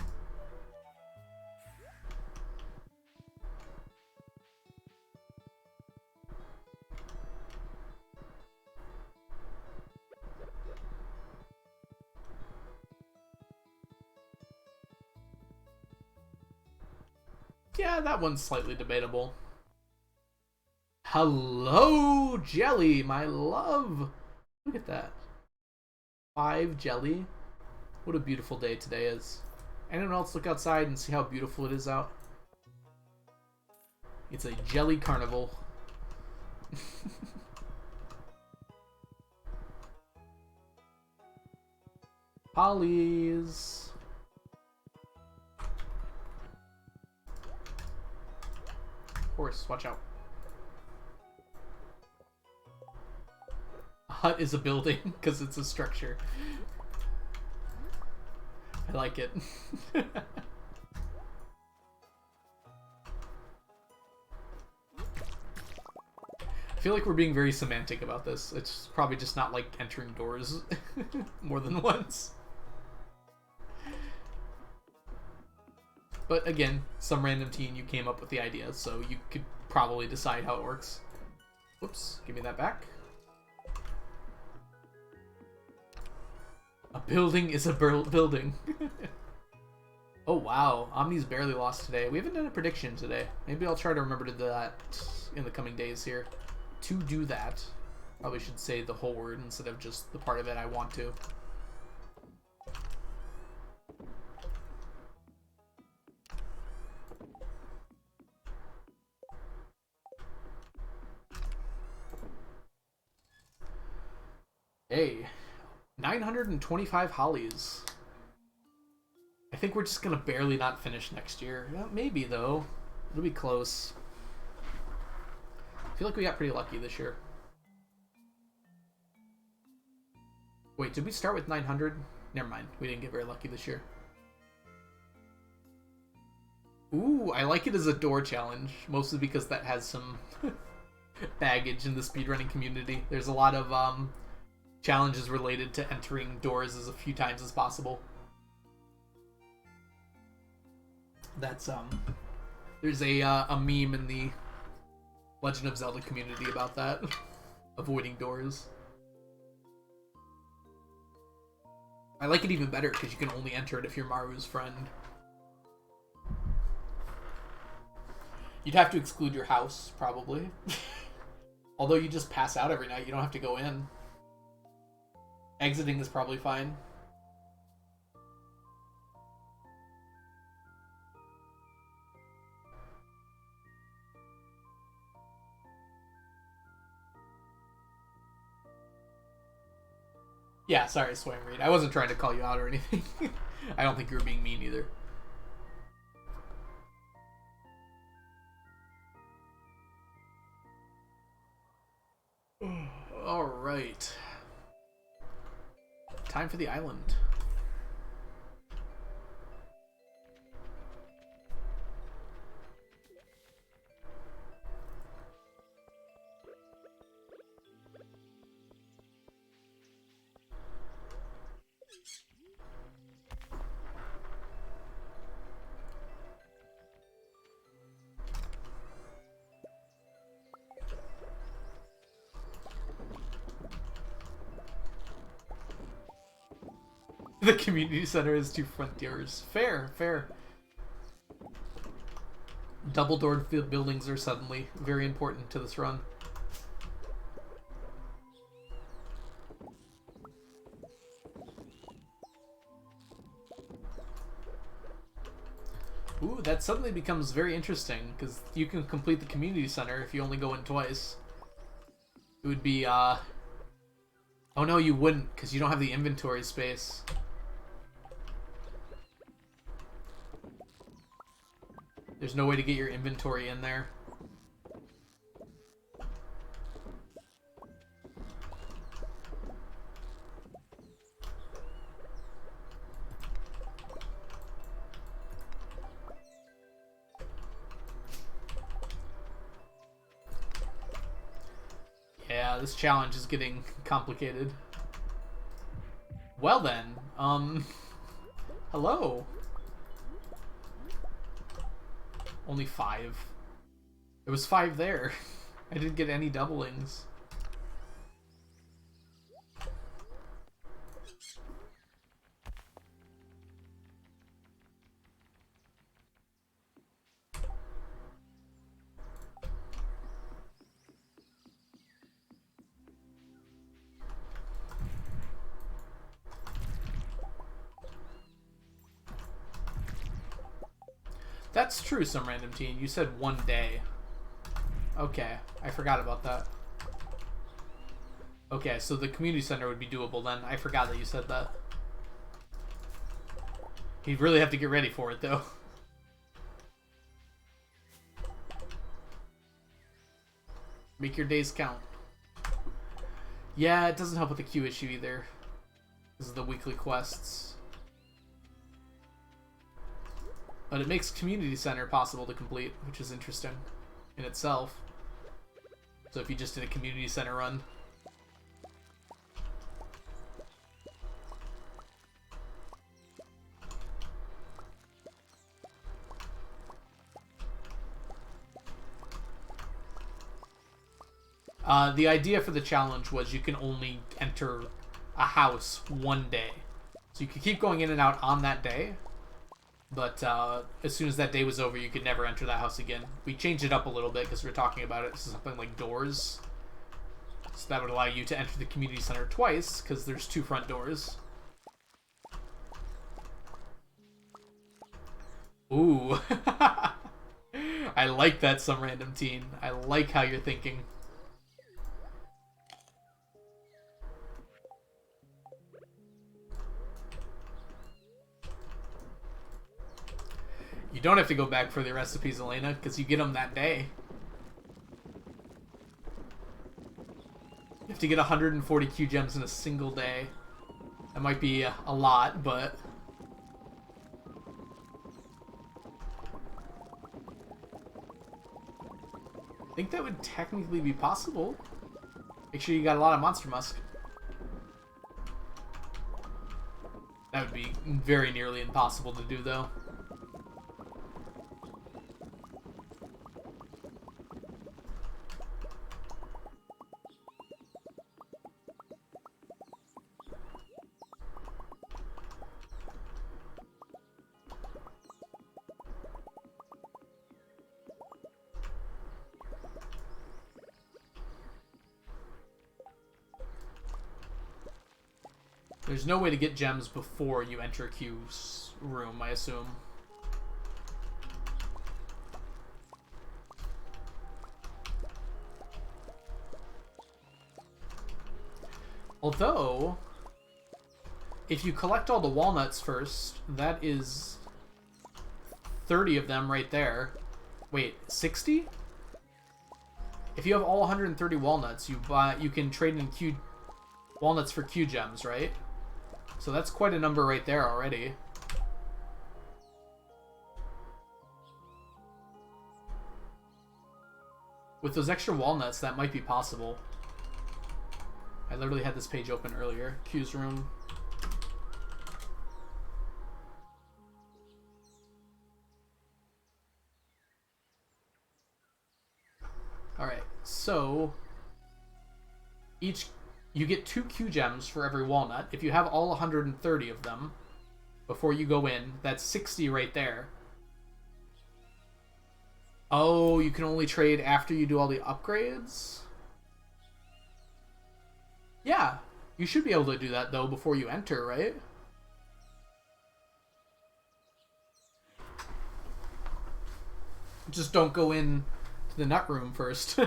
Yeah, that one's slightly debatable. Hello, Jelly, my love. Look at that. 5 Jelly. What a beautiful day today is. Anyone else look outside and see how beautiful it is out? It's a jelly carnival. Pollies. course. Watch out. A hut is a building because it's a structure. I like it. I feel like we're being very semantic about this. It's probably just not like entering doors more than once. But again, some random teen, you came up with the idea, so you could probably decide how it works. Whoops, give me that back. A building is a building. Oh wow, Omni's barely lost today. We haven't done a prediction today. Maybe I'll try to remember to do that in the coming days here. To do that, probably should say the whole word instead of just the part of it I want to. Hey, 925 hollies. I think we're just gonna barely not finish next year. Maybe though. It'll be close. I feel like we got pretty lucky this year. Wait, did we start with 900? Never mind. We didn't get very lucky this year. Ooh, I like it as a door challenge. Mostly because that has some baggage in the speedrunning community. There's a lot of challenges related to entering doors as a few times as possible. That's there's a meme in the Legend of Zelda community about that. Avoiding doors. I like it even better because you can only enter it if you're Maru's friend. You'd have to exclude your house, probably. Although you just pass out every night, you don't have to go in. Exiting is probably fine. Yeah, sorry, Swang Reed. I wasn't trying to call you out or anything. I don't think you were being mean either. Alright. Time for the island. The community center has 2 front doors. Fair, fair. Double-doored buildings are suddenly very important to this run. Ooh, that suddenly becomes very interesting, because you can complete the community center if you only go in twice. It would be, Oh no, you wouldn't, because you don't have the inventory space. There's no way to get your inventory in there. Yeah, this challenge is getting complicated. Well then, hello. Only 5. There was 5 there. I didn't get any doublings. That's true, some random teen. You said 1 day. Okay, I forgot about that. Okay, so the community center would be doable then. I forgot that you said that. You'd really have to get ready for it, though. Make your days count. Yeah, it doesn't help with the queue issue either. This is the weekly quests. But it makes Community Center possible to complete, which is interesting in itself. So if you just did a Community Center run. The idea for the challenge was you can only enter a house one day. So you could keep going in and out on that day, but as soon as that day was over, you could never enter that house again. We changed it up a little bit because we were talking about it. So something like doors. So that would allow you to enter the community center twice, because there's 2 front doors. Ooh. I like that, some random teen. I like how you're thinking. You don't have to go back for the recipes, Elena, because you get them that day. You have to get 140 Q gems in a single day. That might be a lot, but... I think that would technically be possible. Make sure you got a lot of Monster Musk. That would be very nearly impossible to do, though. There's no way to get gems before you enter Q's room, I assume. Although, if you collect all the walnuts first, that is 30 of them right there. Wait, 60? If you have all 130 walnuts, you can trade in Q walnuts for Q gems, right? So that's quite a number right there already. With those extra walnuts, that might be possible. I literally had this page open earlier. Q's room. Alright, so... You get 2 Q gems for every walnut. If you have all 130 of them before you go in, that's 60 right there. Oh, you can only trade after you do all the upgrades? Yeah, you should be able to do that, though, before you enter, right? Just don't go in to the nut room first.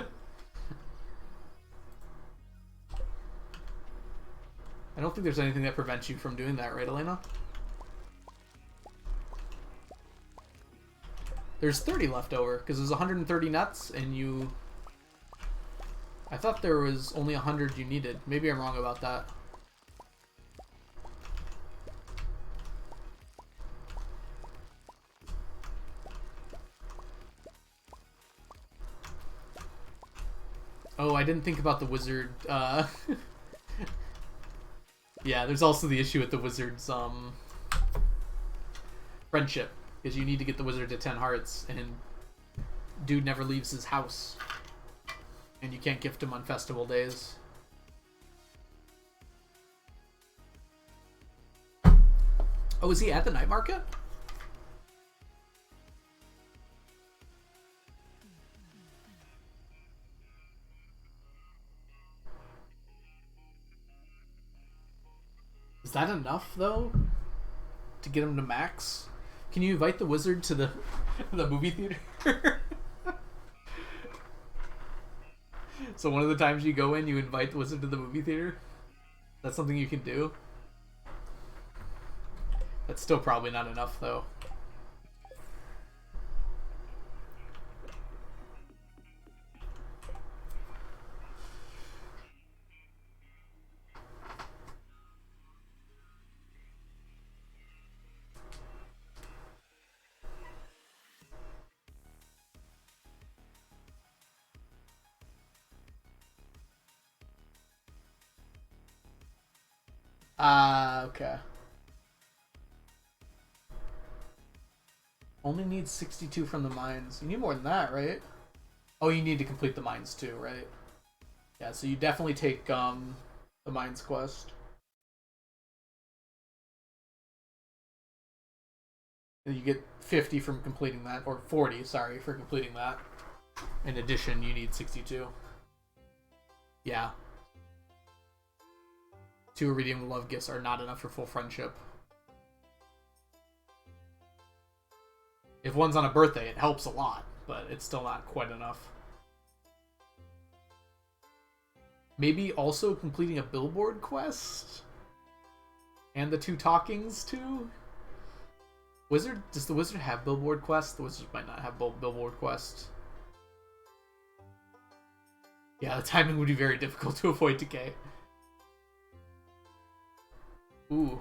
I don't think there's anything that prevents you from doing that, right, Elena? There's 30 left over, because there's 130 nuts, and you... I thought there was only 100 you needed. Maybe I'm wrong about that. Oh, I didn't think about the wizard, Yeah, there's also the issue with the wizard's, friendship. Because you need to get the wizard to 10 hearts, and dude never leaves his house. And you can't gift him on festival days. Oh, is he at the night market? Is that enough, though, to get him to max? Can you invite the wizard to the movie theater? So one of the times you go in, you invite the wizard to the movie theater? That's something you can do? That's still probably not enough, though. Ah, okay. Only needs 62 from the mines. You need more than that, right? Oh, you need to complete the mines too, right? Yeah, so you definitely take the mines quest. And you get 50 from completing that, or 40, sorry, for completing that. In addition, you need 62. Yeah. 2 redeemable love gifts are not enough for full friendship. If one's on a birthday, it helps a lot, but it's still not quite enough. Maybe also completing a billboard quest? And the 2 talkings, too? Wizard? Does the wizard have billboard quests? The wizard might not have billboard quests. Yeah, the timing would be very difficult to avoid decay. Ooh.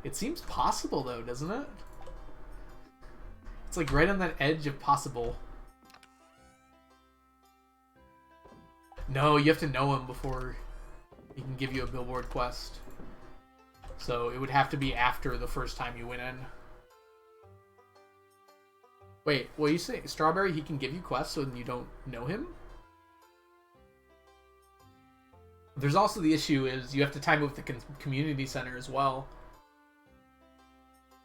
It seems possible, though, doesn't it? It's like right on that edge of possible. No, you have to know him before he can give you a billboard quest. So it would have to be after the first time you went in. Wait, what are you saying? Strawberry, he can give you quests when you don't know him? There's also the issue is you have to time it with the community center as well.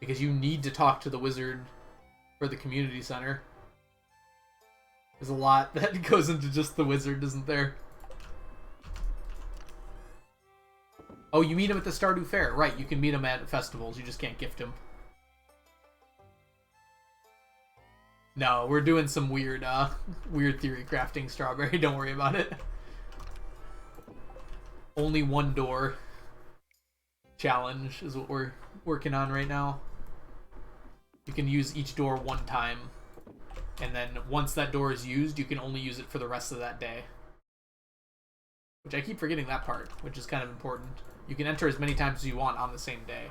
Because you need to talk to the wizard for the community center. There's a lot that goes into just the wizard, isn't there? Oh, you meet him at the Stardew Fair. Right, you can meet him at festivals. You just can't gift him. No, we're doing some weird theory crafting, Strawberry. Don't worry about it. Only one door challenge is what we're working on right now. You can use each door one time. And then once that door is used, you can only use it for the rest of that day. Which I keep forgetting that part, which is kind of important. You can enter as many times as you want on the same day.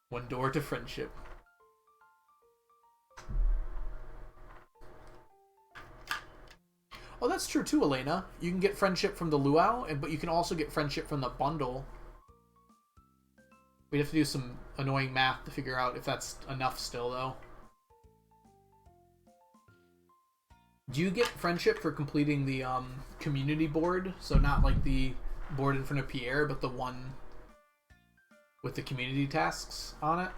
One door to friendship. Oh, that's true too, Elena. You can get friendship from the luau, but you can also get friendship from the bundle. We'd have to do some annoying math to figure out if that's enough still, though. Do you get friendship for completing the community board? So not like the board in front of Pierre, but the one with the community tasks on it?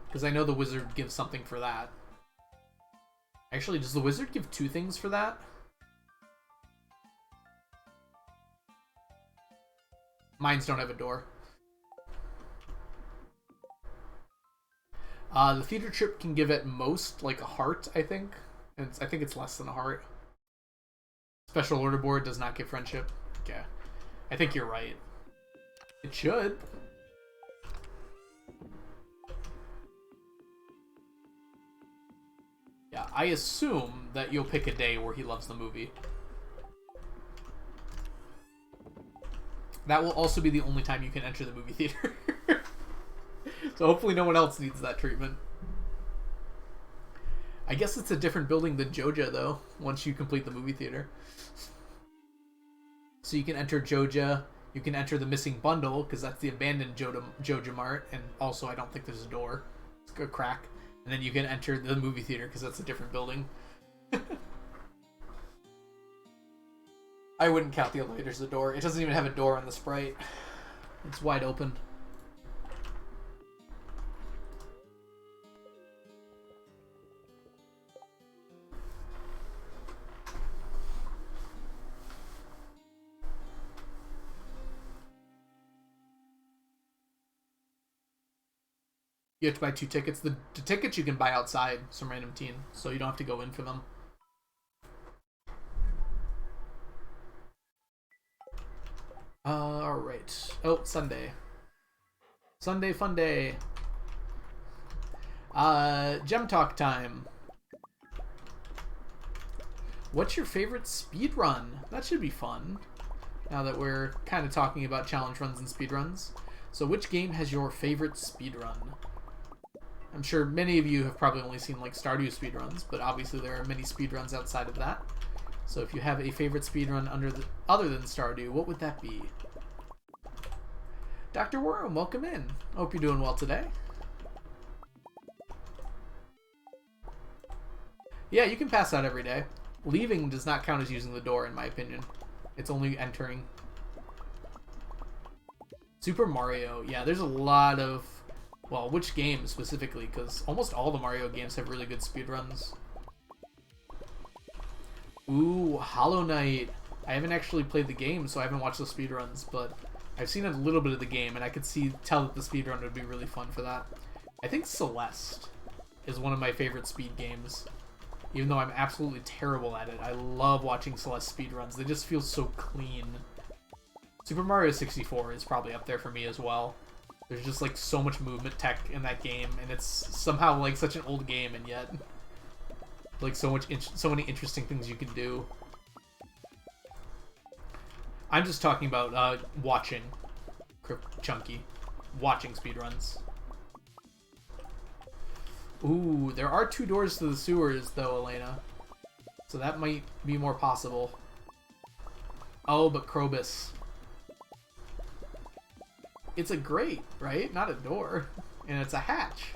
Because I know the wizard gives something for that. Actually, does the wizard give 2 things for that? Mines don't have a door. The theater trip can give at most like a heart, I think. And I think it's less than a heart. Special order board does not give friendship. Okay. I think you're right. It should. Yeah, I assume that you'll pick a day where he loves the movie. That will also be the only time you can enter the movie theater. So hopefully no one else needs that treatment. I guess it's a different building than Joja, though, once you complete the movie theater. So you can enter Joja, you can enter the missing bundle, because that's the abandoned Joja Mart, and also I don't think there's a door. It's a crack. And then you can enter the movie theater, because that's a different building. I wouldn't count the elevator as a door. It doesn't even have a door on the sprite. It's wide open. You have to buy 2 tickets. The tickets you can buy outside some random teen, so you don't have to go in for them. Alright. Oh, Sunday. Sunday fun day. Gem talk time. What's your favorite speed run? That should be fun. Now that we're kind of talking about challenge runs and speed runs. So which game has your favorite speed run? I'm sure many of you have probably only seen like Stardew speedruns, but obviously there are many speedruns outside of that. So if you have a favorite speedrun other than Stardew, what would that be? Dr. Worm, welcome in. Hope you're doing well today. Yeah, you can pass out every day. Leaving does not count as using the door, in my opinion. It's only entering. Super Mario. Yeah, there's a lot of... Well, which game specifically? Because almost all the Mario games have really good speedruns. Ooh, Hollow Knight. I haven't actually played the game, so I haven't watched the speedruns, but I've seen a little bit of the game, and I could tell that the speedrun would be really fun for that. I think Celeste is one of my favorite speed games. Even though I'm absolutely terrible at it, I love watching Celeste speedruns. They just feel so clean. Super Mario 64 is probably up there for me as well. There's just like so much movement tech in that game, and it's somehow like such an old game, and yet like so many interesting things you can do. I'm just talking about watching Chunky, watching speedruns. Ooh, there are 2 doors to the sewers though, Elena, so that might be more possible. Oh, but Krobus. It's a grate, right? Not a door. And it's a hatch.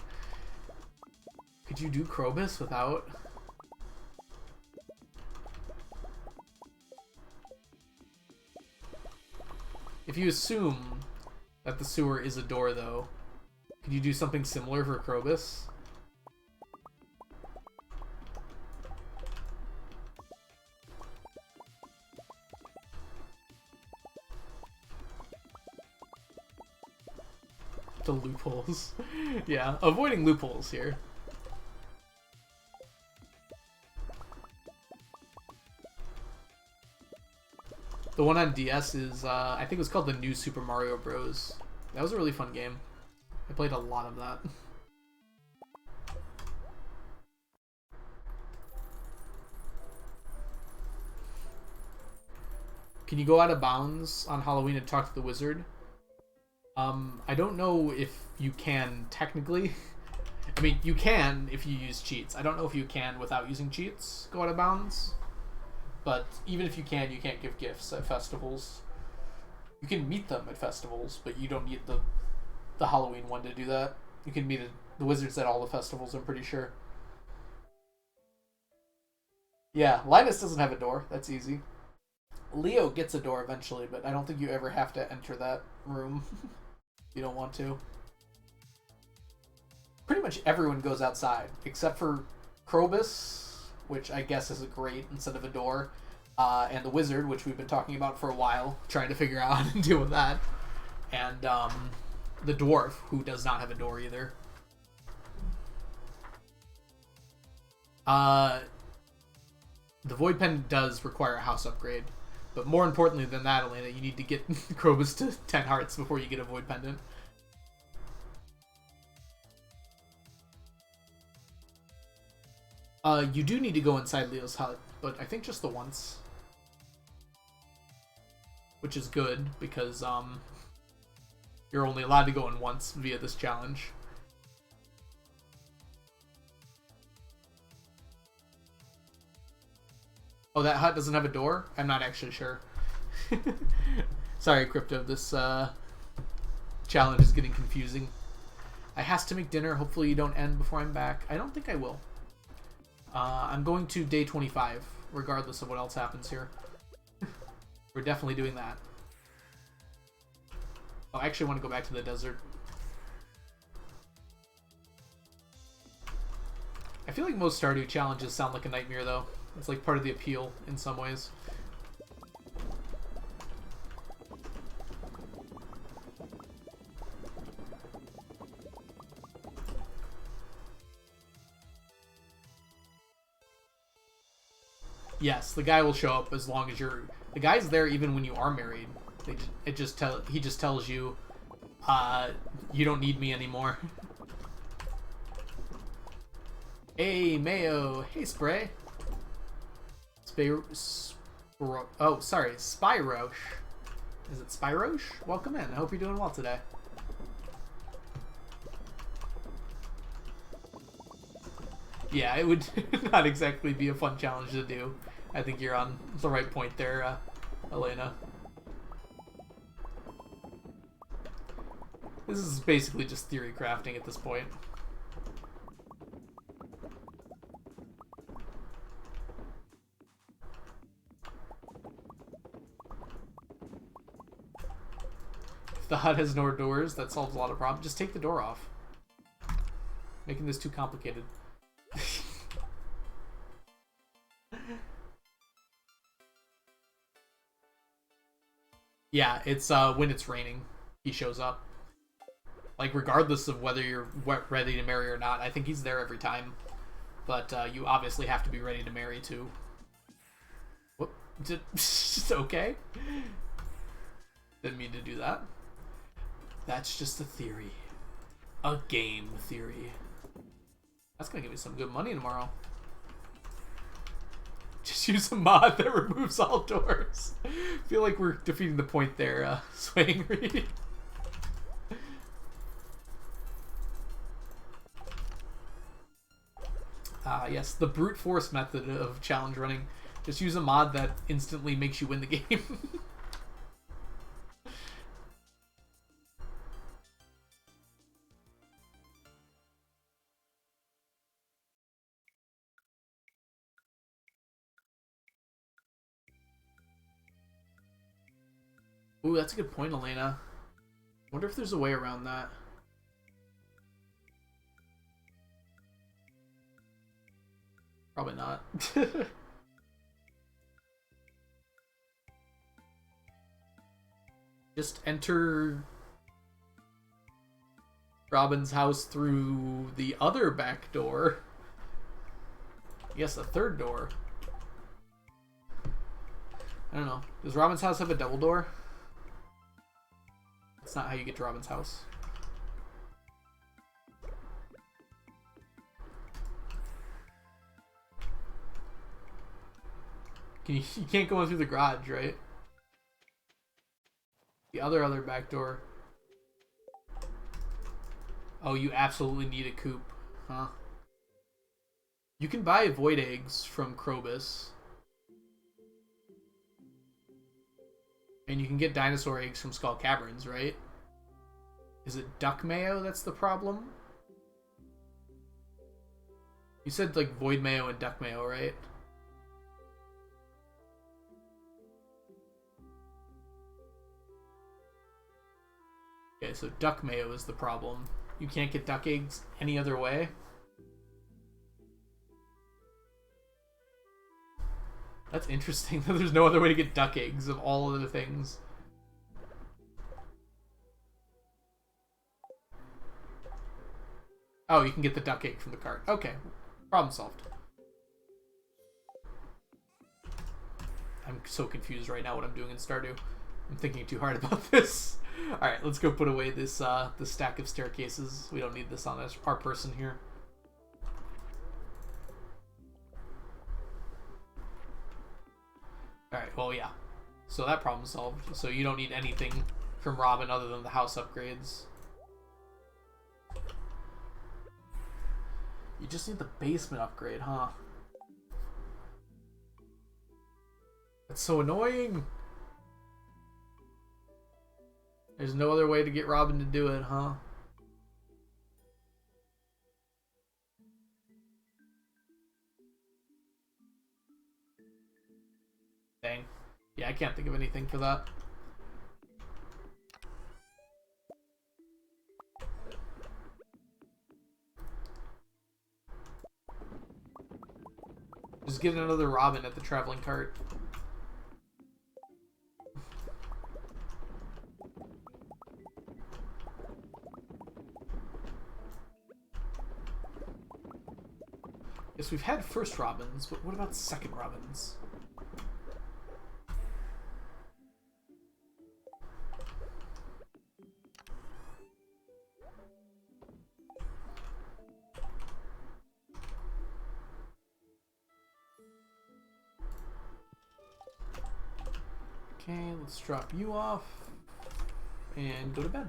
Could you do Krobus without... If you assume that the sewer is a door, though, could you do something similar for Krobus? The loopholes. Yeah, avoiding loopholes here. The one on DS is, I think it was called the New Super Mario Bros. That was a really fun game. I played a lot of that. Can you go out of bounds on Halloween and talk to the wizard? I don't know if you can technically. I mean, you can if you use cheats. I don't know if you can without using cheats go out of bounds. But even if you can't give gifts at festivals. You can meet them at festivals, but you don't need the Halloween one to do that. You can meet the wizards at all the festivals, I'm pretty sure. Yeah, Linus doesn't have a door. That's easy. Leo gets a door eventually, but I don't think you ever have to enter that room. You don't want to. Pretty much everyone goes outside, except for Krobus, which I guess is a grate instead of a door, and the wizard, which we've been talking about for a while, trying to figure out how to deal with that, and the dwarf, who does not have a door either. The Void Pen does require a house upgrade. But more importantly than that, Elena, you need to get Krobus to 10 hearts before you get a Void Pendant. You do need to go inside Leo's hut, but I think just the once. Which is good, because you're only allowed to go in once via this challenge. Oh, that hut doesn't have a door? I'm not actually sure. Sorry, Crypto. This challenge is getting confusing. I has to make dinner. Hopefully you don't end before I'm back. I don't think I will. I'm going to day 25, regardless of what else happens here. We're definitely doing that. Oh, I actually want to go back to the desert. I feel like most Stardew challenges sound like a nightmare, though. It's like part of the appeal in some ways. Yes, the guy will show up as long as you're... The guy's there even when you are married. He just tells you, you don't need me anymore. Hey, Mayo. Hey, Spray. Oh, sorry, Spyrosh. Is it Spyrosh? Welcome in. I hope you're doing well today. Yeah, it would not exactly be a fun challenge to do. I think you're on the right point there, Elena. This is basically just theory crafting at this point. If the hut has no doors, that solves a lot of problems. Just take the door off. Making this too complicated. Yeah, it's when it's raining, he shows up. Like, regardless of whether you're ready to marry or not, I think he's there every time. But you obviously have to be ready to marry too. Whoop. Okay. Didn't mean to do that. That's just a theory. A game theory. That's gonna give me some good money tomorrow. Just use a mod that removes all doors. I feel like we're defeating the point there, Swaying Reed. Yes, the brute force method of challenge running. Just use a mod that instantly makes you win the game. Ooh, that's a good point, Elena. Wonder if there's a way around that. Probably not. Just enter Robin's house through the other back door. Yes, the third door. I don't know. Does Robin's house have a double door? That's not how you get to Robin's house. You can't go in through the garage, right? The other back door. Oh, you absolutely need a coop, huh? You can buy void eggs from Krobus. And you can get dinosaur eggs from Skull Caverns, right? Is it duck mayo that's the problem? You said, like, void mayo and duck mayo, right? Okay, so duck mayo is the problem. You can't get duck eggs any other way? That's interesting that there's no other way to get duck eggs of all other things. Oh, you can get the duck egg from the cart. Okay, problem solved. I'm so confused right now what I'm doing in Stardew. I'm thinking too hard about this. Alright, let's go put away this this stack of staircases. We don't need this on our person here. Alright, well, yeah. So that problem's solved. So you don't need anything from Robin other than the house upgrades. You just need the basement upgrade, huh? That's so annoying! There's no other way to get Robin to do it, huh? Dang. Yeah, I can't think of anything for that. Just get another Robin at the traveling cart. Yes, we've had first Robins, but what about second Robins? Okay, let's drop you off and go to bed.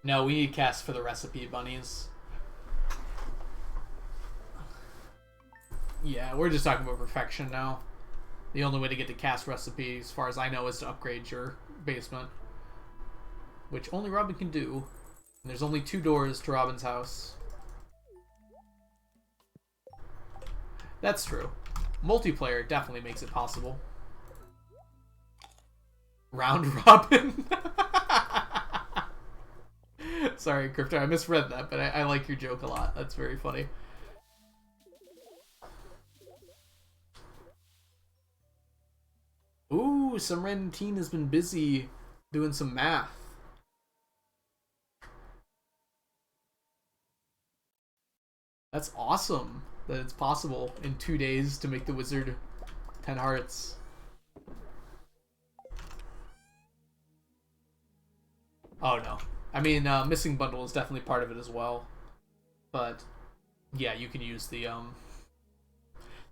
No, we need cast for the recipe bunnies. Yeah, we're just talking about perfection now. The only way to get to cast recipe, as far as I know, is to upgrade your basement. Which only Robin can do. And there's only 2 doors to Robin's house. That's true. Multiplayer definitely makes it possible. Round Robin? Sorry, Crypto, I misread that, but I like your joke a lot. That's very funny. Ooh, some random teen has been busy doing some math. That's awesome that it's possible in 2 days to make the wizard 10 hearts. Oh no. I mean, missing bundle is definitely part of it as well. But yeah, you can use the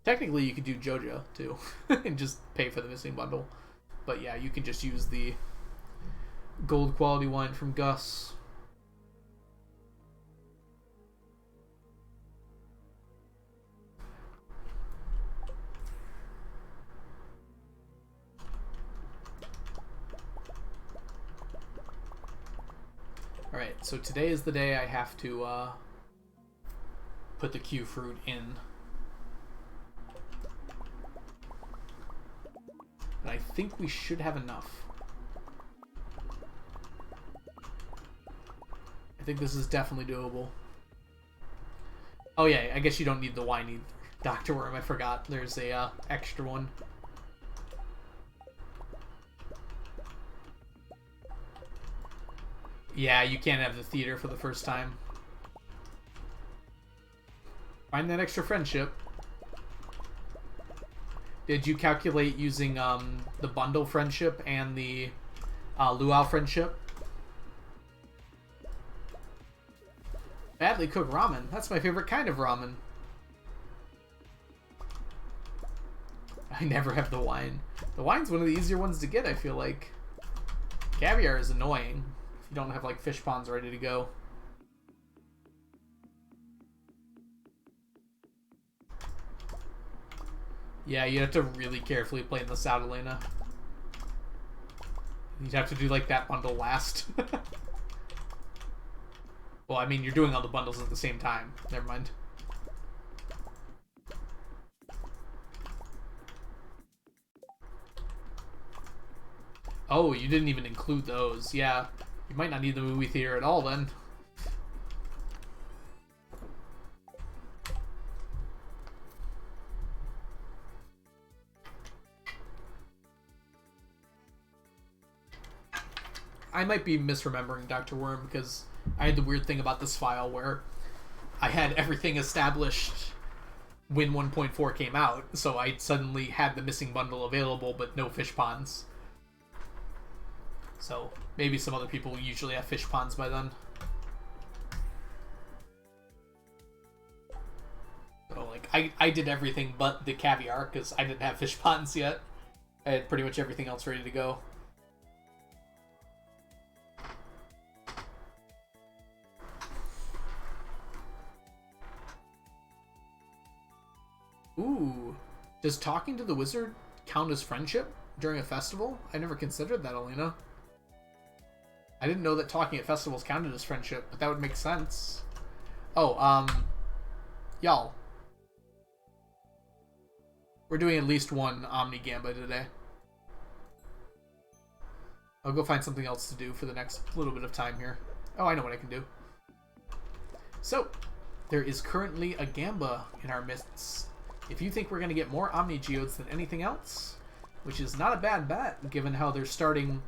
technically you could do JoJo too and just pay for the missing bundle. But yeah, you can just use the gold quality wine from Gus. Alright, so today is the day I have to put the Q fruit in. And I think we should have enough. I think this is definitely doable. Oh yeah, I guess you don't need the wine either. Dr. Worm, I forgot. There's a extra one. Yeah, you can't have the theater for the first time. Find that extra friendship. Did you calculate using the bundle friendship and the luau friendship? Badly cooked ramen. That's my favorite kind of ramen. I never have the wine. The wine's one of the easier ones to get, I feel like. Caviar is annoying if you don't have like fish ponds ready to go. Yeah, you have to really carefully plan this out, Elena. You'd have to do like that bundle last. Well, I mean, you're doing all the bundles at the same time. Never mind. Oh, you didn't even include those. Yeah, you might not need the movie theater at all then. I might be misremembering Dr. Worm because I had the weird thing about this file where I had everything established when 1.4 came out, so I suddenly had the missing bundle available but no fish ponds. So maybe some other people usually have fish ponds by then. So like I did everything but the caviar because I didn't have fish ponds yet. I had pretty much everything else ready to go. Ooh, does talking to the wizard count as friendship during a festival? I never considered that, Alina. I didn't know that talking at festivals counted as friendship, but that would make sense. Oh, y'all. We're doing at least one Omni Gamba today. I'll go find something else to do for the next little bit of time here. Oh, I know what I can do. So, there is currently a Gamba in our midst. If you think we're going to get more Omni Geodes than anything else, which is not a bad bet given how they're starting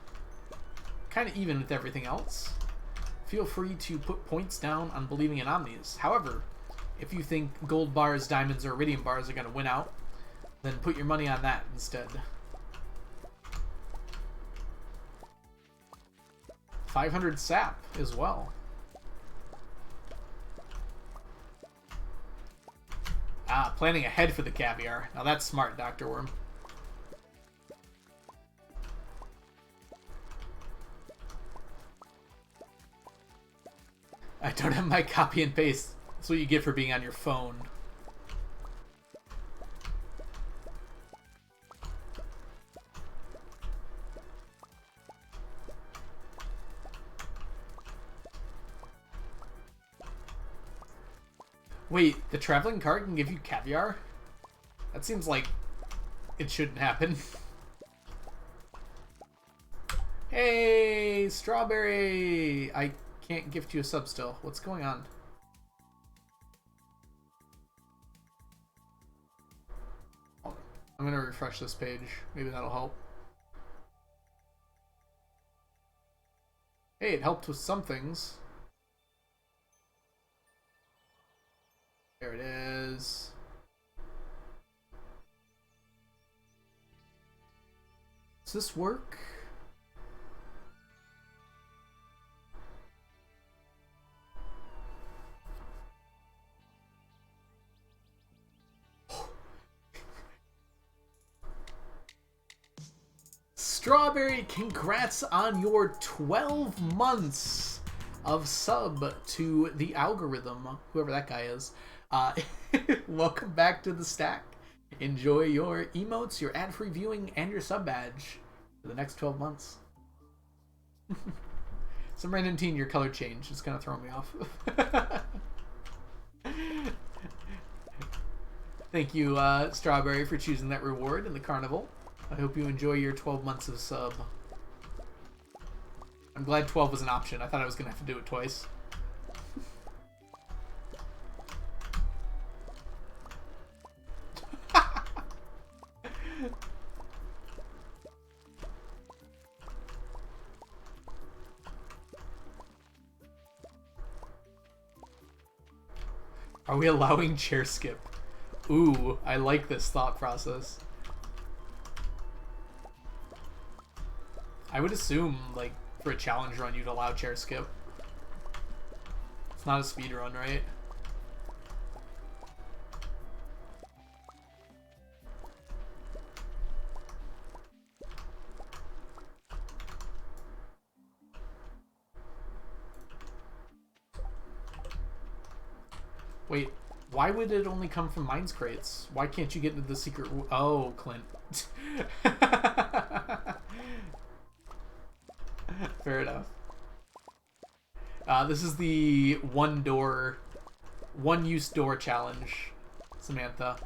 kind of even with everything else, feel free to put points down on believing in Omnis. However, if you think gold bars, diamonds, or iridium bars are going to win out, then put your money on that instead. 500 sap as well. Ah, planning ahead for the caviar. Now that's smart, Dr. Worm. I don't have my copy and paste. That's what you get for being on your phone. Wait, the traveling cart can give you caviar? That seems like it shouldn't happen. Hey, Strawberry! I can't gift you a sub still. What's going on? Hold on. I'm gonna refresh this page. Maybe that'll help. Hey, it helped with some things. There it is. Does this work? Strawberry, congrats on your 12 months of sub to the algorithm, whoever that guy is. Welcome back to the stack. Enjoy your emotes, your ad-free viewing, and your sub badge for the next 12 months. Some random teen, your color change is kind of throwing me off. Thank you, Strawberry, for choosing that reward in the carnival. I hope you enjoy your 12 months of sub. I'm glad 12 was an option. I thought I was going to have to do it twice. Are we allowing chair skip? Ooh, I like this thought process. I would assume, like, for a challenge run, you'd allow chair skip. It's not a speed run, right? Wait, why would it only come from mines crates? Why can't you get into the secret? Oh, Clint. Fair enough. This is the one-use door challenge, Samantha.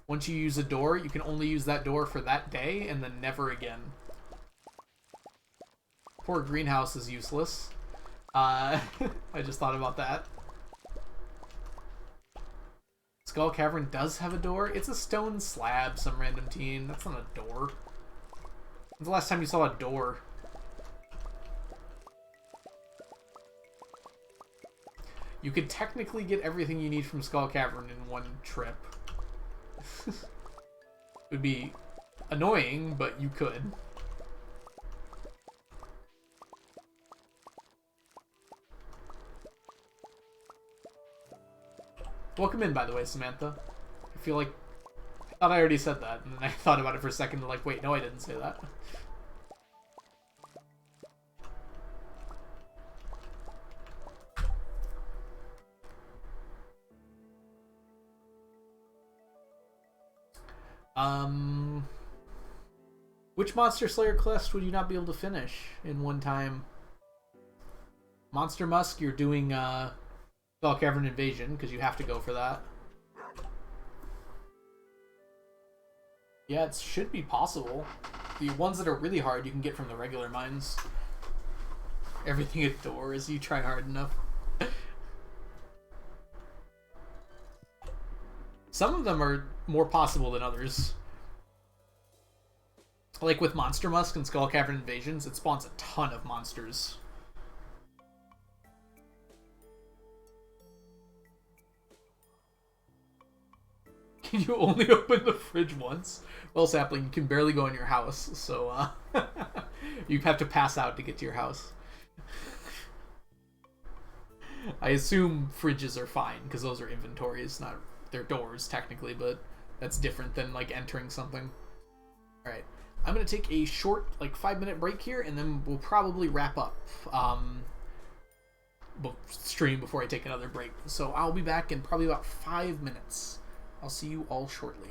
Once you use a door, you can only use that door for that day and then never again. Poor greenhouse is useless. I just thought about that. Skull Cavern does have a door. It's a stone slab, some random teen. That's not a door. When's the last time you saw a door? You could technically get everything you need from Skull Cavern in one trip. It would be annoying, but you could. Welcome in, by the way, Samantha. I feel like... I thought I already said that, and then I thought about it for a second, and like, wait, no, I didn't say that. Which Monster Slayer quest would you not be able to finish in one time? Monster Musk, you're doing Skull Cavern Invasion, because you have to go for that. Yeah, it should be possible. The ones that are really hard you can get from the regular mines. Everything at door is you try hard enough. Some of them are more possible than others. Like with Monster Musk and Skull Cavern Invasions, it spawns a ton of monsters. Can you only open the fridge once? Well, Sapling, you can barely go in your house, so you have to pass out to get to your house. I assume fridges are fine, because those are inventories, not... They're doors, technically, but that's different than, like, entering something. Alright. I'm going to take a short, like, 5-minute break here, and then we'll probably wrap up. stream before I take another break. So I'll be back in probably about 5 minutes. I'll see you all shortly.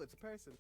Oh, it's a person.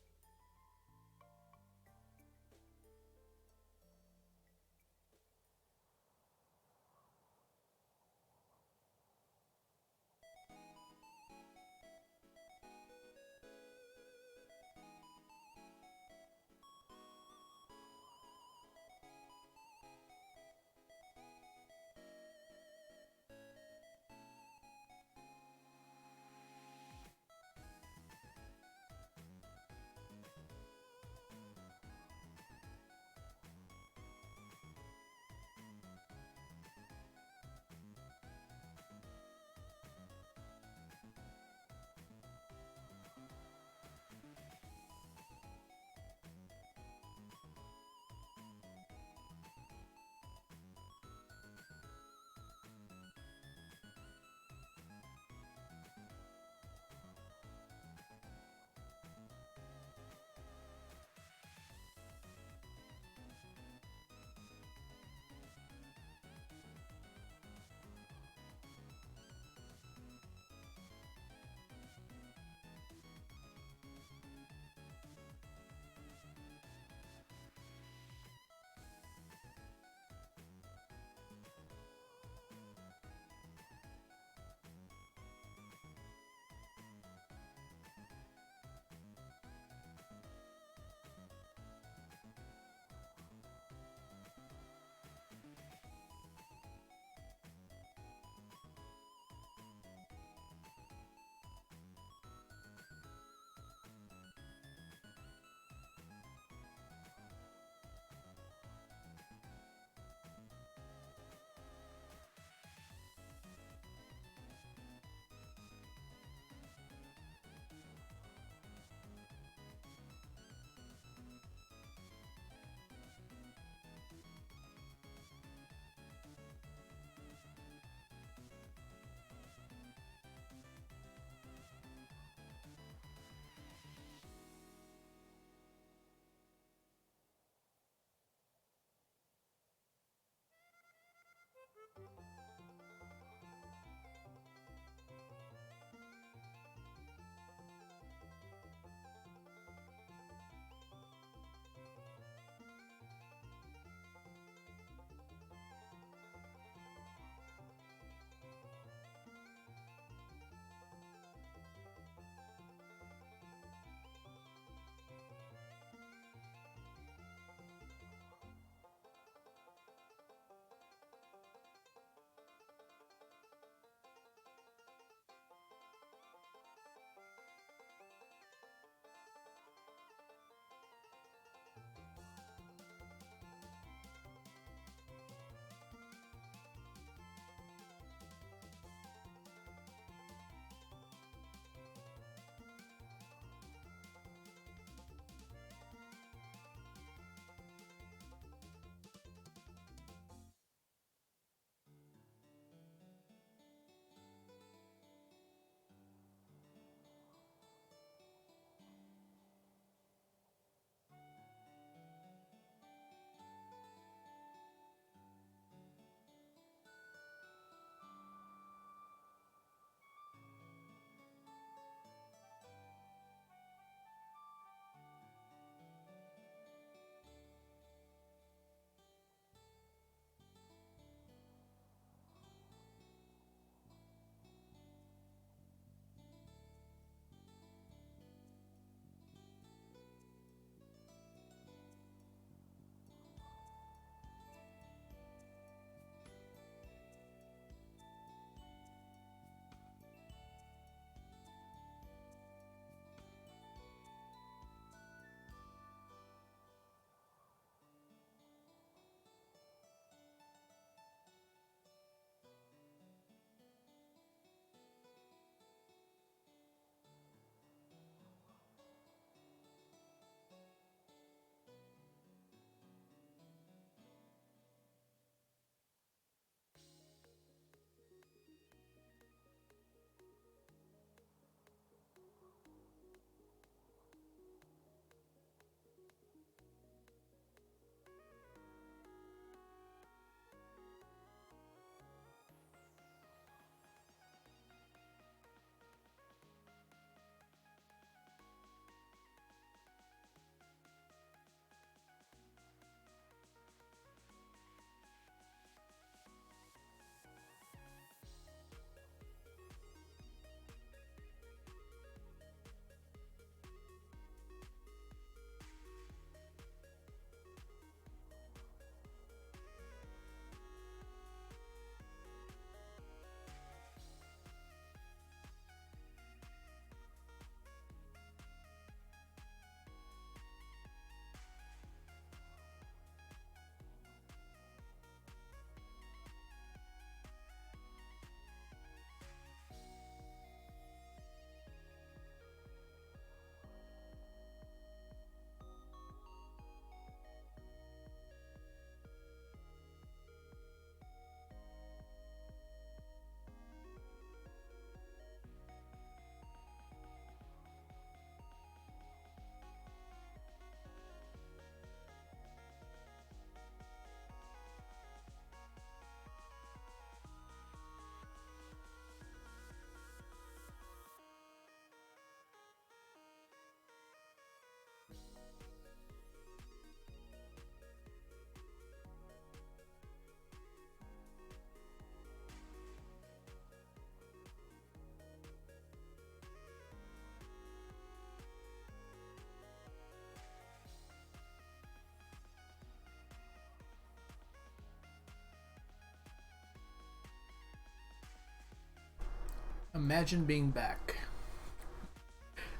Imagine being back.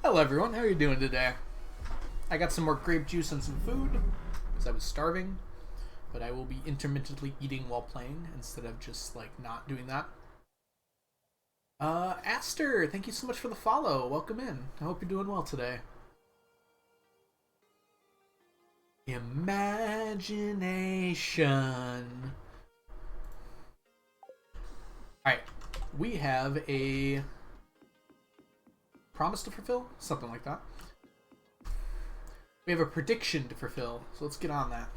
Hello everyone, how are you doing today? I got some more grape juice and some food, because I was starving, but I will be intermittently eating while playing, instead of just, like, not doing that. Aster, thank you so much for the follow. Welcome in. I hope you're doing well today. Imagination. Alright, we have a promise to fulfill? Something like that. We have a prediction to fulfill, so let's get on that.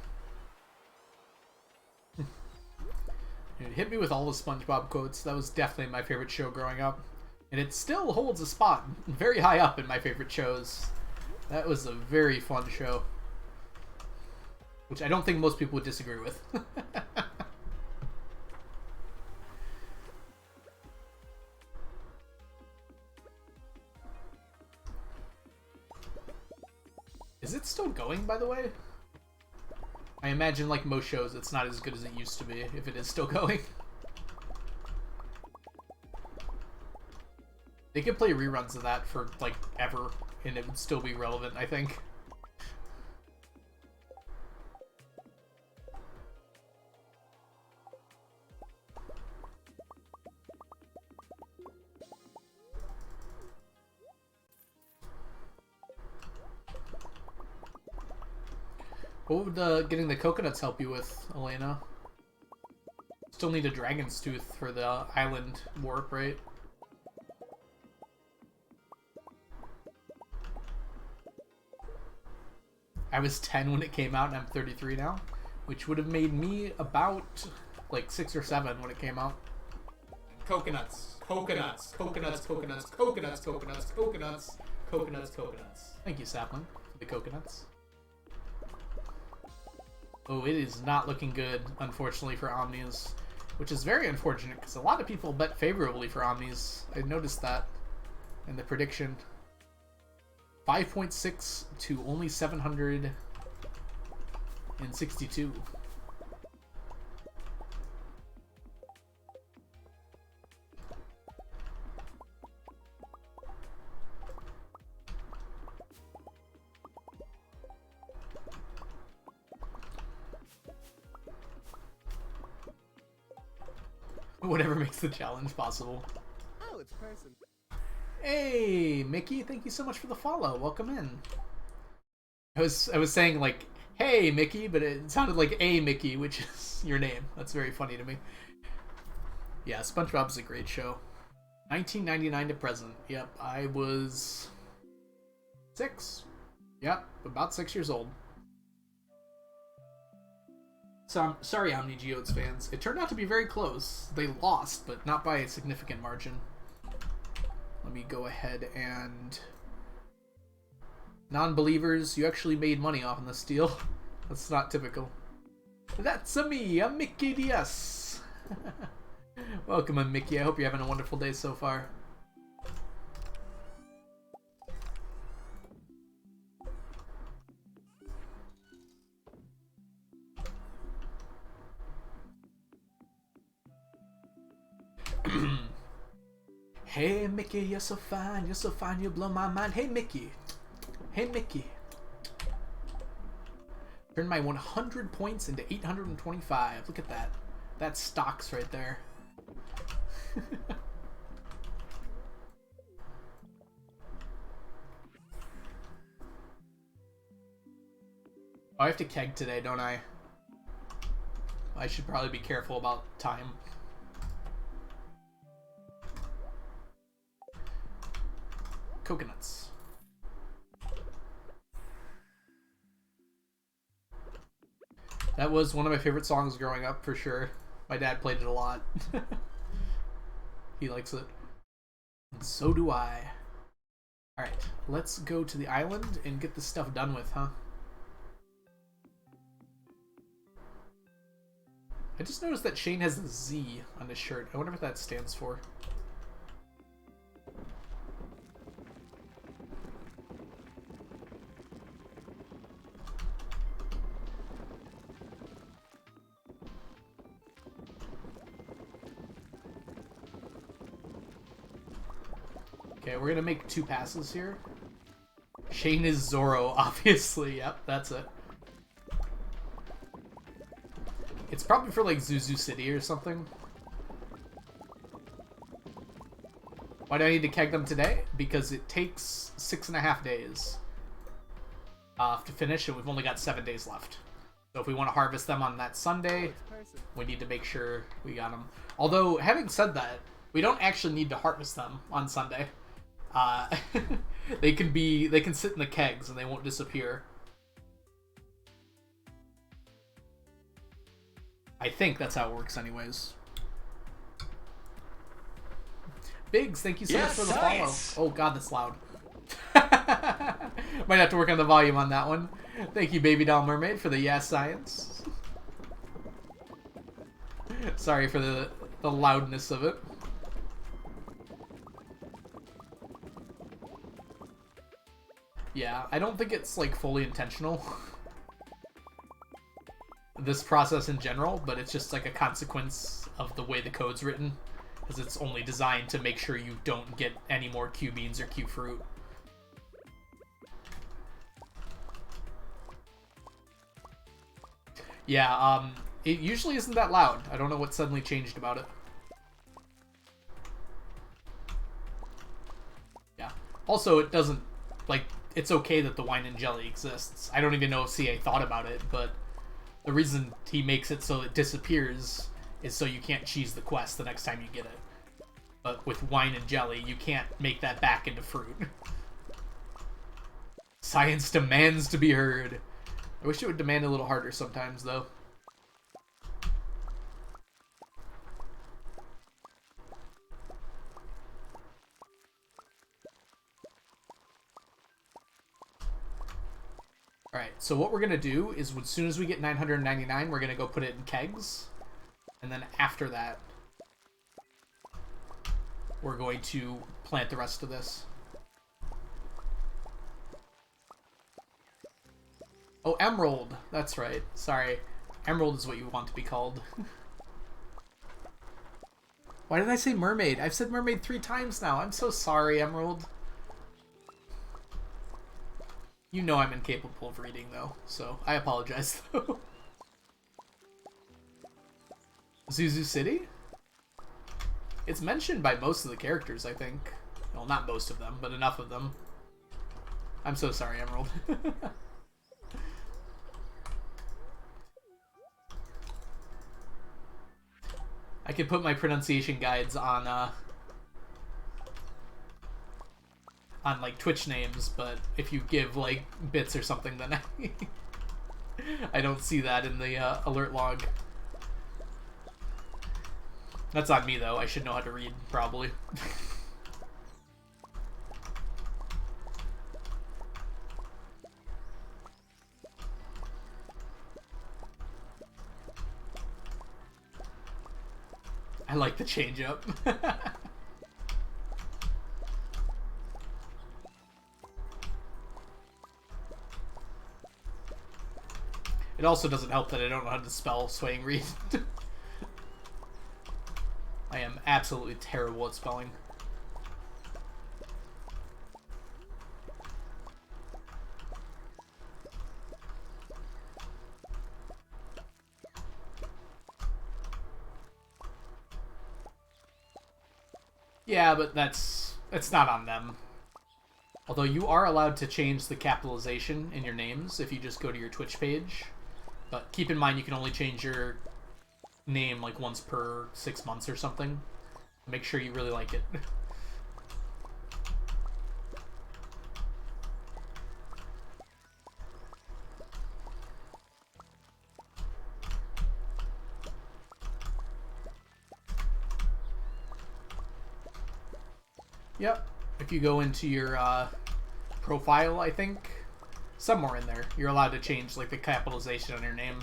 Dude, hit me with all the SpongeBob quotes. That was definitely my favorite show growing up. And it still holds a spot very high up in my favorite shows. That was a very fun show. Which I don't think most people would disagree with. Is it still going, by the way? I imagine, like most shows, it's not as good as it used to be, if it is still going. They could play reruns of that for, like, ever, and it would still be relevant, I think. What would getting the coconuts help you with, Elena? Still need a dragon's tooth for the island warp, right? I was 10 when it came out and I'm 33 now, which would have made me about like 6 or 7 when it came out. Coconuts, coconuts, coconuts, coconuts, coconuts, coconuts, coconuts, coconuts, coconuts. Thank you, Sapling, for the coconuts. Oh, it is not looking good, unfortunately, for Omnis, which is very unfortunate because a lot of people bet favorably for Omnis. I noticed that in the prediction. 5.6 to only 762. Whatever makes the challenge possible. Oh, it's a person. Hey, Mickey, thank you so much for the follow. Welcome in. I was saying, like, hey, Mickey, but it sounded like a Mickey, which is your name. That's very funny to me. Yeah, SpongeBob's a great show. 1999 to present. Yep, I was 6. Yep, about 6 years old. So I'm sorry, Omni Geodes fans. It turned out to be very close. They lost, but not by a significant margin. Let me go ahead and... Non-believers, you actually made money off in this deal. That's not typical. That's me, I'm Mickey DS. Welcome, I'm Mickey. I hope you're having a wonderful day so far. Hey Mickey, you're so fine, you blow my mind. Hey Mickey. Hey Mickey. Turned my 100 points into 825. Look at that. That's stocks right there. Oh, I have to keg today, don't I? I should probably be careful about time. Coconuts. That was one of my favorite songs growing up, for sure. My dad played it a lot. He likes it. And so do I. Alright, let's go to the island and get this stuff done with, huh? I just noticed that Shane has a Z on his shirt. I wonder what that stands for. Okay, we're gonna make 2 passes here. Shane is Zoro, obviously. Yep, that's it. It's probably for like Zuzu City or something. Why do I need to keg them today? Because it takes 6.5 days to finish, and we've only got 7 days left. So if we want to harvest them on that Sunday, we need to make sure we got them. Although, having said that, we don't actually need to harvest them on Sunday. They can sit in the kegs and they won't disappear. I think that's how it works anyways. Biggs, thank you so much for the follow. Oh god, that's loud. Might have to work on the volume on that one. Thank you, Baby Doll Mermaid, for the yes science. Sorry for the loudness of it. Yeah, I don't think it's like fully intentional. This process in general, but it's just like a consequence of the way the code's written. Because it's only designed to make sure you don't get any more Q beans or Q fruit. Yeah, it usually isn't that loud. I don't know what suddenly changed about it. Yeah. Also, it doesn't, like, it's okay that the wine and jelly exists. I don't even know if CA thought about it, but the reason he makes it so it disappears is so you can't cheese the quest the next time you get it. But with wine and jelly, you can't make that back into fruit. Science demands to be heard. I wish it would demand a little harder sometimes, though. Alright, so what we're going to do is as soon as we get 999, we're going to go put it in kegs. And then after that, we're going to plant the rest of this. Oh, Emerald. That's right. Sorry. Emerald is what you want to be called. Why did I say mermaid? I've said mermaid 3 times now. I'm so sorry, Emerald. You know I'm incapable of reading, though, so I apologize, though. Zuzu City? It's mentioned by most of the characters, I think. Well, not most of them, but enough of them. I'm so sorry, Emerald. I could put my pronunciation guides on like Twitch names, but if you give like bits or something, then I don't see that in the alert log. That's on me though. I should know how to read, probably. I like the change up. It also doesn't help that I don't know how to spell swaying read. I am absolutely terrible at spelling. Yeah, but it's not on them. Although you are allowed to change the capitalization in your names if you just go to your Twitch page. But keep in mind you can only change your name like once per 6 months or something. Make sure you really like it. Yep. If you go into your profile, I think, somewhere in there, you're allowed to change like the capitalization on your name.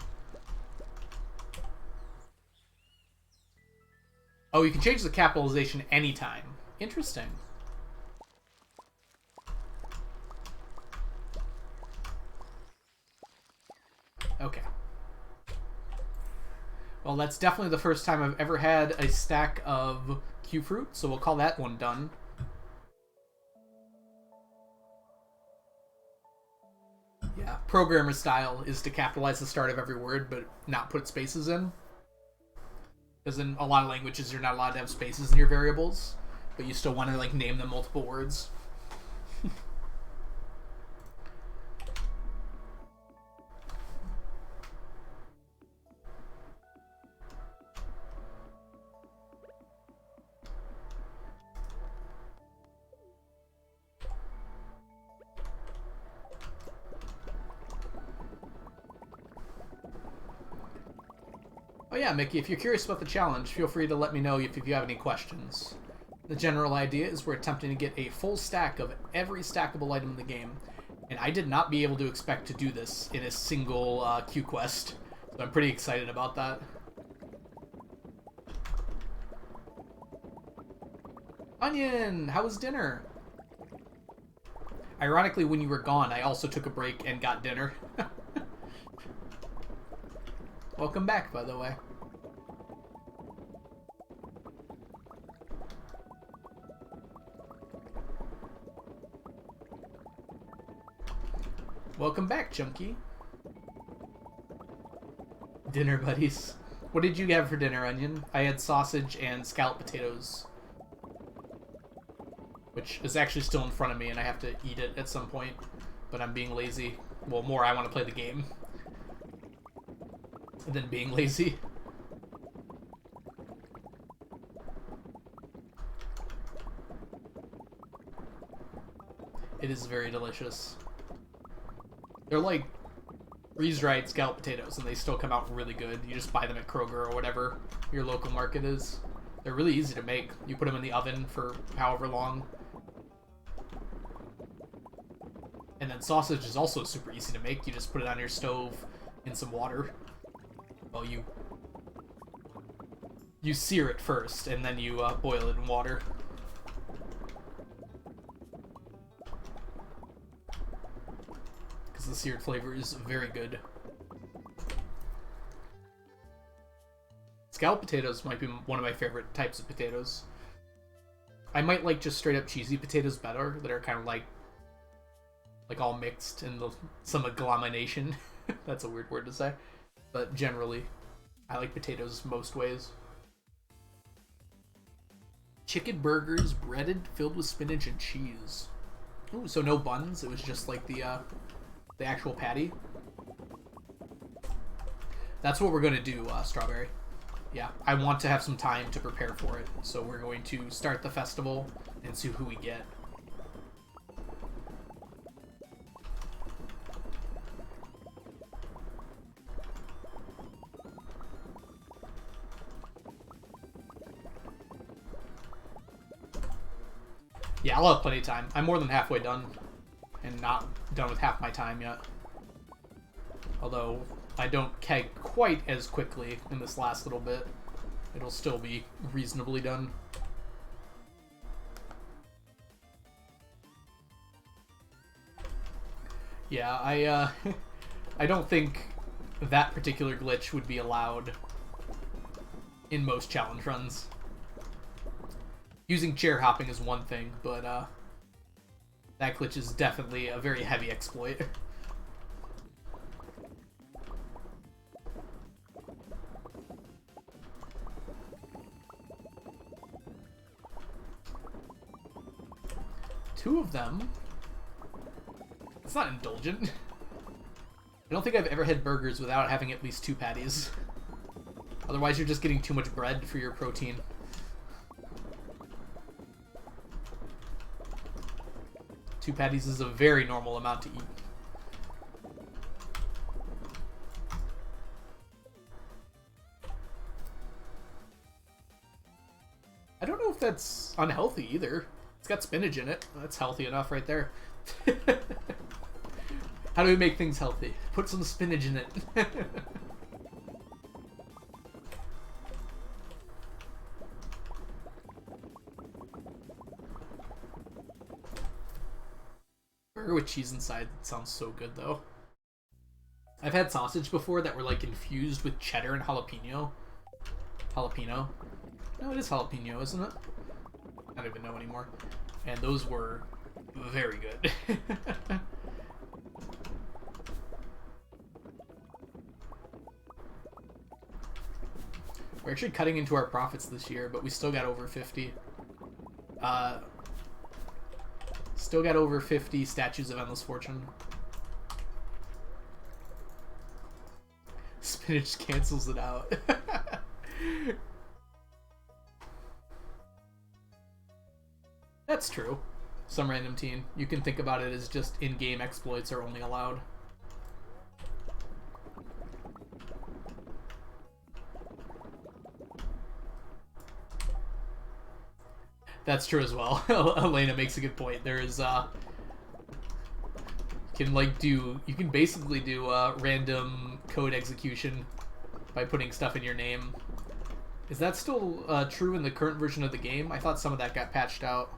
Oh, you can change the capitalization anytime. Interesting. Okay. Well, that's definitely the first time I've ever had a stack of Q fruit, so we'll call that one done. programmer style is to capitalize the start of every word, but not put spaces in. Because in a lot of languages, you're not allowed to have spaces in your variables, but you still want to like name them multiple words. Oh yeah, Mickey, if you're curious about the challenge, feel free to let me know if you have any questions. The general idea is we're attempting to get a full stack of every stackable item in the game, and I did not be able to expect to do this in a single Q quest, so I'm pretty excited about that. Onion, how was dinner? Ironically, when you were gone, I also took a break and got dinner. Welcome back, by the way. Welcome back, Chunky. Dinner buddies. What did you have for dinner, Onion? I had sausage and scalloped potatoes. Which is actually still in front of me, and I have to eat it at some point. But I'm being lazy. Well, more I want to play the game than being lazy. It is very delicious. They're like freeze-dried scalloped potatoes, and they still come out really good. You just buy them at Kroger or whatever your local market is. They're really easy to make. You put them in the oven for however long. And then sausage is also super easy to make. You just put it on your stove in some water. Well, you sear it first, and then you boil it in water. Because the seared flavor is very good. Scalloped potatoes might be one of my favorite types of potatoes. I might like just straight up cheesy potatoes better, that are kind of like all mixed in some agglomeration. That's a weird word to say. But generally, I like potatoes most ways. Chicken burgers, breaded, filled with spinach and cheese. Ooh, so no buns. It was just like the actual patty. That's what we're gonna do, Strawberry. Yeah, I want to have some time to prepare for it. So we're going to start the festival and see who we get. Yeah, I'll have plenty of time. I'm more than halfway done, and not done with half my time yet. Although, I don't keg quite as quickly in this last little bit. It'll still be reasonably done. Yeah, I don't think that particular glitch would be allowed in most challenge runs. Using chair hopping is one thing, but that glitch is definitely a very heavy exploit. Two of them? It's not indulgent. I don't think I've ever had burgers without having at least two patties. Otherwise you're just getting too much bread for your protein. Two patties is a very normal amount to eat. I don't know if that's unhealthy either. It's got spinach in it. That's healthy enough right there. How do we make things healthy? Put some spinach in it. Burger with cheese inside sounds so good, though. I've had sausage before that were like infused with cheddar and jalapeno. Jalapeno? No, it is jalapeno, isn't it? I don't even know anymore. And those were very good. We're actually cutting into our profits this year, but we still got over 50. Still got over 50 statues of endless fortune. Spinach cancels it out. That's true. Some random teen. You can think about it as just in-game exploits are only allowed. That's true as well. Elena makes a good point. There is you can basically do random code execution by putting stuff in your name. Is that still true in the current version of the game? I thought some of that got patched out.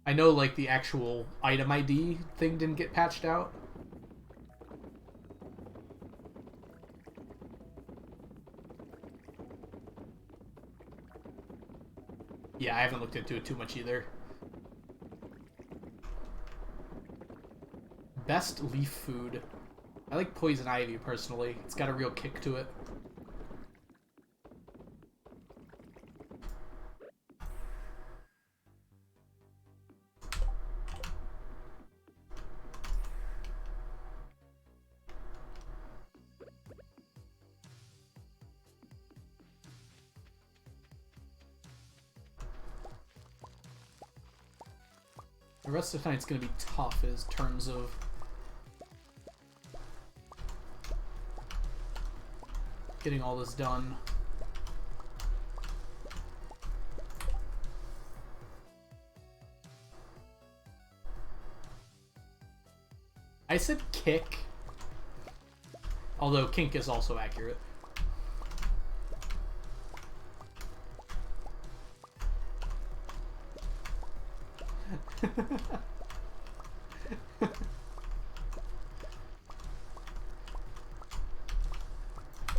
I know, like, the actual item ID thing didn't get patched out. Yeah, I haven't looked into it too much either. Best leaf food. I like poison ivy, personally. It's got a real kick to it. The rest of the tonight's going to be tough in terms of getting all this done. I said kick, although kink is also accurate.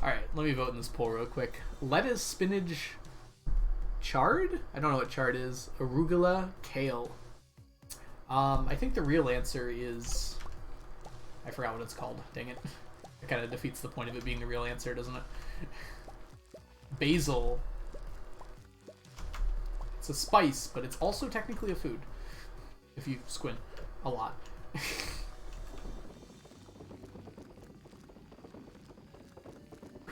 Alright, let me vote in this poll real quick. Lettuce, spinach, chard? I don't know what chard is. Arugula, kale. I think the real answer is... I forgot what it's called. Dang it. It kind of defeats the point of it being the real answer, doesn't it? Basil. It's a spice, but it's also technically a food. If you squint a lot.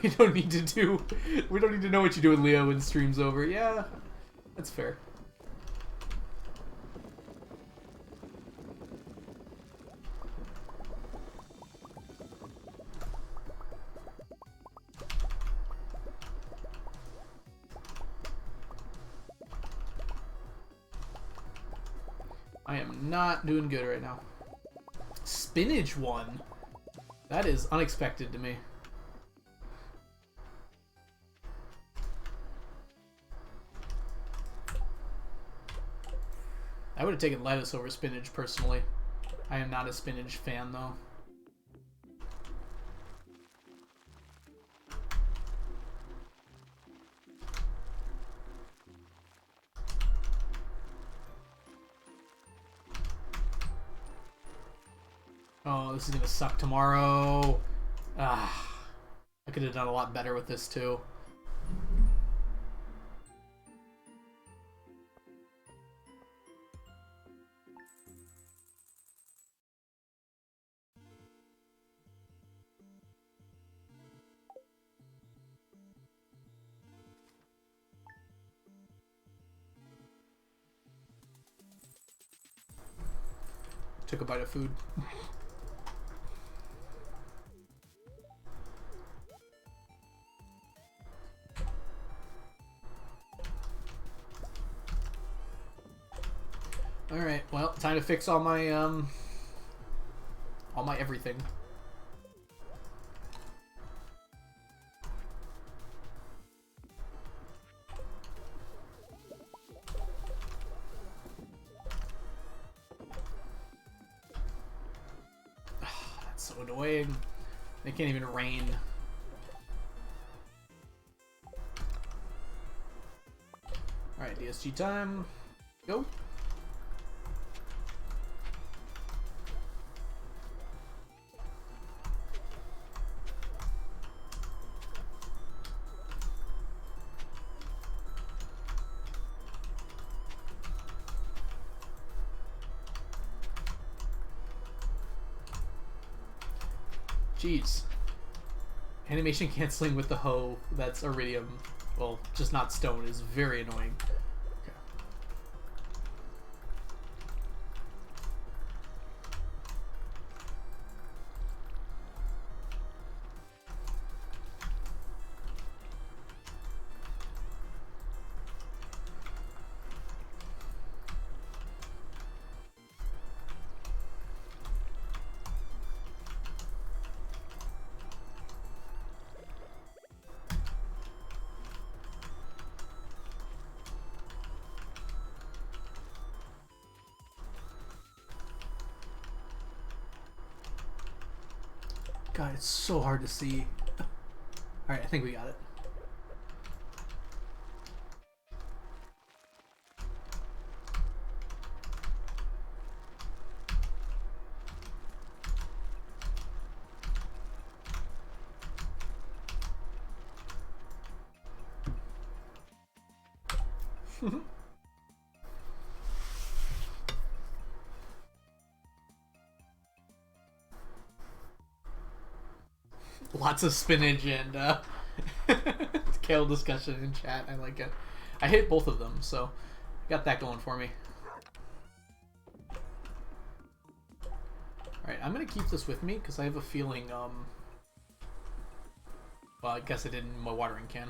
We don't need to know what you do with Leo when stream's over. Yeah, that's fair. I am not doing good right now. Spinach won. That is unexpected to me. I would have taken lettuce over spinach, personally. I am not a spinach fan, though. Oh, this is gonna suck tomorrow. Ah, I could have done a lot better with this, too. Took a bite of food. Alright, well, time to fix all my everything. That's so annoying. They can't even rain. Alright, DSG time. Go. Jeez. Animation canceling with the hoe that's iridium, well, just not stone, is very annoying. Okay. God, it's so hard to see. Alright, I think we got it. Lots of spinach and kale discussion in chat. I like it. I hit both of them, so got that going for me. Alright, I'm going to keep this with me because I have a feeling, well, I guess I did in my watering can.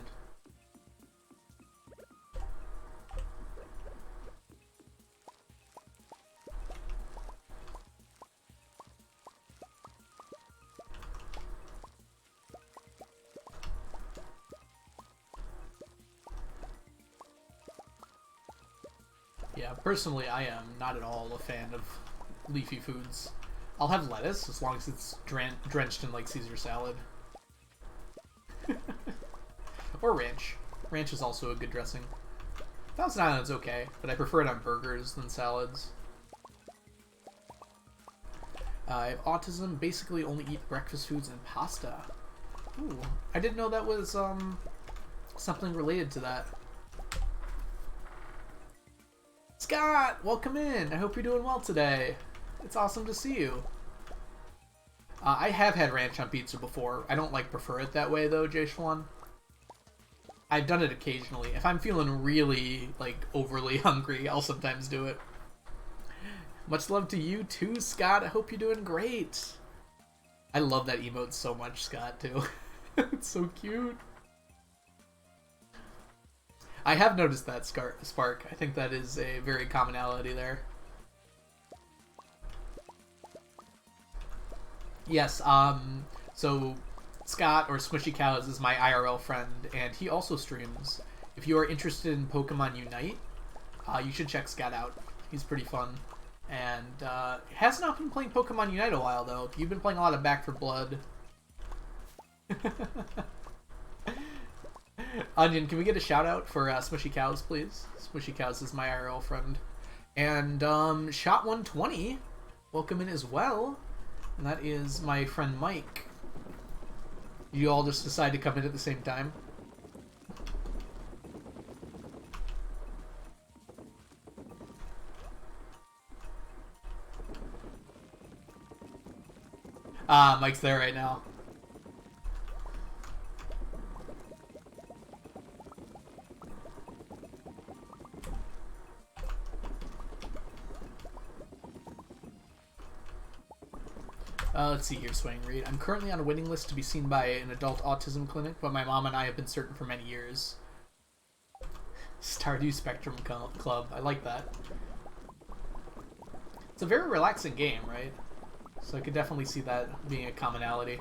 Yeah, personally, I am not at all a fan of leafy foods. I'll have lettuce as long as it's drenched in like Caesar salad. Or ranch. Ranch is also a good dressing. Thousand Island's okay, but I prefer it on burgers than salads. I have autism, basically only eat breakfast foods and pasta. Ooh, I didn't know that was something related to that. Scott, welcome in. I hope you're doing well today. It's awesome to see you. I have had ranch on pizza before. I don't prefer it that way though, Jay Schwan. I've done it occasionally. If I'm feeling really overly hungry, I'll sometimes do it. Much love to you too, Scott. I hope you're doing great. I love that emote so much, Scott, too. It's so cute. I have noticed that, Spark. I think that is a very commonality there. Yes, so Scott, or Smushy Cows, is my IRL friend, and he also streams. If you are interested in Pokemon Unite, you should check Scott out. He's pretty fun. And has not been playing Pokemon Unite a while, though. You've been playing a lot of Back 4 Blood. Onion, can we get a shout out for Smushy Cows, please? Smushy Cows is my IRL friend. And Shot 120, welcome in as well. And that is my friend Mike. You all just decide to come in at the same time. Mike's there right now. Let's see here, Swaying Reed. I'm currently on a waiting list to be seen by an adult autism clinic, but my mom and I have been certain for many years. Stardew Spectrum Club. I like that. It's a very relaxing game, right? So I could definitely see that being a commonality.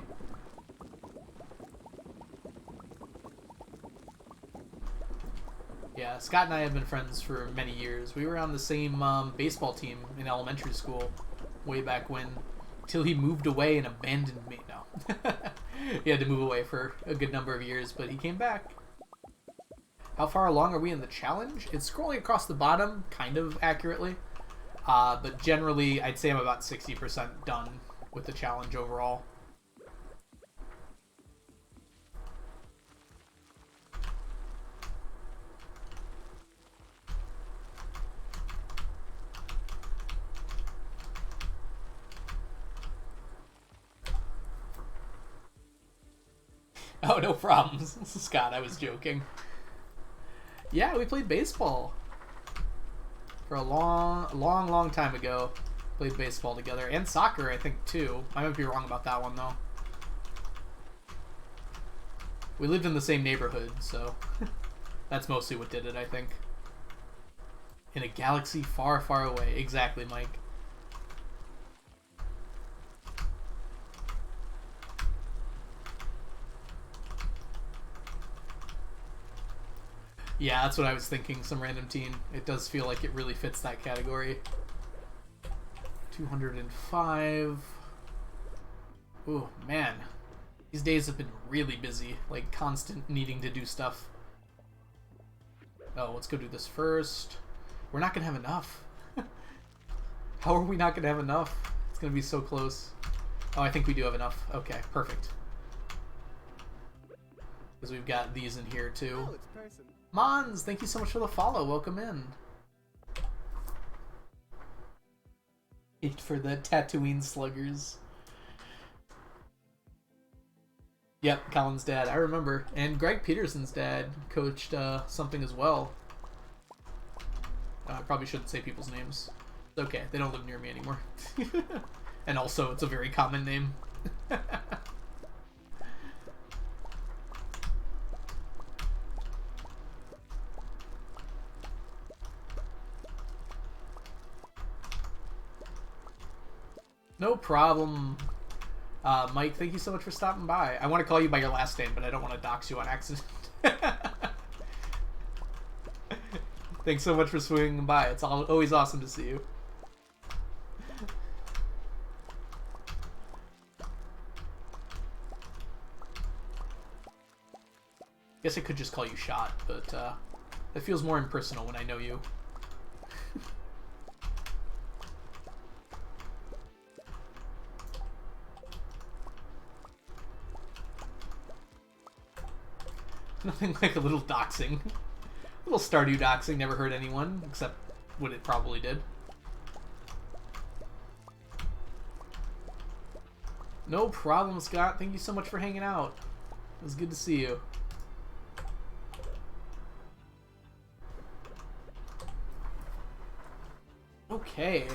Yeah, Scott and I have been friends for many years. We were on the same baseball team in elementary school way back when. Till he moved away and abandoned me. No. He had to move away for a good number of years, but he came back. How far along are we in the challenge? It's scrolling across the bottom, kind of accurately. But generally, I'd say I'm about 60% done with the challenge overall. Oh, no problems. Scott, I was joking. Yeah, we played baseball. For a long time ago. Played baseball together. And soccer, I think, too. I might be wrong about that one, though. We lived in the same neighborhood, so... that's mostly what did it, I think. In a galaxy far, far away. Exactly, Mike. Yeah, that's what I was thinking, some random teen. It does feel like it really fits that category. 205. Ooh, man. These days have been really busy. Like, constant needing to do stuff. Oh, let's go do this first. We're not gonna have enough. How are we not gonna have enough? It's gonna be so close. Oh, I think we do have enough. Okay, perfect. Because we've got these in here, too. Oh, it's a person. Mons, thank you so much for the follow. Welcome in. It for the Tatooine sluggers. Yep, Colin's dad. I remember. And Greg Peterson's dad coached something as well. I probably shouldn't say people's names. It's okay. They don't live near me anymore. And also, it's a very common name. No problem. Mike, thank you so much for stopping by. I want to call you by your last name, but I don't want to dox you on accident. Thanks so much for swinging by. It's always awesome to see you. Guess I could just call you Shot, but it feels more impersonal when I know you. Nothing like a little doxing. A little Stardew doxing never hurt anyone, except what it probably did. No problem, Scott. Thank you so much for hanging out. It was good to see you. Okay,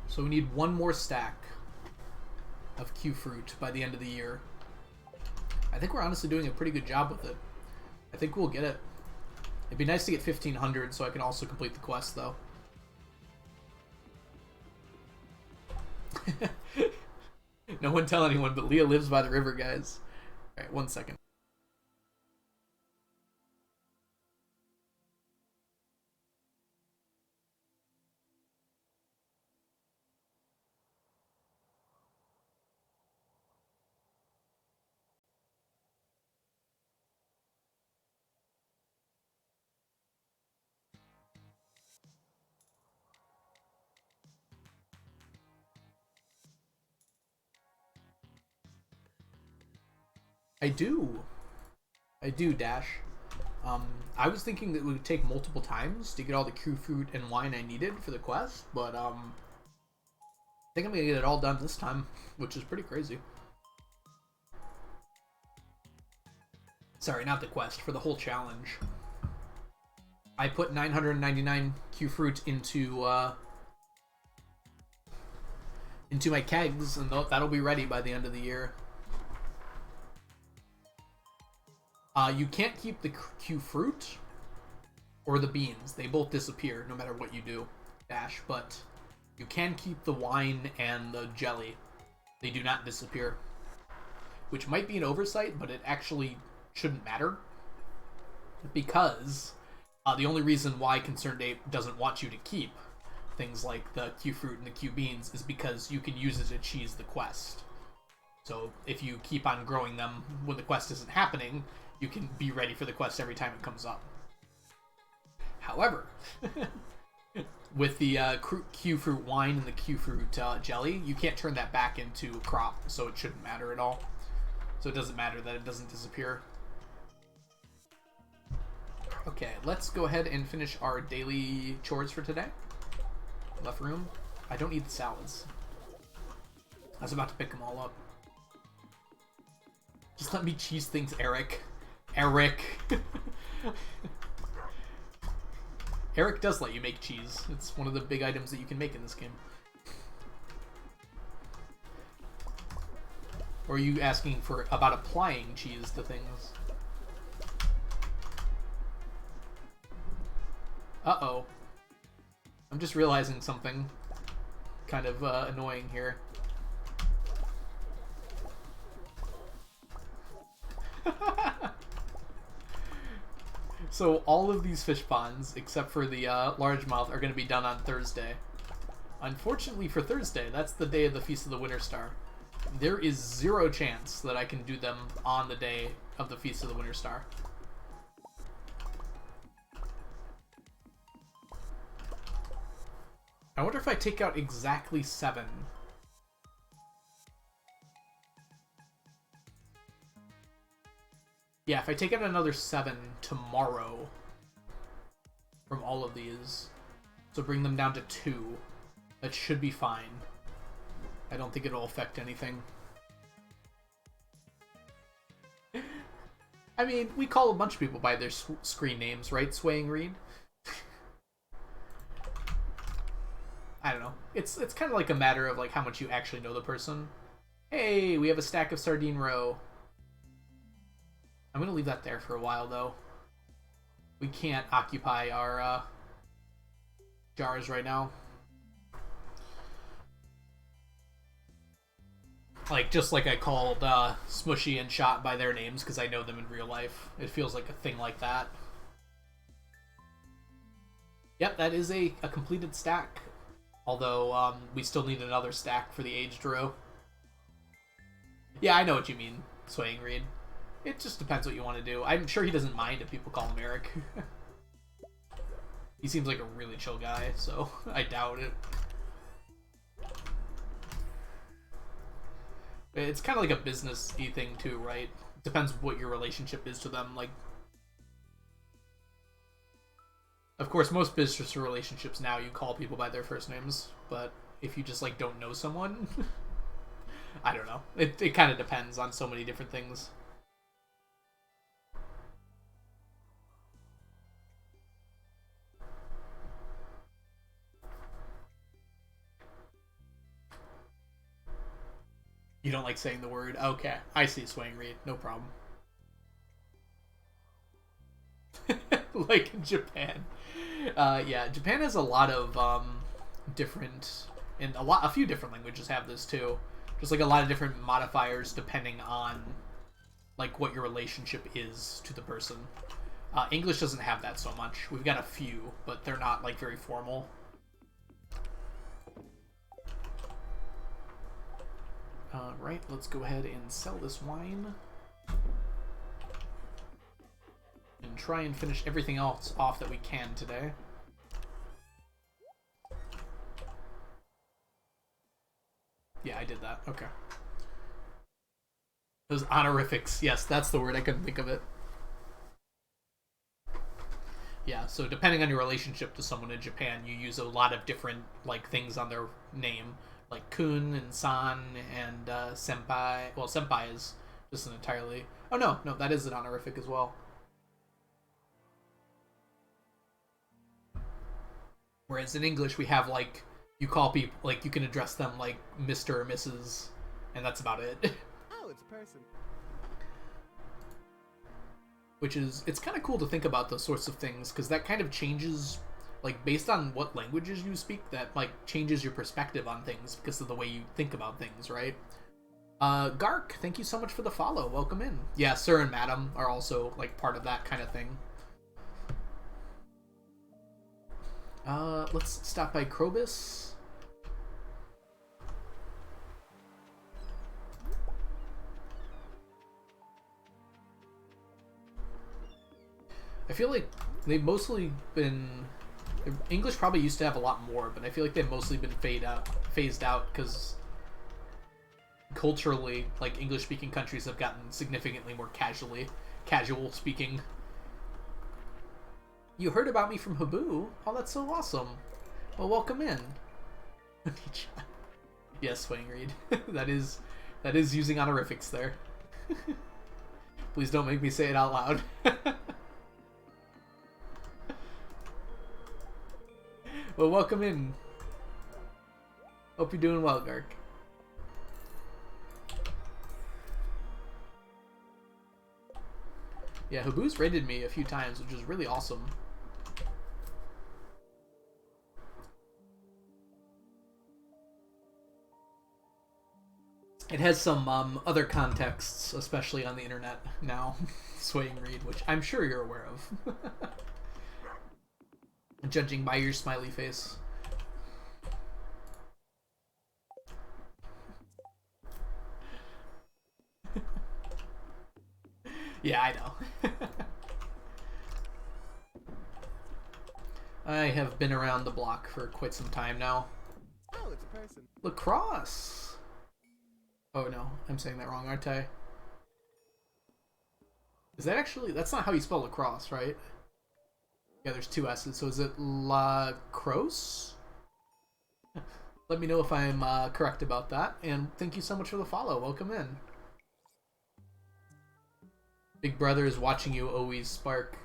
So we need one more stack of Q fruit by the end of the year. I think we're honestly doing a pretty good job with it. I think we'll get it. It'd be nice to get 1,500 so I can also complete the quest, though. No one tell anyone, but Leah lives by the river, guys. Alright, 1 second. I do. I do, Dash. I was thinking that it would take multiple times to get all the Q fruit and wine I needed for the quest, but I think I'm gonna get it all done this time, which is pretty crazy. Sorry, not the quest, for the whole challenge. I put 999 Q fruit into my kegs, and that'll be ready by the end of the year. You can't keep the Q fruit or the beans. They both disappear no matter what you do, Dash, but you can keep the wine and the jelly. They do not disappear, which might be an oversight, but it actually shouldn't matter, because the only reason why Concerned Ape doesn't want you to keep things like the Q fruit and the Q beans is because you can use it to cheese the quest. So if you keep on growing them when the quest isn't happening, you can be ready for the quest every time it comes up. However, with the Q fruit wine and the Q fruit jelly, you can't turn that back into a crop, so it shouldn't matter at all. So it doesn't matter that it doesn't disappear. Okay, let's go ahead and finish our daily chores for today. Left room. I don't need the salads. I was about to pick them all up. Just let me cheese things, Eric. Eric. Eric does let you make cheese. It's one of the big items that you can make in this game. Or are you asking for about applying cheese to things? Uh-oh. I'm just realizing something kind of annoying here. So all of these fish ponds, except for the largemouth, are going to be done on Thursday. Unfortunately for Thursday, that's the day of the Feast of the Winter Star. There is zero chance that I can do them on the day of the Feast of the Winter Star. I wonder if I take out exactly 7. Yeah, if I take out another 7 tomorrow from all of these, so bring them down to 2, that should be fine. I don't think it'll affect anything. I mean, we call a bunch of people by their screen names, right? Swaying Reed? I don't know. It's kind of like a matter of like how much you actually know the person. Hey, we have a stack of sardine roe. I'm gonna leave that there for a while though. We can't occupy our jars right now. Like, just like I called Smushy and Shot by their names because I know them in real life. It feels like a thing like that. Yep, that is a completed stack. Although, we still need another stack for the aged row. Yeah, I know what you mean, Swaying Reed. It just depends what you want to do. I'm sure he doesn't mind if people call him Eric. He seems like a really chill guy, so I doubt it. It's kind of like a business-y thing too, right? Depends what your relationship is to them. Like, of course, most business relationships now you call people by their first names, but if you just like don't know someone, I don't know. It kind of depends on so many different things. You don't like saying the word? Okay, I see, Swaying Reed. No problem. Like in Japan. Yeah, Japan has a lot of different, and a few different languages have this too. Just like a lot of different modifiers depending on like what your relationship is to the person. English doesn't have that so much. We've got a few, but they're not like very formal. Right, let's go ahead and sell this wine. And try and finish everything else off that we can today. Yeah, I did that. Okay. Those honorifics. Yes, that's the word. I couldn't think of it. Yeah, so depending on your relationship to someone in Japan, you use a lot of different like things on their name. Like kun and san and senpai. Well, senpai is just an entirely... Oh, no, that is an honorific as well. Whereas in English, we have, like, you call people, like, you can address them like Mr. or Mrs., and that's about it. Oh, it's a person. Which is, it's kind of cool to think about those sorts of things, because that kind of changes... Like, based on what languages you speak, that, like, changes your perspective on things because of the way you think about things, right? Gark, thank you so much for the follow. Welcome in. Yeah, sir and madam are also, like, part of that kind of thing. Let's stop by Krobus. I feel like they've mostly been... English probably used to have a lot more, but I feel like they've mostly been phased out because culturally, like, English-speaking countries have gotten significantly more casual speaking. You heard about me from Habu? Oh, that's so awesome. Well, welcome in. Yes, Swaying Reed. that is using honorifics there. Please don't make me say it out loud. Well, welcome in. Hope you're doing well, Gark. Yeah, Habu's raided me a few times, which is really awesome. It has some other contexts, especially on the internet now, Swaying Reed, which I'm sure you're aware of. Judging by your smiley face. Yeah, I know. I have been around the block for quite some time now. Oh, it's a person. Lacrosse! Oh no, I'm saying that wrong, aren't I? Is that actually... That's not how you spell lacrosse, right? Yeah, there's two S's, so is it La Crosse? Let me know if I'm correct about that, and thank you so much for the follow. Welcome in. Big Brother is watching you always, Spark.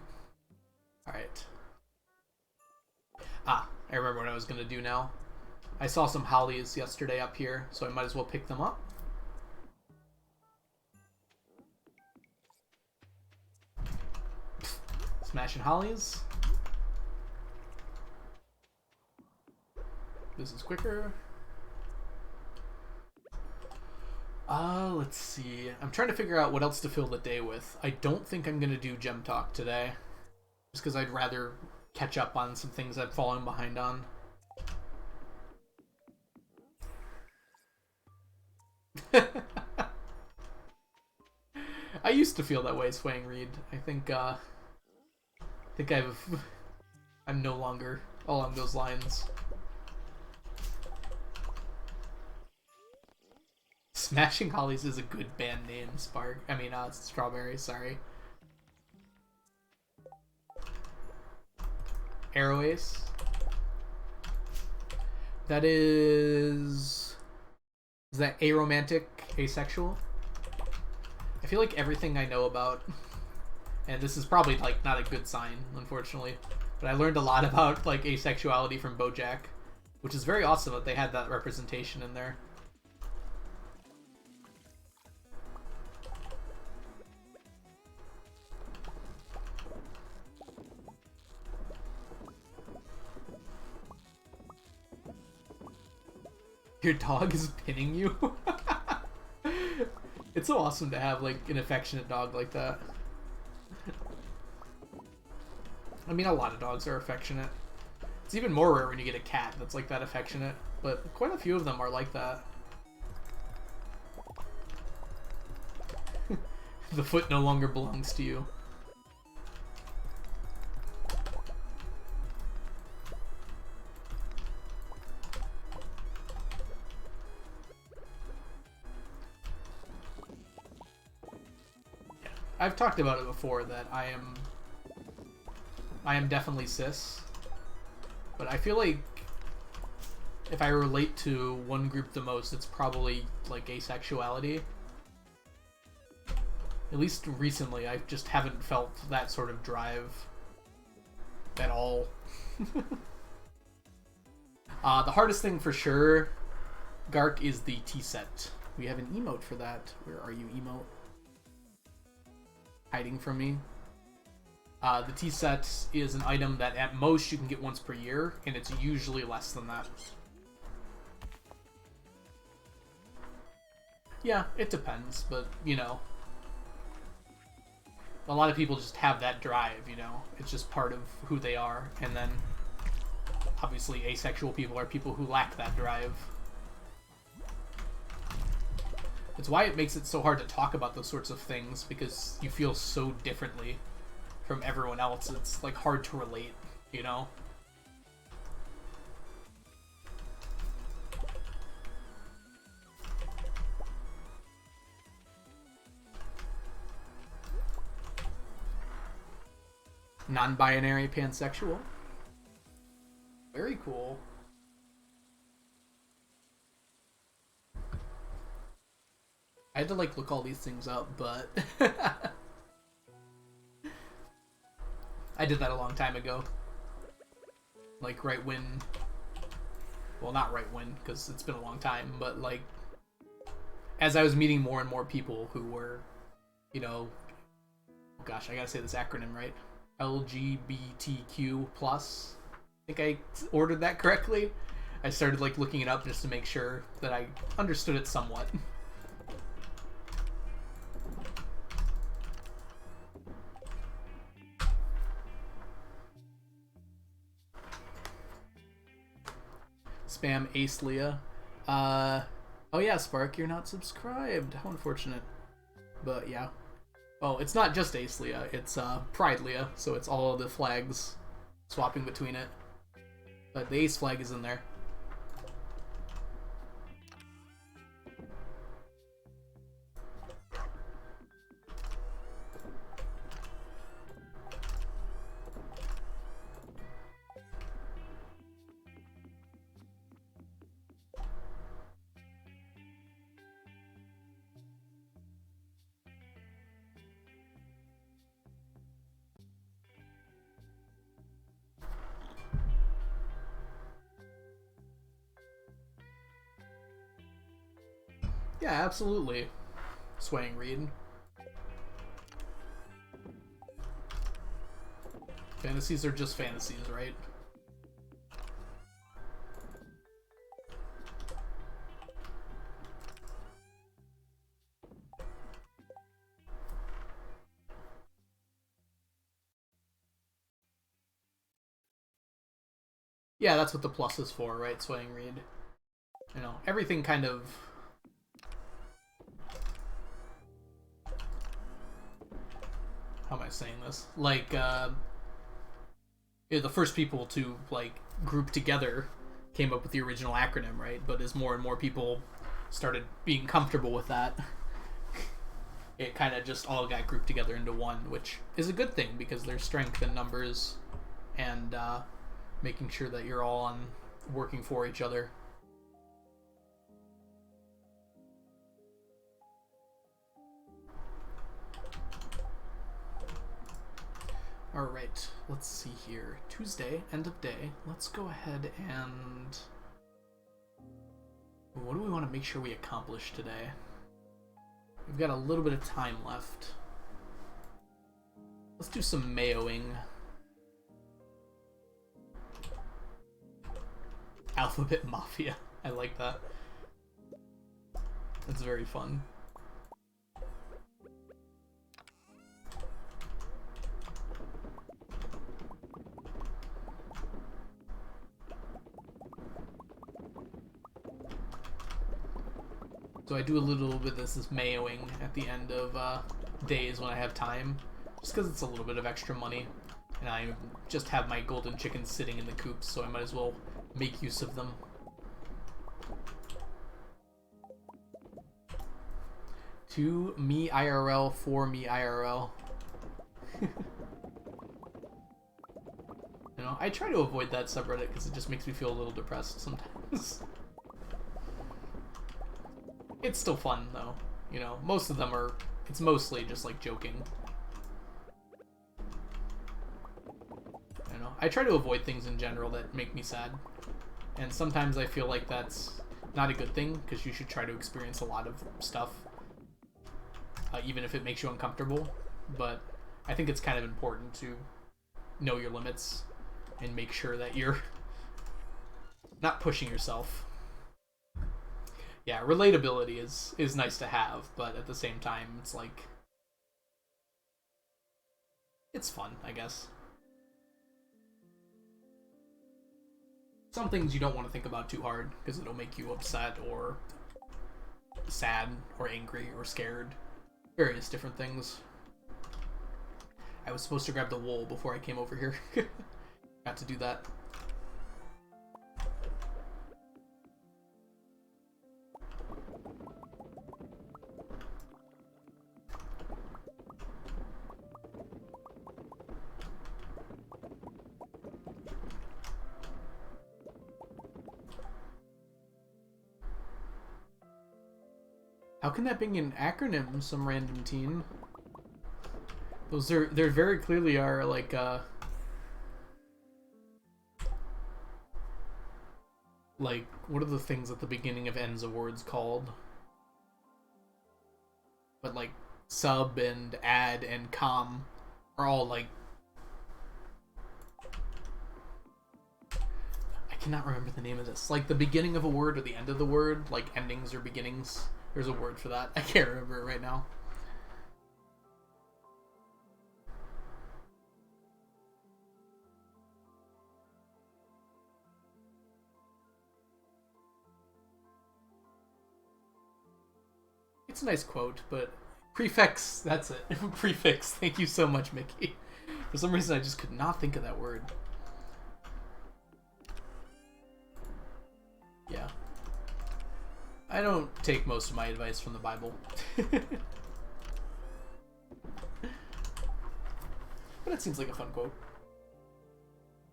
Alright. Ah, I remember what I was going to do now. I saw some hollies yesterday up here, so I might as well pick them up. Smashing hollies. This is quicker. Let's see. I'm trying to figure out what else to fill the day with. I don't think I'm going to do Gem Talk today. Just because I'd rather catch up on some things I've fallen behind on. I used to feel that way, Swaying Reed. I think I'm no longer along those lines. Smashing Hollies is a good band name, Spark. I mean, Strawberry, sorry. Arrow Ace. That is... Is that aromantic, asexual? I feel like everything I know about... And this is probably, like, not a good sign, unfortunately. But I learned a lot about, like, asexuality from BoJack. Which is very awesome that they had that representation in there. Your dog is pinning you? It's so awesome to have, like, an affectionate dog like that. I mean, a lot of dogs are affectionate. It's even more rare when you get a cat that's, like, that affectionate. But quite a few of them are like that. The foot no longer belongs to you. I've talked about it before that I am definitely cis, but I feel like if I relate to one group the most, it's probably like asexuality. At least recently, I just haven't felt that sort of drive at all. The hardest thing for sure, Gark, is the T-set. We have an emote for that. Where are you, emote? Hiding from me. The T-set is an item that at most you can get once per year, and it's usually less than that. Yeah, it depends, but, you know. A lot of people just have that drive, you know. It's just part of who they are, and then obviously asexual people are people who lack that drive. It's why it makes it so hard to talk about those sorts of things, because you feel so differently from everyone else. It's like hard to relate, you know? Non-binary pansexual. Very cool. I had to like look all these things up, but I did that a long time ago. Like right when, well, not right when, because it's been a long time, but like as I was meeting more and more people who were, you know, gosh, I gotta say this acronym right. LGBTQ plus. I think I ordered that correctly. I started like looking it up just to make sure that I understood it somewhat. Spam Ace Leah. Oh yeah, Spark, you're not subscribed. How unfortunate. But yeah. Oh, it's not just Ace Leah, it's Pride Leah, so it's all of the flags swapping between it. But the Ace flag is in there. Yeah, absolutely. Swaying Reed. Fantasies are just fantasies, right? Yeah, that's what the plus is for, right? Swaying Reed. You know, everything kind of... How am I saying this? Like, yeah, the first people to, like, group together came up with the original acronym, right? But as more and more people started being comfortable with that, it kind of just all got grouped together into one, which is a good thing because there's strength in numbers and making sure that you're all on working for each other. Alright, let's see here. Tuesday, end of day. Let's go ahead and... What do we want to make sure we accomplish today? We've got a little bit of time left. Let's do some mayoing. Alphabet Mafia. I like that. That's very fun. So I do a little bit of this mayoing at the end of days when I have time, just because it's a little bit of extra money, and I just have my golden chickens sitting in the coops, so I might as well make use of them. To me IRL, for me IRL. You know, I try to avoid that subreddit because it just makes me feel a little depressed sometimes. It's still fun, though. You know, most of them are... It's mostly just, like, joking. You know, I try to avoid things in general that make me sad. And sometimes I feel like that's not a good thing, because you should try to experience a lot of stuff. Even if it makes you uncomfortable. But I think it's kind of important to know your limits and make sure that you're not pushing yourself. Yeah, relatability is nice to have, but at the same time, it's like... It's fun, I guess. Some things you don't want to think about too hard because it'll make you upset or sad or angry or scared. Various different things. I was supposed to grab the wool before I came over here. Got to do that. How can that be an acronym, some random teen? Those are, there very clearly are like what are the things at the beginning of ends of words called? But like sub and add and com are all like, I cannot remember the name of this. Like the beginning of a word or the end of the word, like endings or beginnings. There's a word for that. I can't remember it right now. It's a nice quote, but prefix, that's it. Prefix. Thank you so much, Mickey. For some reason, I just could not think of that word. Yeah. I don't take most of my advice from the Bible. But it seems like a fun quote.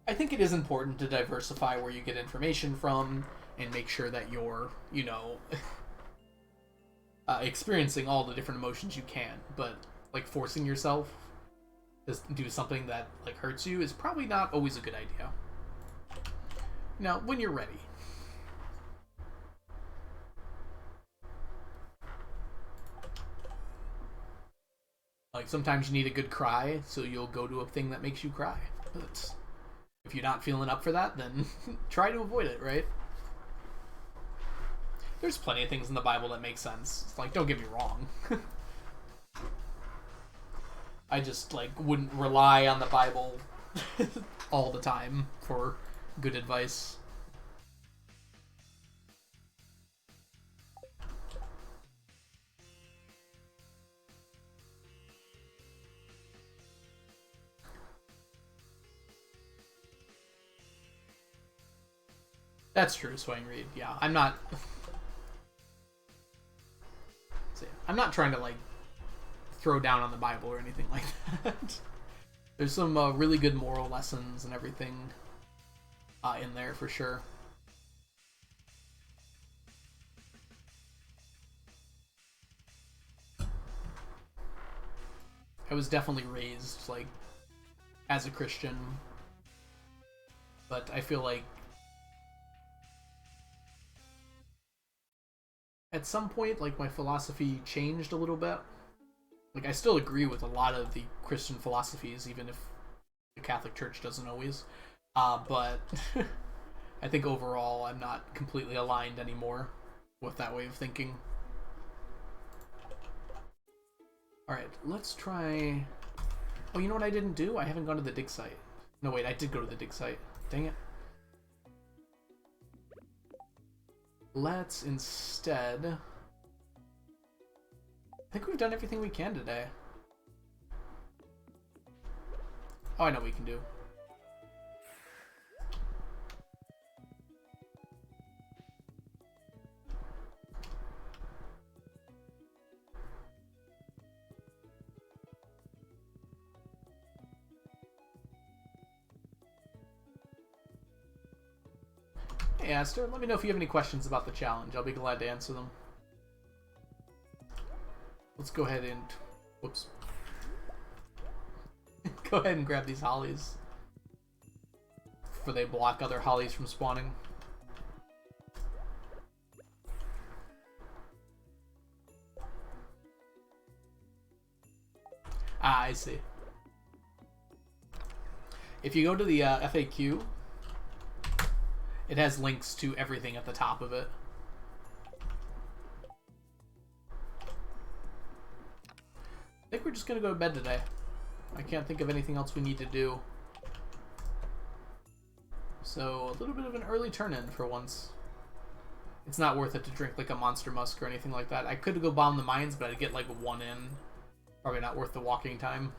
I think it is important to diversify where you get information from and make sure that you're, you know, experiencing all the different emotions you can. But, like, forcing yourself to do something that, like, hurts you is probably not always a good idea. Now, when you're ready. Like, sometimes you need a good cry, so you'll go to a thing that makes you cry. But if you're not feeling up for that, then try to avoid it, right? There's plenty of things in the Bible that make sense. It's like, don't get me wrong. I just, like, wouldn't rely on the Bible all the time for good advice. That's true, Swaying Reed. Yeah, I'm not... So, yeah, I'm not trying to, like, throw down on the Bible or anything like that. There's some really good moral lessons and everything in there, for sure. I was definitely raised, like, as a Christian. But I feel like at some point, like, my philosophy changed a little bit. Like, I still agree with a lot of the Christian philosophies, even if the Catholic Church doesn't always. But I think overall I'm not completely aligned anymore with that way of thinking. Alright, let's try... Oh, you know what I didn't do? I haven't gone to the dig site. No, wait, I did go to the dig site. Dang it. Let's instead... I think we've done everything we can today. Oh, I know what we can do. Hey, Aster, let me know if you have any questions about the challenge. I'll be glad to answer them. Let's go ahead and... Whoops. Go ahead and grab these hollies. Before they block other hollies from spawning. Ah, I see. If you go to the FAQ, it has links to everything at the top of it. I think we're just gonna go to bed today. I can't think of anything else we need to do. So a little bit of an early turn-in for once. It's not worth it to drink like a Monster Musk or anything like that. I could go bomb the mines, but I'd get like one in. Probably not worth the walking time.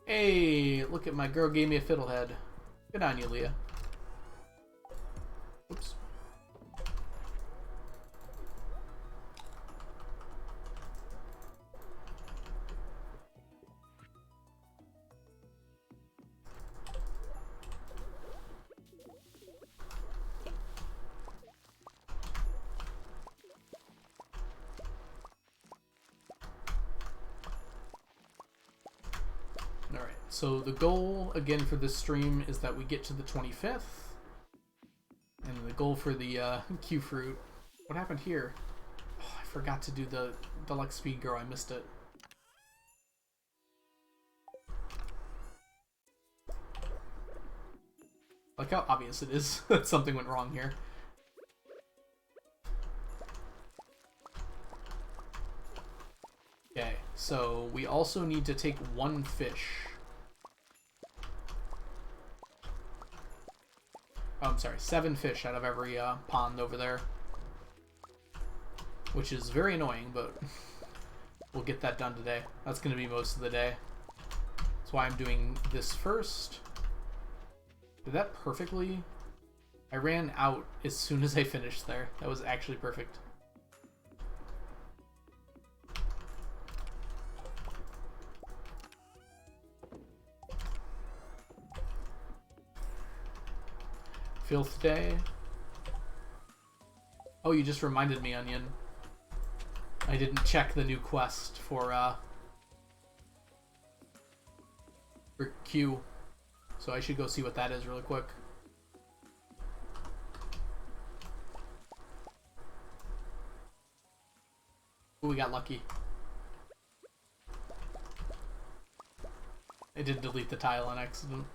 Hey, look at my girl gave me a fiddlehead. Good on you, Leah. Oops. Alright, so the goal, again, for this stream is that we get to the 25th. And the goal for the Q Fruit... What happened here? Oh, I forgot to do the Deluxe Speed Grow. I missed it. Like how obvious it is that something went wrong here. Okay, so we also need to take one fish. Oh, I'm sorry, 7 fish out of every pond over there. Which is very annoying, but we'll get that done today. That's going to be most of the day. That's why I'm doing this first. Did that perfectly? I ran out as soon as I finished there. That was actually perfect. Filth Day. Oh, you just reminded me, Onion. I didn't check the new quest for Q. So I should go see what that is really quick. Ooh, we got lucky. I did delete the tile on accident.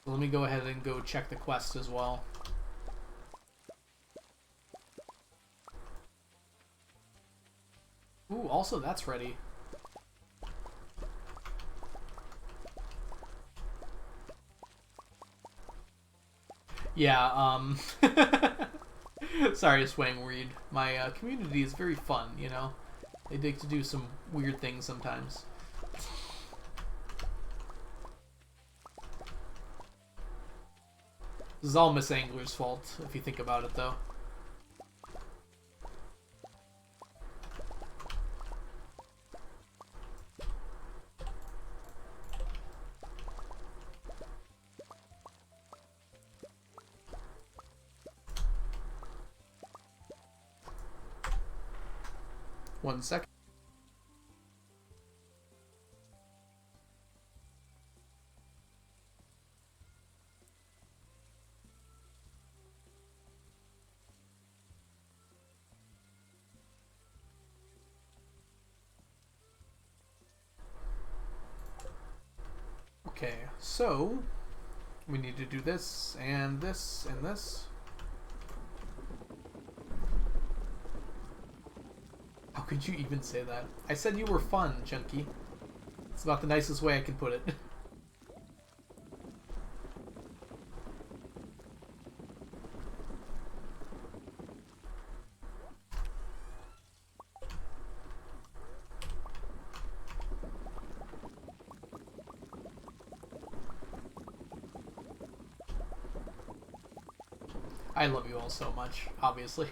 So let me go ahead and go check the quest as well. Ooh, also that's ready. Yeah, sorry, Swang Weed. My community is very fun, you know? They like to do some weird things sometimes. This is all Miss Angler's fault, if you think about it, though. One second. Okay, so we need to do this and this and this. How could you even say that? I said you were fun, Chunky. It's about the nicest way I can put it. I love you all so much, obviously.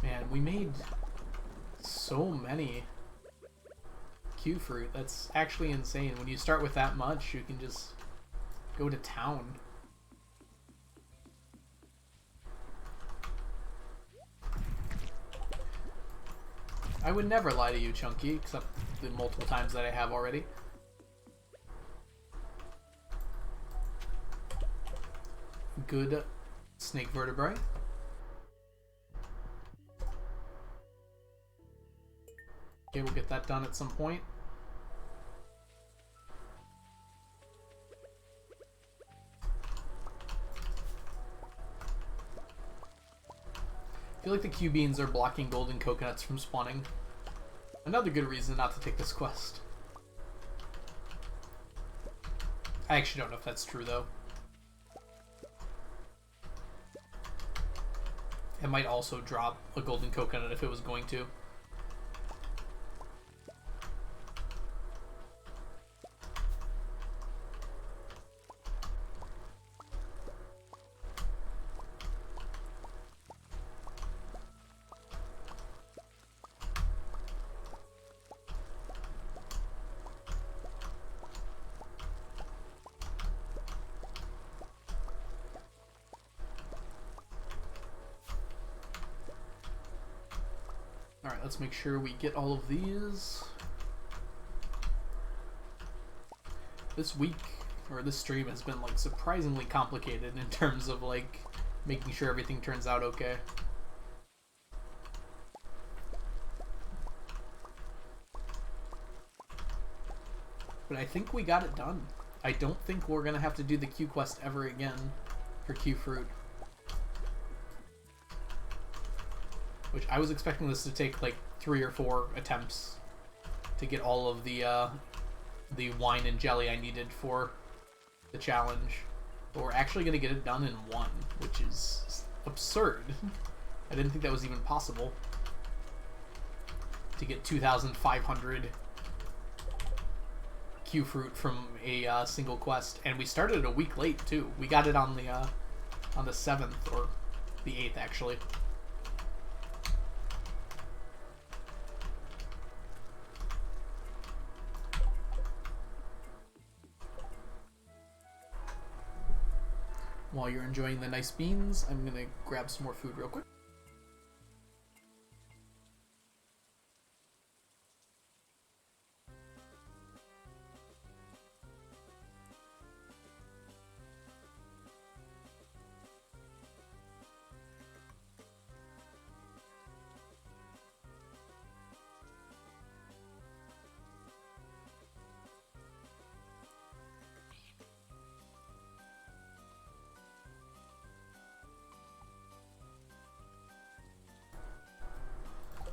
Man, we made so many Q fruit. That's actually insane. When you start with that much, you can just go to town. I would never lie to you, Chunky, except the multiple times that I have already. Good snake vertebrae. Okay, we'll get that done at some point. I feel like the Q beans are blocking golden coconuts from spawning. Another good reason not to take this quest. I actually don't know if that's true though. It might also drop a golden coconut if it was going to. Alright, let's make sure we get all of these. This week, or this stream, has been like surprisingly complicated in terms of like making sure everything turns out okay. But I think we got it done. I don't think we're gonna have to do the Q quest ever again for Q fruit. Which I was expecting this to take like 3 or 4 attempts to get all of the wine and jelly I needed for the challenge. But we're actually going to get it done in 1, which is absurd. I didn't think that was even possible. To get 2,500 Q fruit from a single quest. And we started a week late too. We got it on the 7th, or the 8th actually. While you're enjoying the nice beans, I'm gonna grab some more food real quick.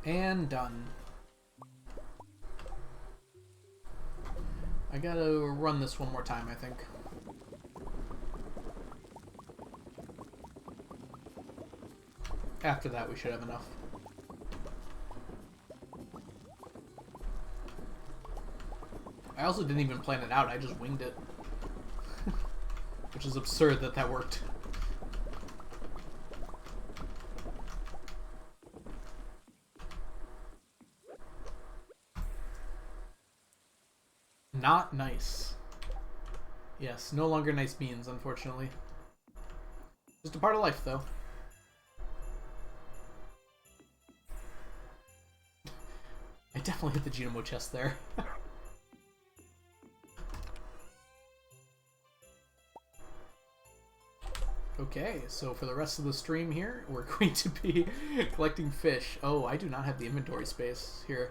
And done. I gotta run this one more time, I think. After that, we should have enough. I also didn't even plan it out, I just winged it. Which is absurd that that worked. Not nice. Yes, no longer nice beans, unfortunately. Just a part of life, though. I definitely hit the Genome chest there. Okay, so for the rest of the stream here, we're going to be collecting fish. Oh, I do not have the inventory space. Here,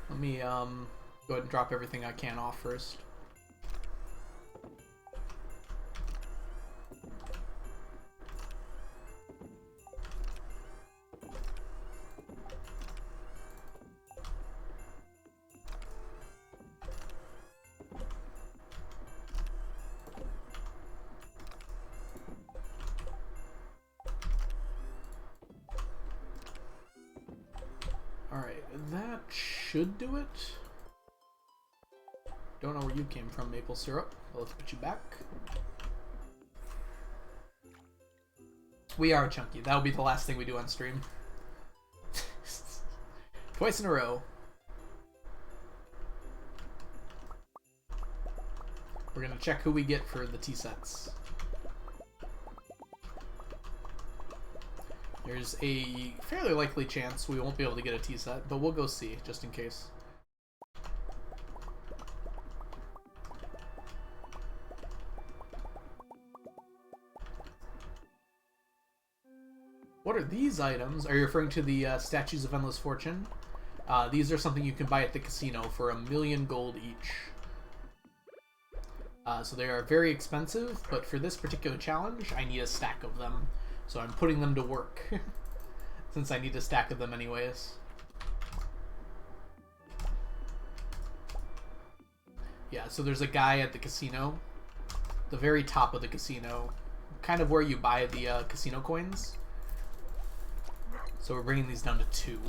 let me go ahead and drop everything I can off first. Alright, that should do it. Don't know where you came from, maple syrup. Well, let's put you back. We are chunky. That'll be the last thing we do on stream. Twice in a row. We're gonna check who we get for the T-sets. There's a fairly likely chance we won't be able to get a T-set, but we'll go see, just in case. What are these items? Are you referring to the Statues of Endless Fortune? These are something you can buy at the casino for 1,000,000 gold each. So they are very expensive, but for this particular challenge, I need a stack of them. So I'm putting them to work, since I need a stack of them anyways. Yeah, so there's a guy at the casino, the very top of the casino, kind of where you buy the casino coins. So we're bringing these down to 2.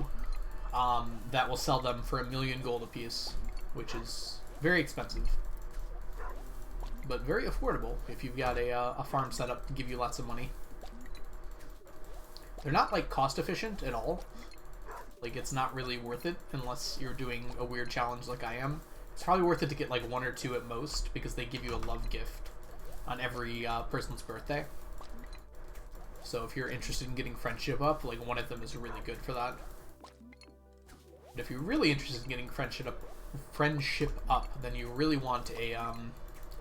That will sell them for 1,000,000 gold apiece, which is very expensive, but very affordable if you've got a farm set up to give you lots of money. They're not like cost efficient at all. Like, it's not really worth it unless you're doing a weird challenge like I am. It's probably worth it to get like 1 or 2 at most, because they give you a love gift on every person's birthday. So if you're interested in getting friendship up, like, one of them is really good for that. But if you're really interested in getting friendship up, then you really want a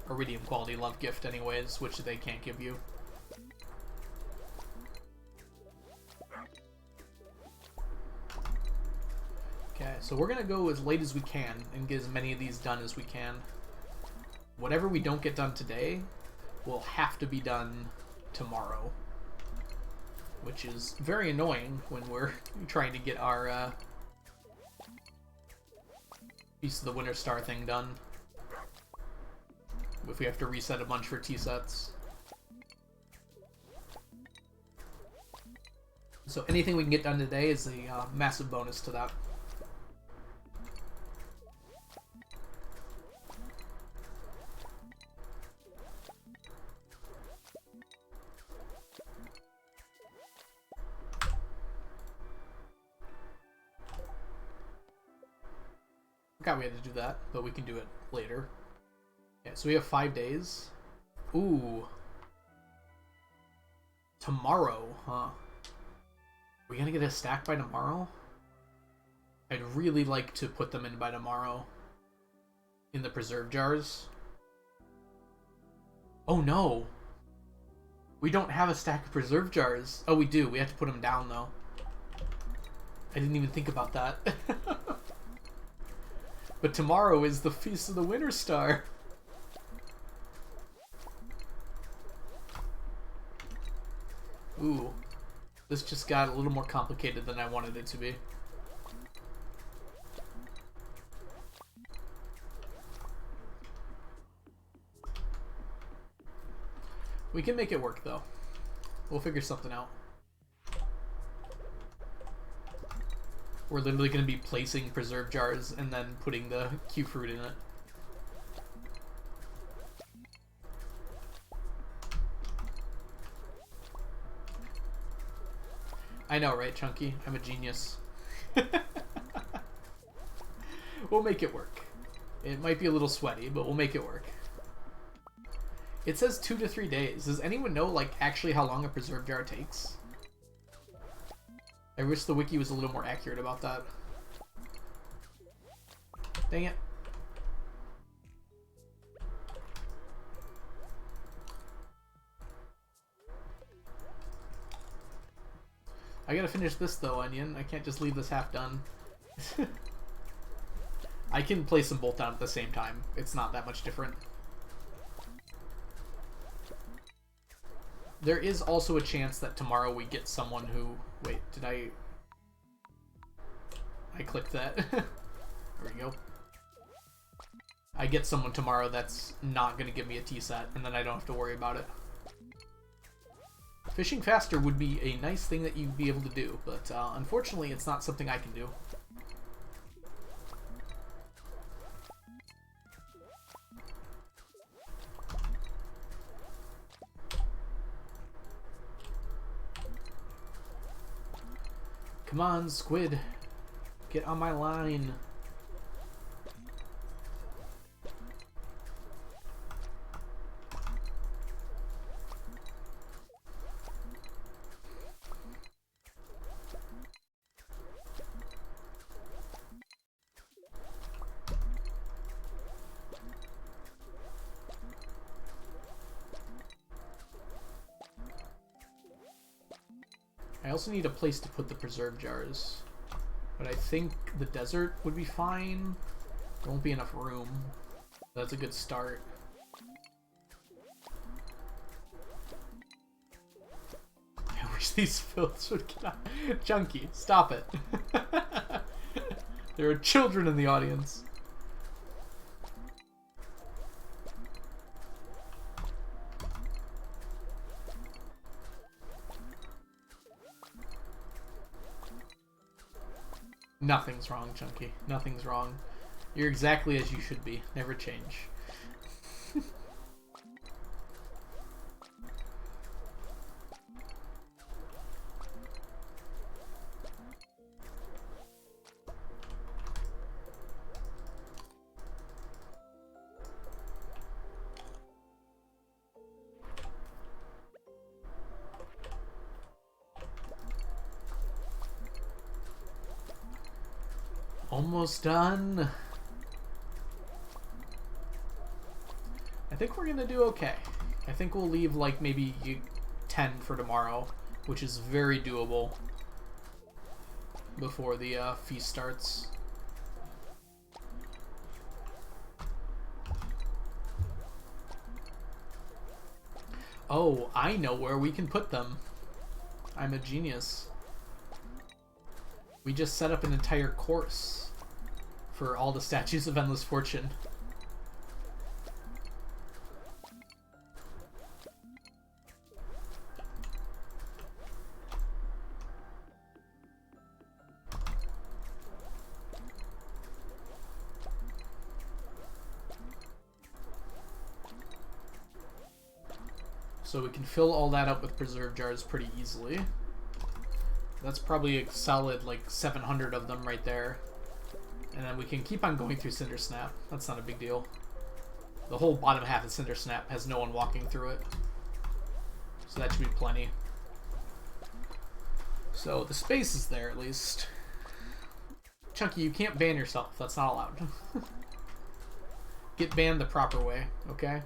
iridium quality love gift anyways, which they can't give you. Okay, so we're gonna go as late as we can and get as many of these done as we can. Whatever we don't get done today will have to be done tomorrow, which is very annoying when we're trying to get our Piece of the Winter Star thing done. If we have to reset a bunch for T-sets. So anything we can get done today is a massive bonus to that. Forgot we had to do that, but we can do it later. Yeah, so we have 5 days. Ooh. Tomorrow, huh? We gonna get a stack by tomorrow? I'd really like to put them in by tomorrow. In the preserve jars. Oh no! We don't have a stack of preserve jars. Oh, we do. We have to put them down, though. I didn't even think about that. But tomorrow is the Feast of the Winter Star. Ooh. This just got a little more complicated than I wanted it to be. We can make it work, though. We'll figure something out. We're literally going to be placing preserve jars and then putting the Q fruit in it. I know, right, Chunky? I'm a genius. We'll make it work. It might be a little sweaty, but we'll make it work. It says 2 to 3 days. Does anyone know, like, actually how long a preserve jar takes? I wish the wiki was a little more accurate about that. Dang it. I gotta finish this though, Onion. I can't just leave this half done. I can place them both down at the same time. It's not that much different. There is also a chance that tomorrow we get someone who... Wait, did I clicked that. There we go. I get someone tomorrow that's not going to give me a T-set, and then I don't have to worry about it. Fishing faster would be a nice thing that you'd be able to do, but unfortunately it's not something I can do. Come on, squid. Get on my line. I also need a place to put the preserve jars. But I think the desert would be fine. There won't be enough room. That's a good start. I wish these fields would get out. Chunky, stop it. There are children in the audience. Nothing's wrong, Chunky. Nothing's wrong. You're exactly as you should be. Never change. Almost done. I think we're gonna do okay. I think we'll leave like maybe 10 for tomorrow, which is very doable before the feast starts. Oh, I know where we can put them. I'm a genius. We just set up an entire course for all the statues of Endless Fortune. So we can fill all that up with preserve jars pretty easily. That's probably a solid like 700 of them right there. And then we can keep on going through Cinder Snap. That's not a big deal. The whole bottom half of Cinder Snap has no one walking through it. So that should be plenty. So the space is there at least. Chunky, you can't ban yourself. That's not allowed. Get banned the proper way, okay?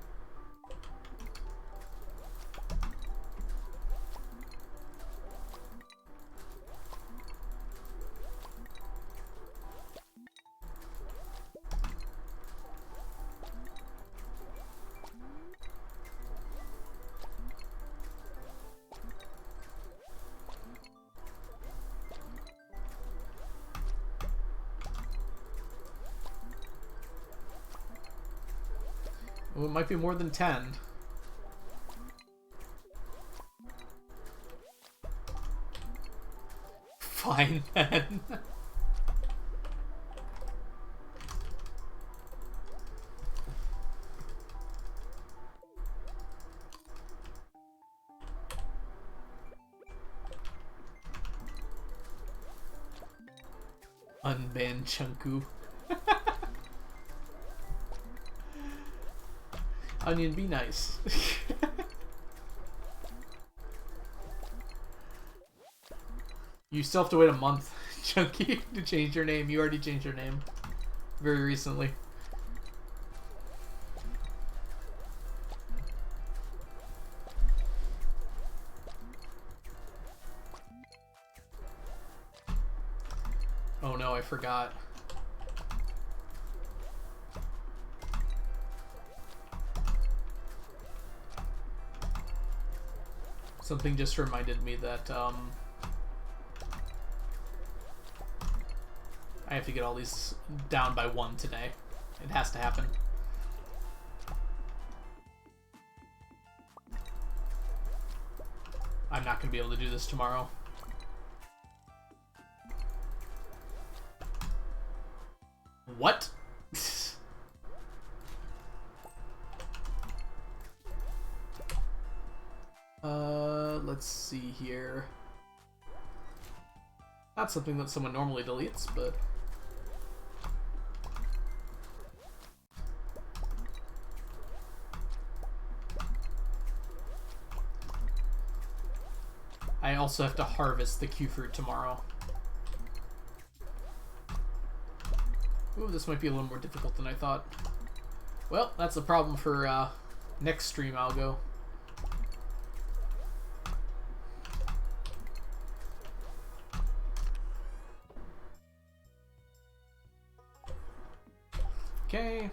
Well, it might be more than 10. Fine, then. Unban Chunku. Onion, be nice. You still have to wait a month, Chunky, to change your name. You already changed your name very recently. Oh no, I forgot. Something just reminded me that I have to get all these down by 1 today. It has to happen. I'm not going to be able to do this tomorrow. What? Let's see here. Not something that someone normally deletes, but... I also have to harvest the Q fruit tomorrow. Ooh, this might be a little more difficult than I thought. Well, that's a problem for next stream, I'll go. Okay.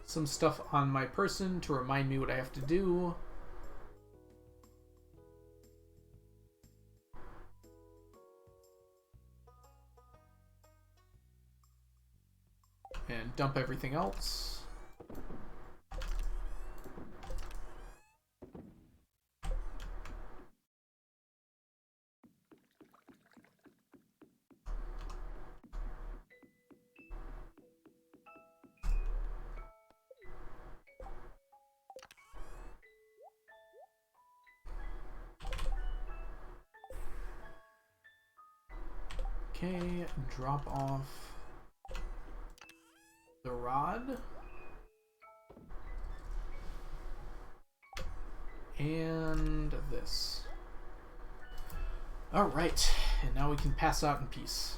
Some stuff on my person to remind me what I have to do. And dump everything else. Okay, drop off the rod. And this. Alright, and now we can pass out in peace.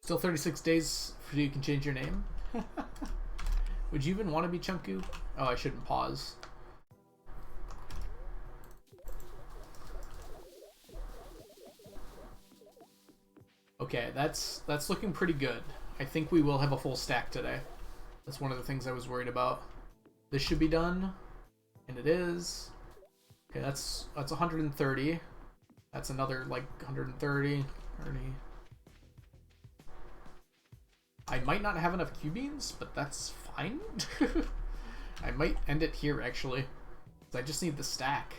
Still 36 days before you can change your name? Would you even want to be Chunku? Oh, I shouldn't pause. Okay, that's looking pretty good. I think we will have a full stack today. That's one of the things I was worried about. This should be done, and it is. Okay, that's 130. That's another like 130, 30. I might not have enough Q-beans, but that's fine. I might end it here actually, because I just need the stack.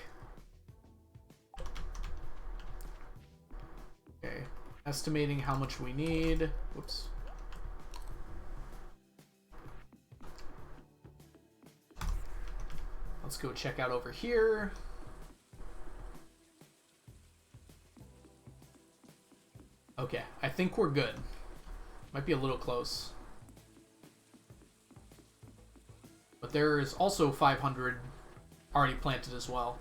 Okay. Estimating how much we need. Whoops. Let's go check out over here. Okay, I think we're good. Might be a little close. But there is also 500 already planted as well.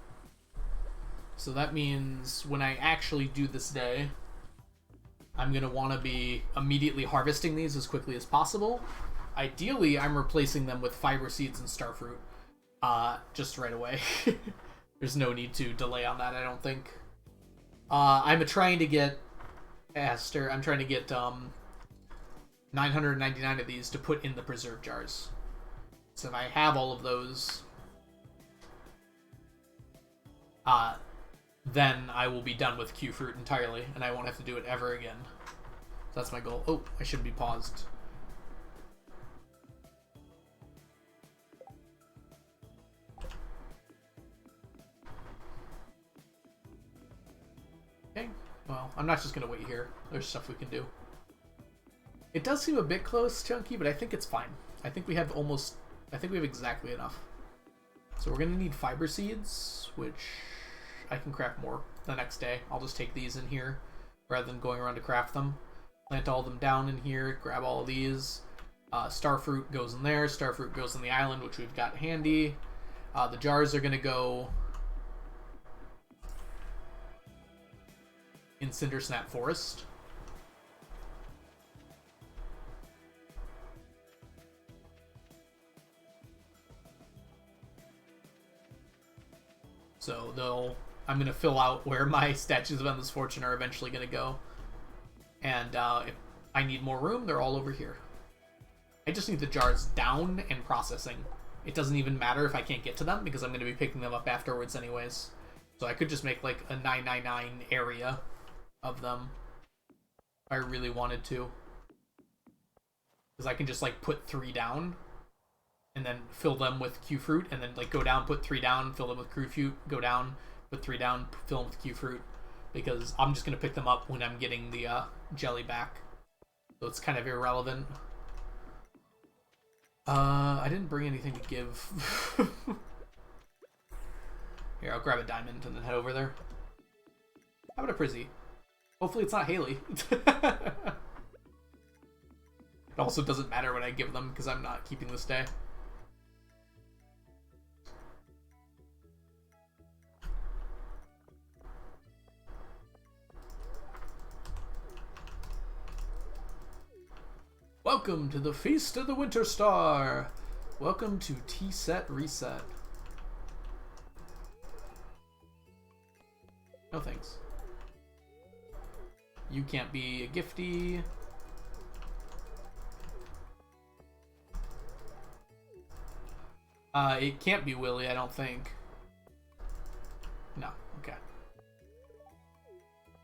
So that means when I actually do this day, I'm going to want to be immediately harvesting these as quickly as possible. Ideally, I'm replacing them with fiber seeds and starfruit just right away. There's no need to delay on that, I don't think. I'm trying to get Aster. I'm trying to get 999 of these to put in the preserve jars. So if I have all of those, then I will be done with Q fruit entirely, and I won't have to do it ever again. So that's my goal. Oh, I should be paused. Okay, well, I'm not just going to wait here. There's stuff we can do. It does seem a bit close, Chunky, but I think it's fine. I think we have exactly enough. So we're going to need fiber seeds, which I can craft more the next day. I'll just take these in here rather than going around to craft them. Plant all of them down in here, grab all of these. Starfruit goes in there. Starfruit goes in the island, which we've got handy. The jars are going to go in Cindersnap Forest. So I'm going to fill out where my statues of endless fortune are eventually going to go. And if I need more room, they're all over here. I just need the jars down and processing. It doesn't even matter if I can't get to them, because I'm going to be picking them up afterwards anyways. So I could just make like a 999 area of them if I really wanted to. Because I can just like put 3 down and then fill them with Q fruit, and then like go down, put 3 down, fill them with Q fruit, go down, put 3 down, fill them with Q fruit. Because I'm just going to pick them up when I'm getting the jelly back. So it's kind of irrelevant. I didn't bring anything to give. Here, I'll grab a diamond and then head over there. How about a Prizzy? Hopefully it's not Haley. It also doesn't matter what I give them because I'm not keeping this day. Welcome to the Feast of the Winter Star. Welcome to Tea Set Reset. No thanks. You can't be a gifty. It can't be Willy, I don't think. No, okay.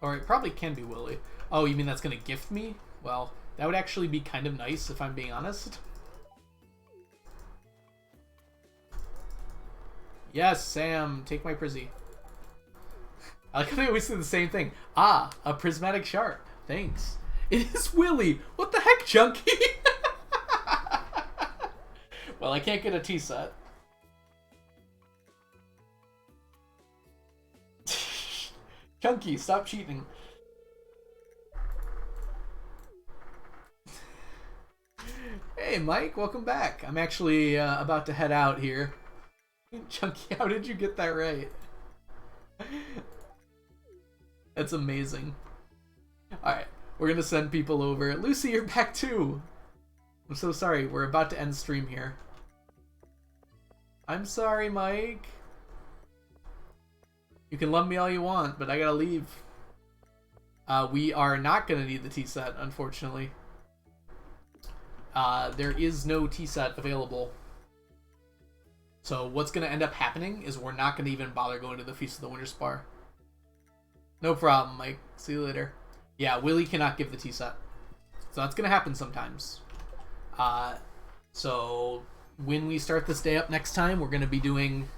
Or it probably can be Willy. Oh, you mean that's gonna gift me? Well, that would actually be kind of nice if I'm being honest. Yes, Sam, take my Prizzy. I like how they always say the same thing. Ah, a prismatic shark. Thanks. It is Willy. What the heck, Chunky? Well, I can't get a tea set. Chunky, stop cheating. Hey, Mike, welcome back. I'm actually about to head out here. Chunky, how did you get that right? That's amazing. Alright, we're gonna send people over. Lucy, you're back too. I'm so sorry. We're about to end stream here. I'm sorry, Mike. You can love me all you want, but I gotta leave. We are not gonna need the tea set, unfortunately. There is no tea set available. So what's gonna end up happening is we're not gonna even bother going to the Feast of the Winter Spar. No problem, Mike. See you later. Yeah, Willy cannot give the tea set. So that's gonna happen sometimes. So when we start this day up next time, we're gonna be doing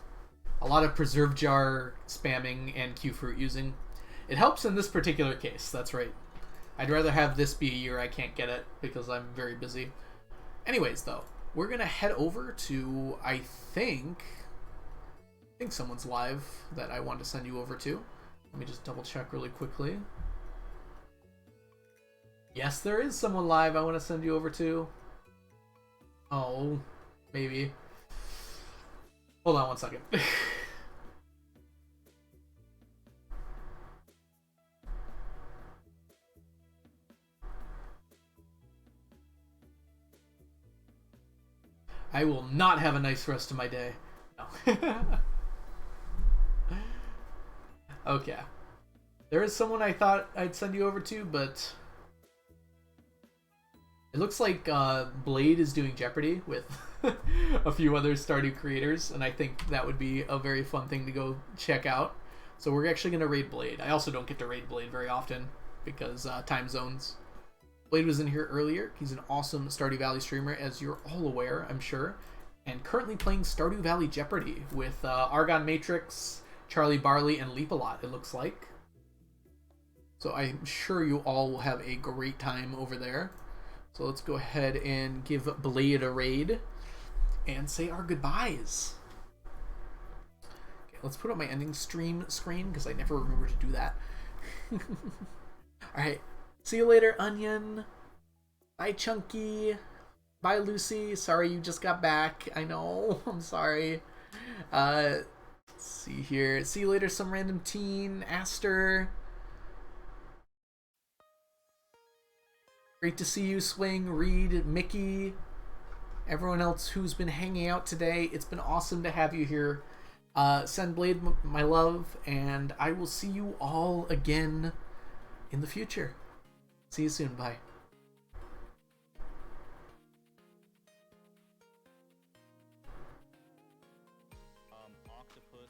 a lot of preserve jar spamming and Q fruit using. It helps in this particular case, that's right. I'd rather have this be a year I can't get it because I'm very busy. Anyways, though, we're gonna head over to, I think someone's live that I want to send you over to. Let me just double check really quickly. Yes, there is someone live I want to send you over to. Oh, maybe. Hold on one second. I will not have a nice rest of my day. No. Okay. There is someone I thought I'd send you over to, but it looks like Blade is doing Jeopardy with a few other Stardew creators, and I think that would be a very fun thing to go check out. So we're actually going to raid Blade. I also don't get to raid Blade very often because time zones. Blade was in here earlier. He's an awesome Stardew Valley streamer, as you're all aware, I'm sure, and currently playing Stardew Valley Jeopardy with Argon Matrix, Charlie Barley, and Leap-A-Lot, it looks like. So I'm sure you all will have a great time over there. So let's go ahead and give Blade a raid and say our goodbyes. Okay, let's put up my ending stream screen because I never remember to do that. Alright, see you later, Onion. Bye, Chunky. Bye, Lucy. Sorry you just got back. I know. I'm sorry. Let's see here. See you later, some random teen. Aster. Great to see you, Swing, Reed, Mickey, everyone else who's been hanging out today. It's been awesome to have you here. Send Blade my love, and I will see you all again in the future. See you soon. Bye. Octopus